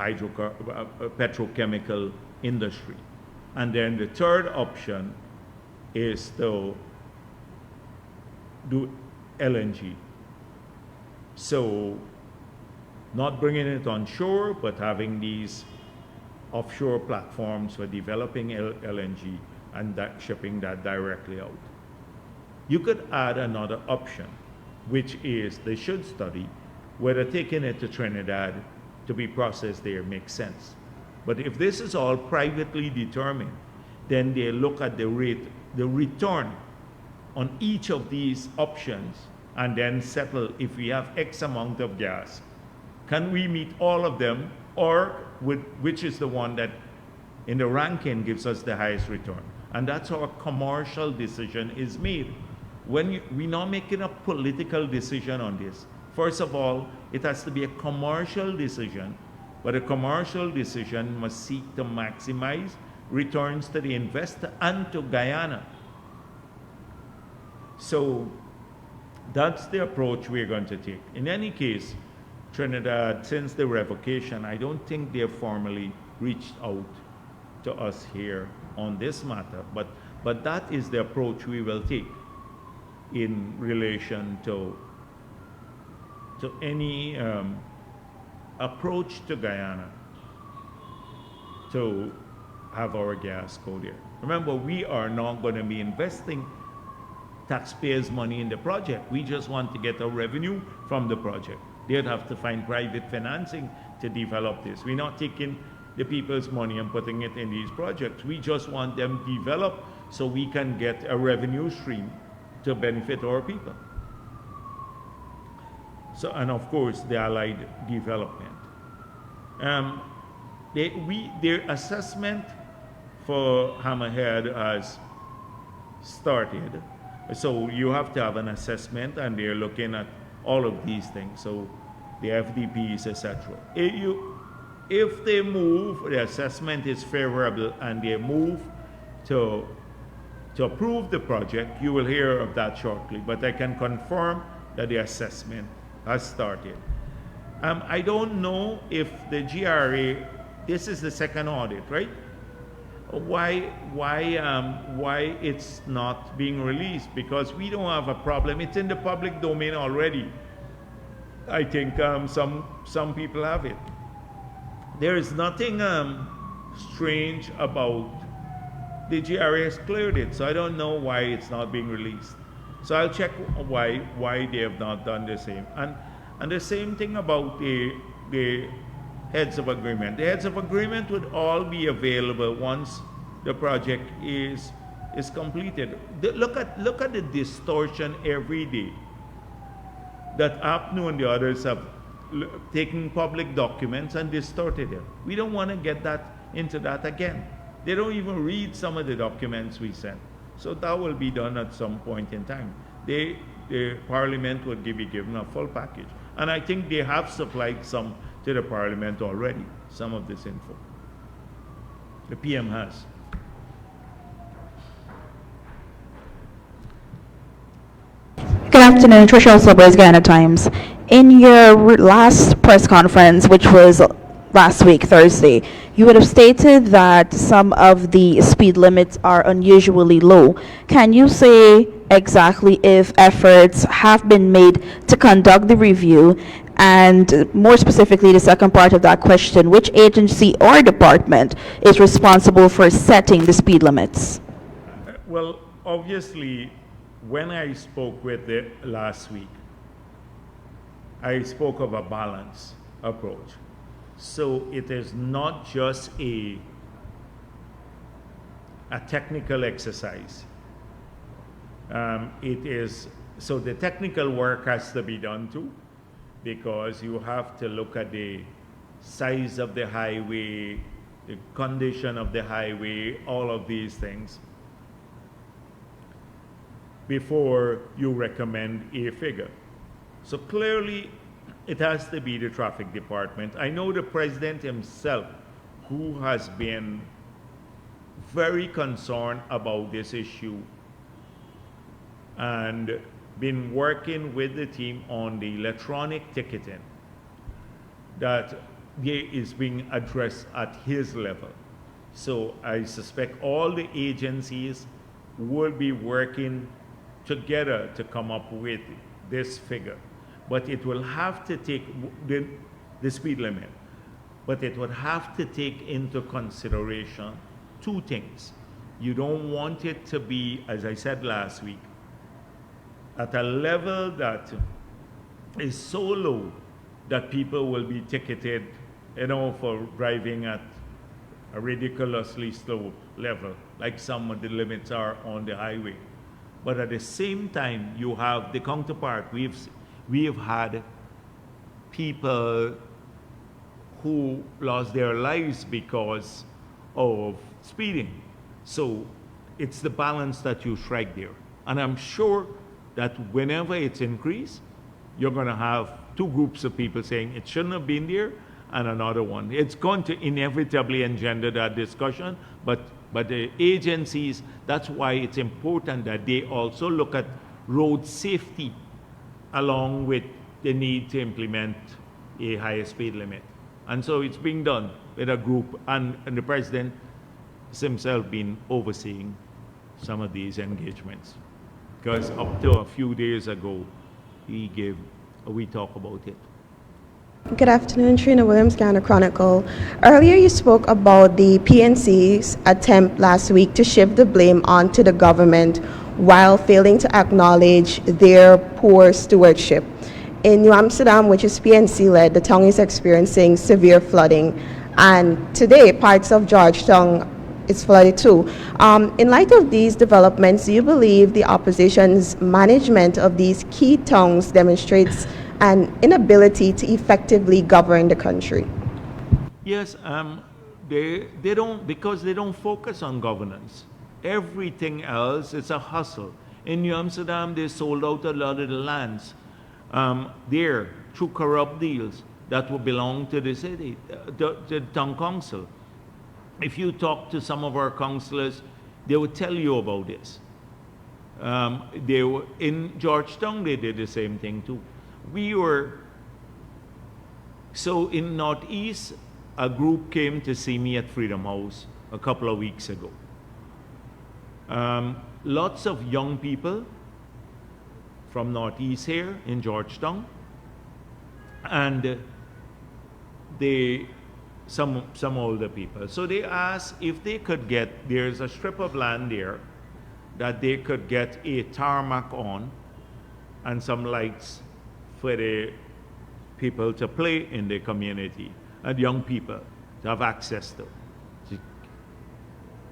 petrochemical industry. And then the third option is to do LNG. So not bringing it on shore, but having these offshore platforms for developing LNG and shipping that directly out. You could add another option, which is they should study whether taking it to Trinidad to be processed there makes sense. But if this is all privately determined, then they look at the rate, the return on each of these options, and then settle if we have X amount of gas. Can we meet all of them, or which is the one that in the ranking gives us the highest return? And that's how a commercial decision is made. We're not making a political decision on this. First of all, it has to be a commercial decision, but a commercial decision must seek to maximize returns to the investor and to Guyana. So that's the approach we're going to take. In any case, Trinidad, since the revocation, I don't think they have formally reached out to us here on this matter, but that is the approach we will take in relation to any approach to Guyana to have our gas go there. Remember, we are not going to be investing taxpayers' money in the project. We just want to get a revenue from the project. They'd have to find private financing to develop this. We're not taking the people's money and putting it in these projects. We just want them developed so we can get a revenue stream to benefit our people. So, and of course, the allied development. Their assessment for Hammerhead has started. So you have to have an assessment, and they're looking at all of these things. So the FDPs, etc. If they move, the assessment is favorable, and they move to approve the project, you will hear of that shortly. But I can confirm that the assessment has started. I don't know if the GRA, this is the second audit, right? Why it's not being released? Because we don't have a problem. It's in the public domain already. I think some people have it. There is nothing strange about the GRA has cleared it, so I don't know why it's not being released. So I'll check why they have not done the same. And the same thing about the heads of agreement. The heads of agreement would all be available once the project is completed. Look at the distortion every day that APNU and the others have taken public documents and distorted them. We don't want to get into that again. They don't even read some of the documents we sent. So that will be done at some point in time. The Parliament would be given a full package. And I think they have supplied some to the Parliament already, some of this info. The PM has. Good afternoon, Tricia Silvers, Guyana Times. In your last press conference, which was last week, Thursday, you would have stated that some of the speed limits are unusually low. Can you say exactly if efforts have been made to conduct the review? And more specifically, the second part of that question, which agency or department is responsible for setting the speed limits? Well, obviously, when I spoke with it last week, I spoke of a balanced approach. So it is not just a technical exercise. So the technical work has to be done too, because you have to look at the size of the highway, the condition of the highway, all of these things, before you recommend a figure. So clearly, it has to be the traffic department. I know the president himself, who has been very concerned about this issue and been working with the team on the electronic ticketing, that is being addressed at his level. So I suspect all the agencies will be working together to come up with this figure. But it will have to take the speed limit, but it would have to take into consideration two things. You don't want it to be, as I said last week, at a level that is so low that people will be ticketed, for driving at a ridiculously slow level, like some of the limits are on the highway. But at the same time, you have the counterpart. We have had people who lost their lives because of speeding. So it's the balance that you strike there. And I'm sure that whenever it's increased, you're going to have two groups of people saying it shouldn't have been there, and another one. It's going to inevitably engender that discussion, but the agencies, that's why it's important that they also look at road safety along with the need to implement a higher speed limit. And so it's being done with a group, and the president himself been overseeing some of these engagements. Because up to a few days ago, we talked about it. Good afternoon, Trina Williams, Ghana Chronicle. Earlier you spoke about the PNC's attempt last week to shift the blame onto the government while failing to acknowledge their poor stewardship. In New Amsterdam, which is PNC-led, the town is experiencing severe flooding, and today parts of Georgetown is flooded too. In light of these developments, do you believe the opposition's management of these key towns demonstrates an inability to effectively govern the country? Yes, they don't, because they don't focus on governance. Everything else is a hustle. In New Amsterdam, they sold out a lot of the lands there through corrupt deals that would belong to the city, the town council. If you talk to some of our councillors, they will tell you about this. They were in Georgetown, they did the same thing too. So in Northeast, a group came to see me at Freedom House a couple of weeks ago. Lots of young people from Northeast here in Georgetown, and some older people. So they asked if they could get, there's a strip of land there that they could get a tarmac on and some lights for the people to play in the community and young people to have access to.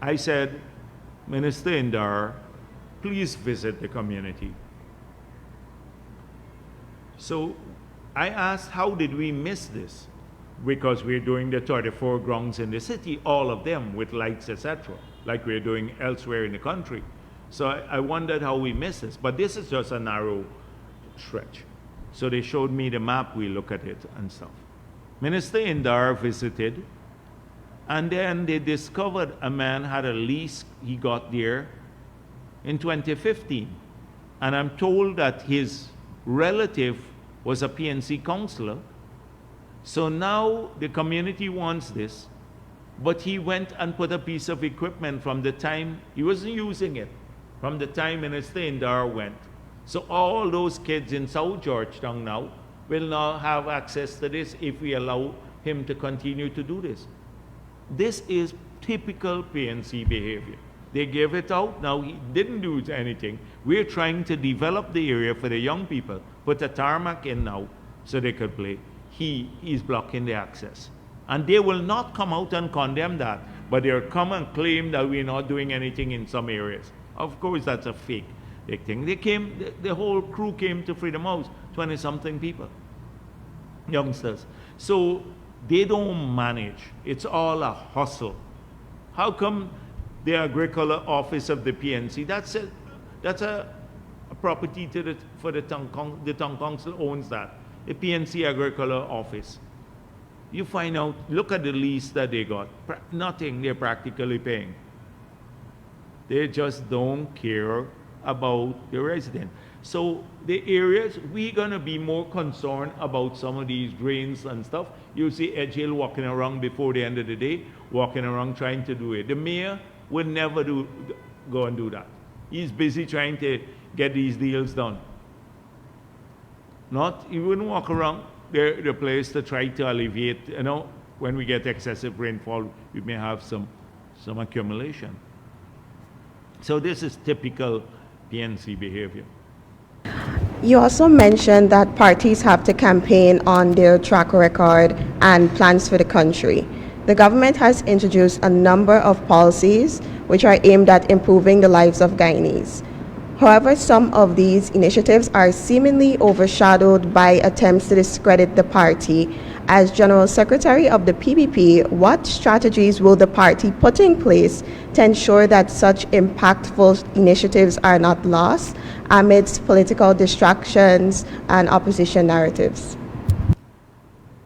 I said, Minister Indar, please visit the community. So I asked, how did we miss this? Because we're doing the 34 grounds in the city, all of them with lights, etc., like we're doing elsewhere in the country. So I wondered how we missed this, but this is just a narrow stretch. So they showed me the map, we look at it and stuff. Minister Indar visited, and then they discovered a man had a lease he got there in 2015. And I'm told that his relative was a PNC councillor, So now the community wants this, but he went and put a piece of equipment from the time he wasn't using it, from the time Minister Indar went. So all those kids in South Georgetown now will now have access to this if we allow him to continue to do this. This is typical PNC behavior. They gave it out, now he didn't do anything. We're trying to develop the area for the young people, put a tarmac in now so they could play. He's blocking the access. And they will not come out and condemn that, but they'll come and claim that we're not doing anything in some areas. Of course, that's a fake thing. The whole crew came to Freedom House, 20-something people, youngsters. So they don't manage. It's all a hustle. How come the agricultural office of the PNC, that's a property for the town council owns that. The PNC agricultural office. You find out, look at the lease that they got. Nothing they're practically paying. They just don't care about the resident. So the areas, we're gonna be more concerned about some of these drains and stuff. You see Edge Hill walking around before the end of the day, walking around trying to do it. The mayor would never go and do that. He's busy trying to get these deals done. He wouldn't walk around the place to try to alleviate, when we get excessive rainfall, we may have some accumulation. So this is typical PNC behavior. You also mentioned that parties have to campaign on their track record and plans for the country. The government has introduced a number of policies which are aimed at improving the lives of Guyanese. However, some of these initiatives are seemingly overshadowed by attempts to discredit the party. As General Secretary of the PPP, what strategies will the party put in place to ensure that such impactful initiatives are not lost amidst political distractions and opposition narratives?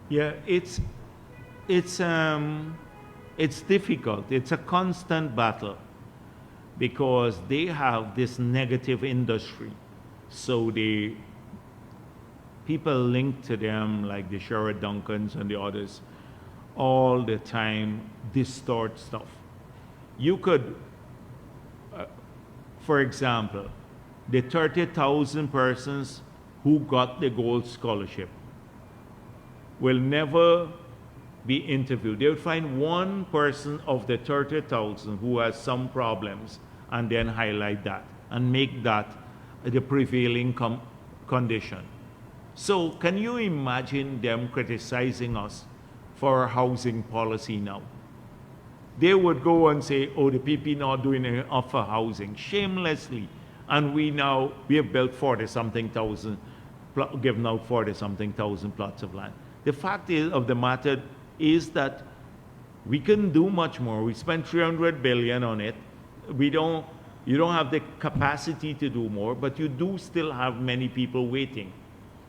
Yeah, it's difficult. It's a constant battle, because they have this negative industry. So people link to them, like the Sherrod Duncans and the others, all the time distort stuff. You could, for example, the 30,000 persons who got the gold scholarship will never be interviewed. They would find one person of the 30,000 who has some problems and then highlight that and make that the prevailing condition. So can you imagine them criticizing us for our housing policy now? They would go and say, oh, the PP not doing enough for housing, shamelessly. And we have built 40-something thousand, given out 40-something thousand plots of land. The fact of the matter is that we couldn't do much more. We spent $300 billion on it. You don't have the capacity to do more, but you do still have many people waiting.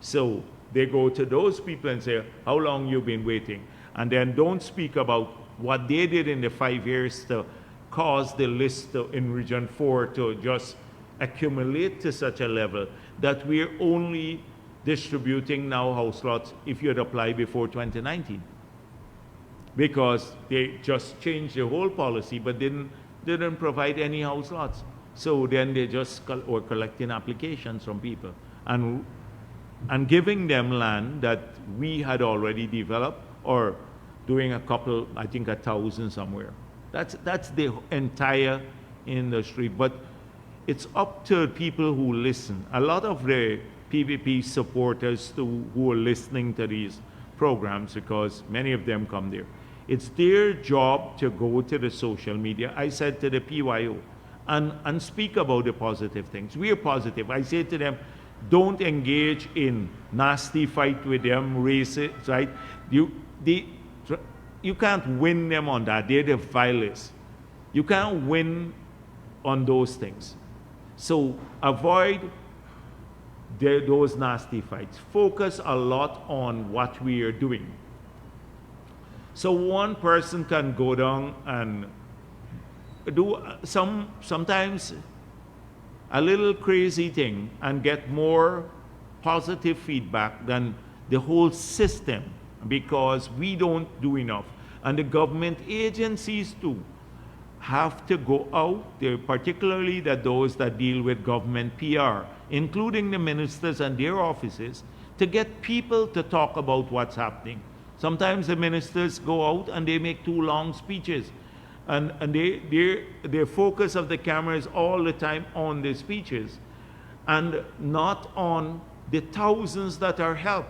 So they go to those people and say, how long you been waiting? And then don't speak about what they did in the 5 years to cause the list in Region 4 to just accumulate to such a level that we're only distributing now house lots if you had applied before 2019. Because they just changed the whole policy but didn't provide any house lots. So then they just were collecting applications from people and giving them land that we had already developed, or doing a couple, I think 1,000 somewhere. That's the entire industry. But it's up to people who listen. A lot of the PPP supporters who are listening to these programs, because many of them come there, it's their job to go to the social media. I said to the PYO, and speak about the positive things. We are positive. I say to them, don't engage in nasty fight with them, racist, right? You can't win them on that. They're the vilest. You can't win on those things. So avoid those nasty fights. Focus a lot on what we are doing. So one person can go down and do sometimes a little crazy thing and get more positive feedback than the whole system because we don't do enough. And the government agencies too have to go out, particularly those that deal with government PR, including the ministers and their offices, to get people to talk about what's happening. Sometimes the ministers go out and they make too long speeches, and their focus of the camera is all the time on the speeches and not on the thousands that are helped.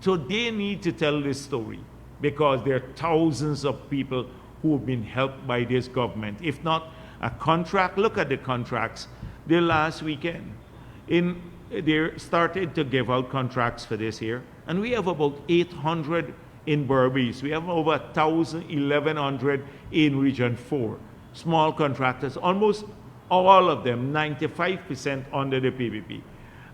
So they need to tell this story, because there are thousands of people who have been helped by this government. If not a contract, look at the contracts. The last weekend, they started to give out contracts for this year, and we have about 800 in Berbice. We have over 1,100 in Region 4. Small contractors, almost all of them, 95% under the PPP.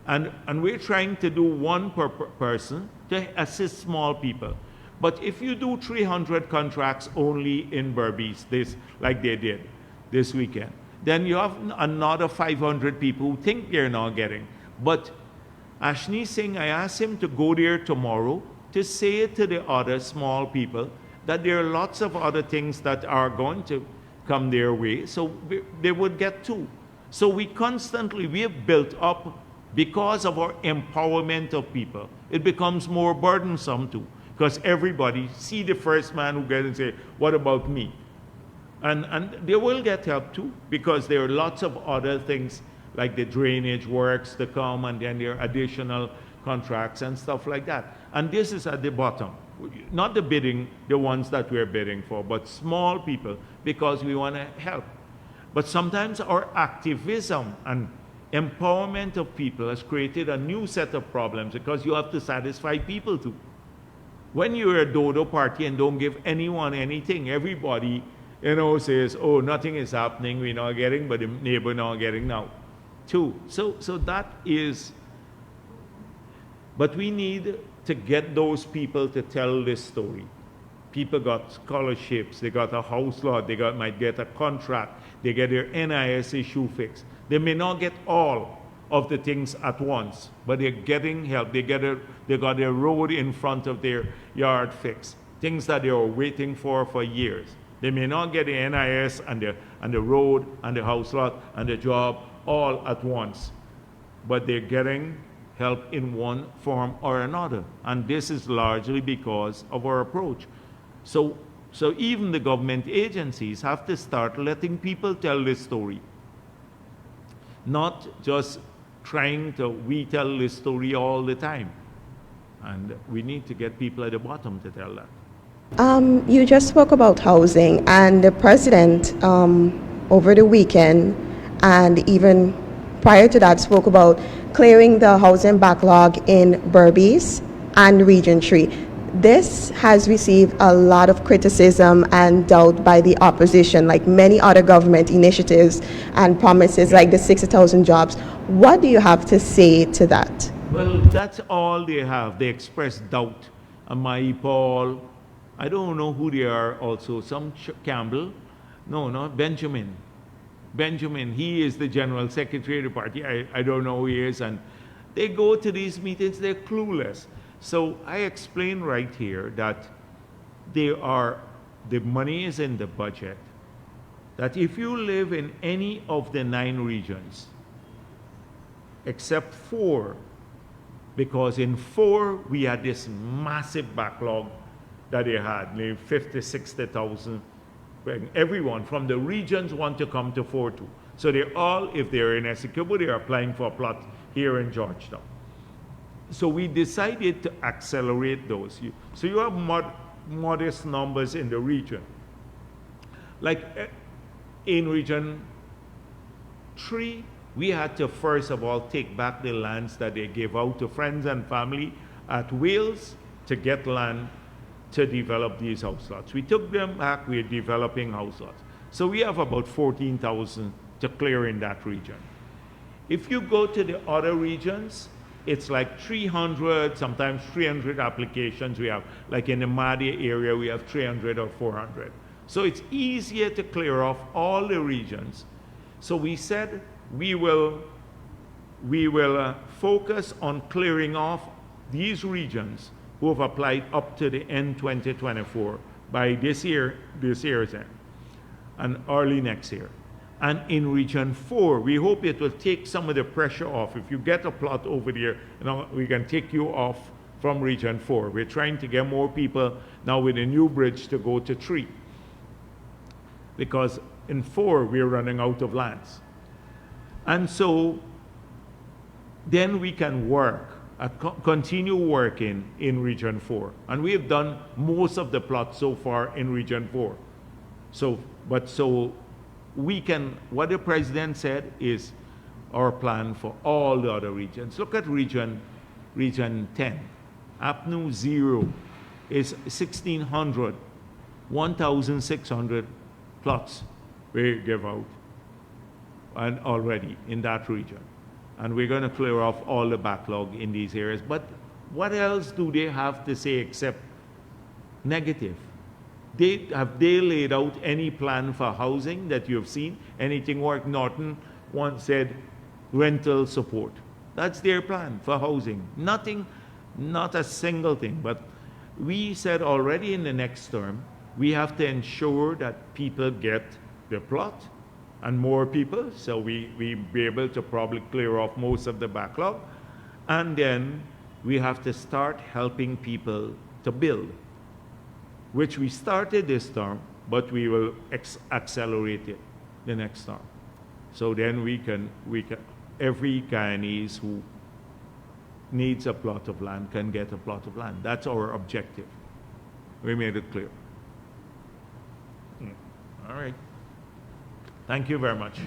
And we're trying to do one per person to assist small people. But if you do 300 contracts only in Berbice, like they did this weekend, then you have another 500 people who think they're not getting. But Ashni Singh, I asked him to go there tomorrow to say to the other small people that there are lots of other things that are going to come their way, so they would get too. So we have built up, because of our empowerment of people, it becomes more burdensome too, because everybody see the first man who gets and say, what about me? And they will get help too, because there are lots of other things like the drainage works to come, and then there are additional contracts and stuff like that. And this is at the bottom. Not the bidding, the ones that we're bidding for, but small people, because we want to help. But sometimes our activism and empowerment of people has created a new set of problems, because you have to satisfy people too. When you're a dodo party and don't give anyone anything, everybody, says, oh, nothing is happening, we're not getting, but the neighbor not getting now too. So that is, but we need to get those people to tell this story. People got scholarships, they got a house lot, they might get a contract, they get their NIS issue fixed. They may not get all of the things at once, but they're getting help. They got their road in front of their yard fixed, things that they were waiting for years. They may not get the NIS and the road and the house lot and the job all at once, but they're getting help in one form or another. And this is largely because of our approach. So even the government agencies have to start letting people tell this story, not just trying to retell this story all the time. And we need to get people at the bottom to tell that. You just spoke about housing, and the president over the weekend and even prior to that spoke about clearing the housing backlog in Berbice and Region 3. This has received a lot of criticism and doubt by the opposition, like many other government initiatives and promises like the 60,000 jobs. What do you have to say to that? Well, that's all they have. They express doubt. Amai Paul, I don't know who they are also, some Campbell, no, not Benjamin. Benjamin, he is the general secretary of the party. I don't know who he is. And they go to these meetings, they're clueless. So I explain right here that the money is in the budget, that if you live in any of the 9 regions, except 4, because in 4 we had this massive backlog that they had, maybe 50, 60,000. Everyone from the regions want to come to 4-2. So they're all, if they're in Essequibo, they're applying for a plot here in Georgetown. So we decided to accelerate those. So you have modest numbers in the region. Like in Region 3, we had to first of all take back the lands that they gave out to friends and family at Wales to get land to develop these house lots. We took them back, we're developing house lots. So we have about 14,000 to clear in that region. If you go to the other regions, it's like 300, sometimes 300 applications we have. Like in the Mahdia area, we have 300 or 400. So it's easier to clear off all the regions. So we said we will focus on clearing off these regions who have applied up to the end 2024 by this year's end, and early next year. And in Region 4, we hope it will take some of the pressure off. If you get a plot over there, we can take you off from Region 4. We're trying to get more people now with a new bridge to go to 3. Because in 4, we're running out of lands. And so then we can work, continue working in Region 4. And we have done most of the plots so far in Region 4. So we can, what the president said is our plan for all the other regions. Look at Region 10. APNU 0 is 1,600, 1,600 plots we give out and already in that region. And we're going to clear off all the backlog in these areas. But what else do they have to say except negative? Have they laid out any plan for housing that you have seen? Anything work? Norton once said rental support. That's their plan for housing. Nothing, not a single thing. But we said already in the next term, we have to ensure that people get the plot and more people, so we be able to probably clear off most of the backlog. And then we have to start helping people to build, which we started this term, but we will accelerate it the next term. So then we can every Guyanese who needs a plot of land can get a plot of land. That's our objective. We made it clear. All right. Thank you very much.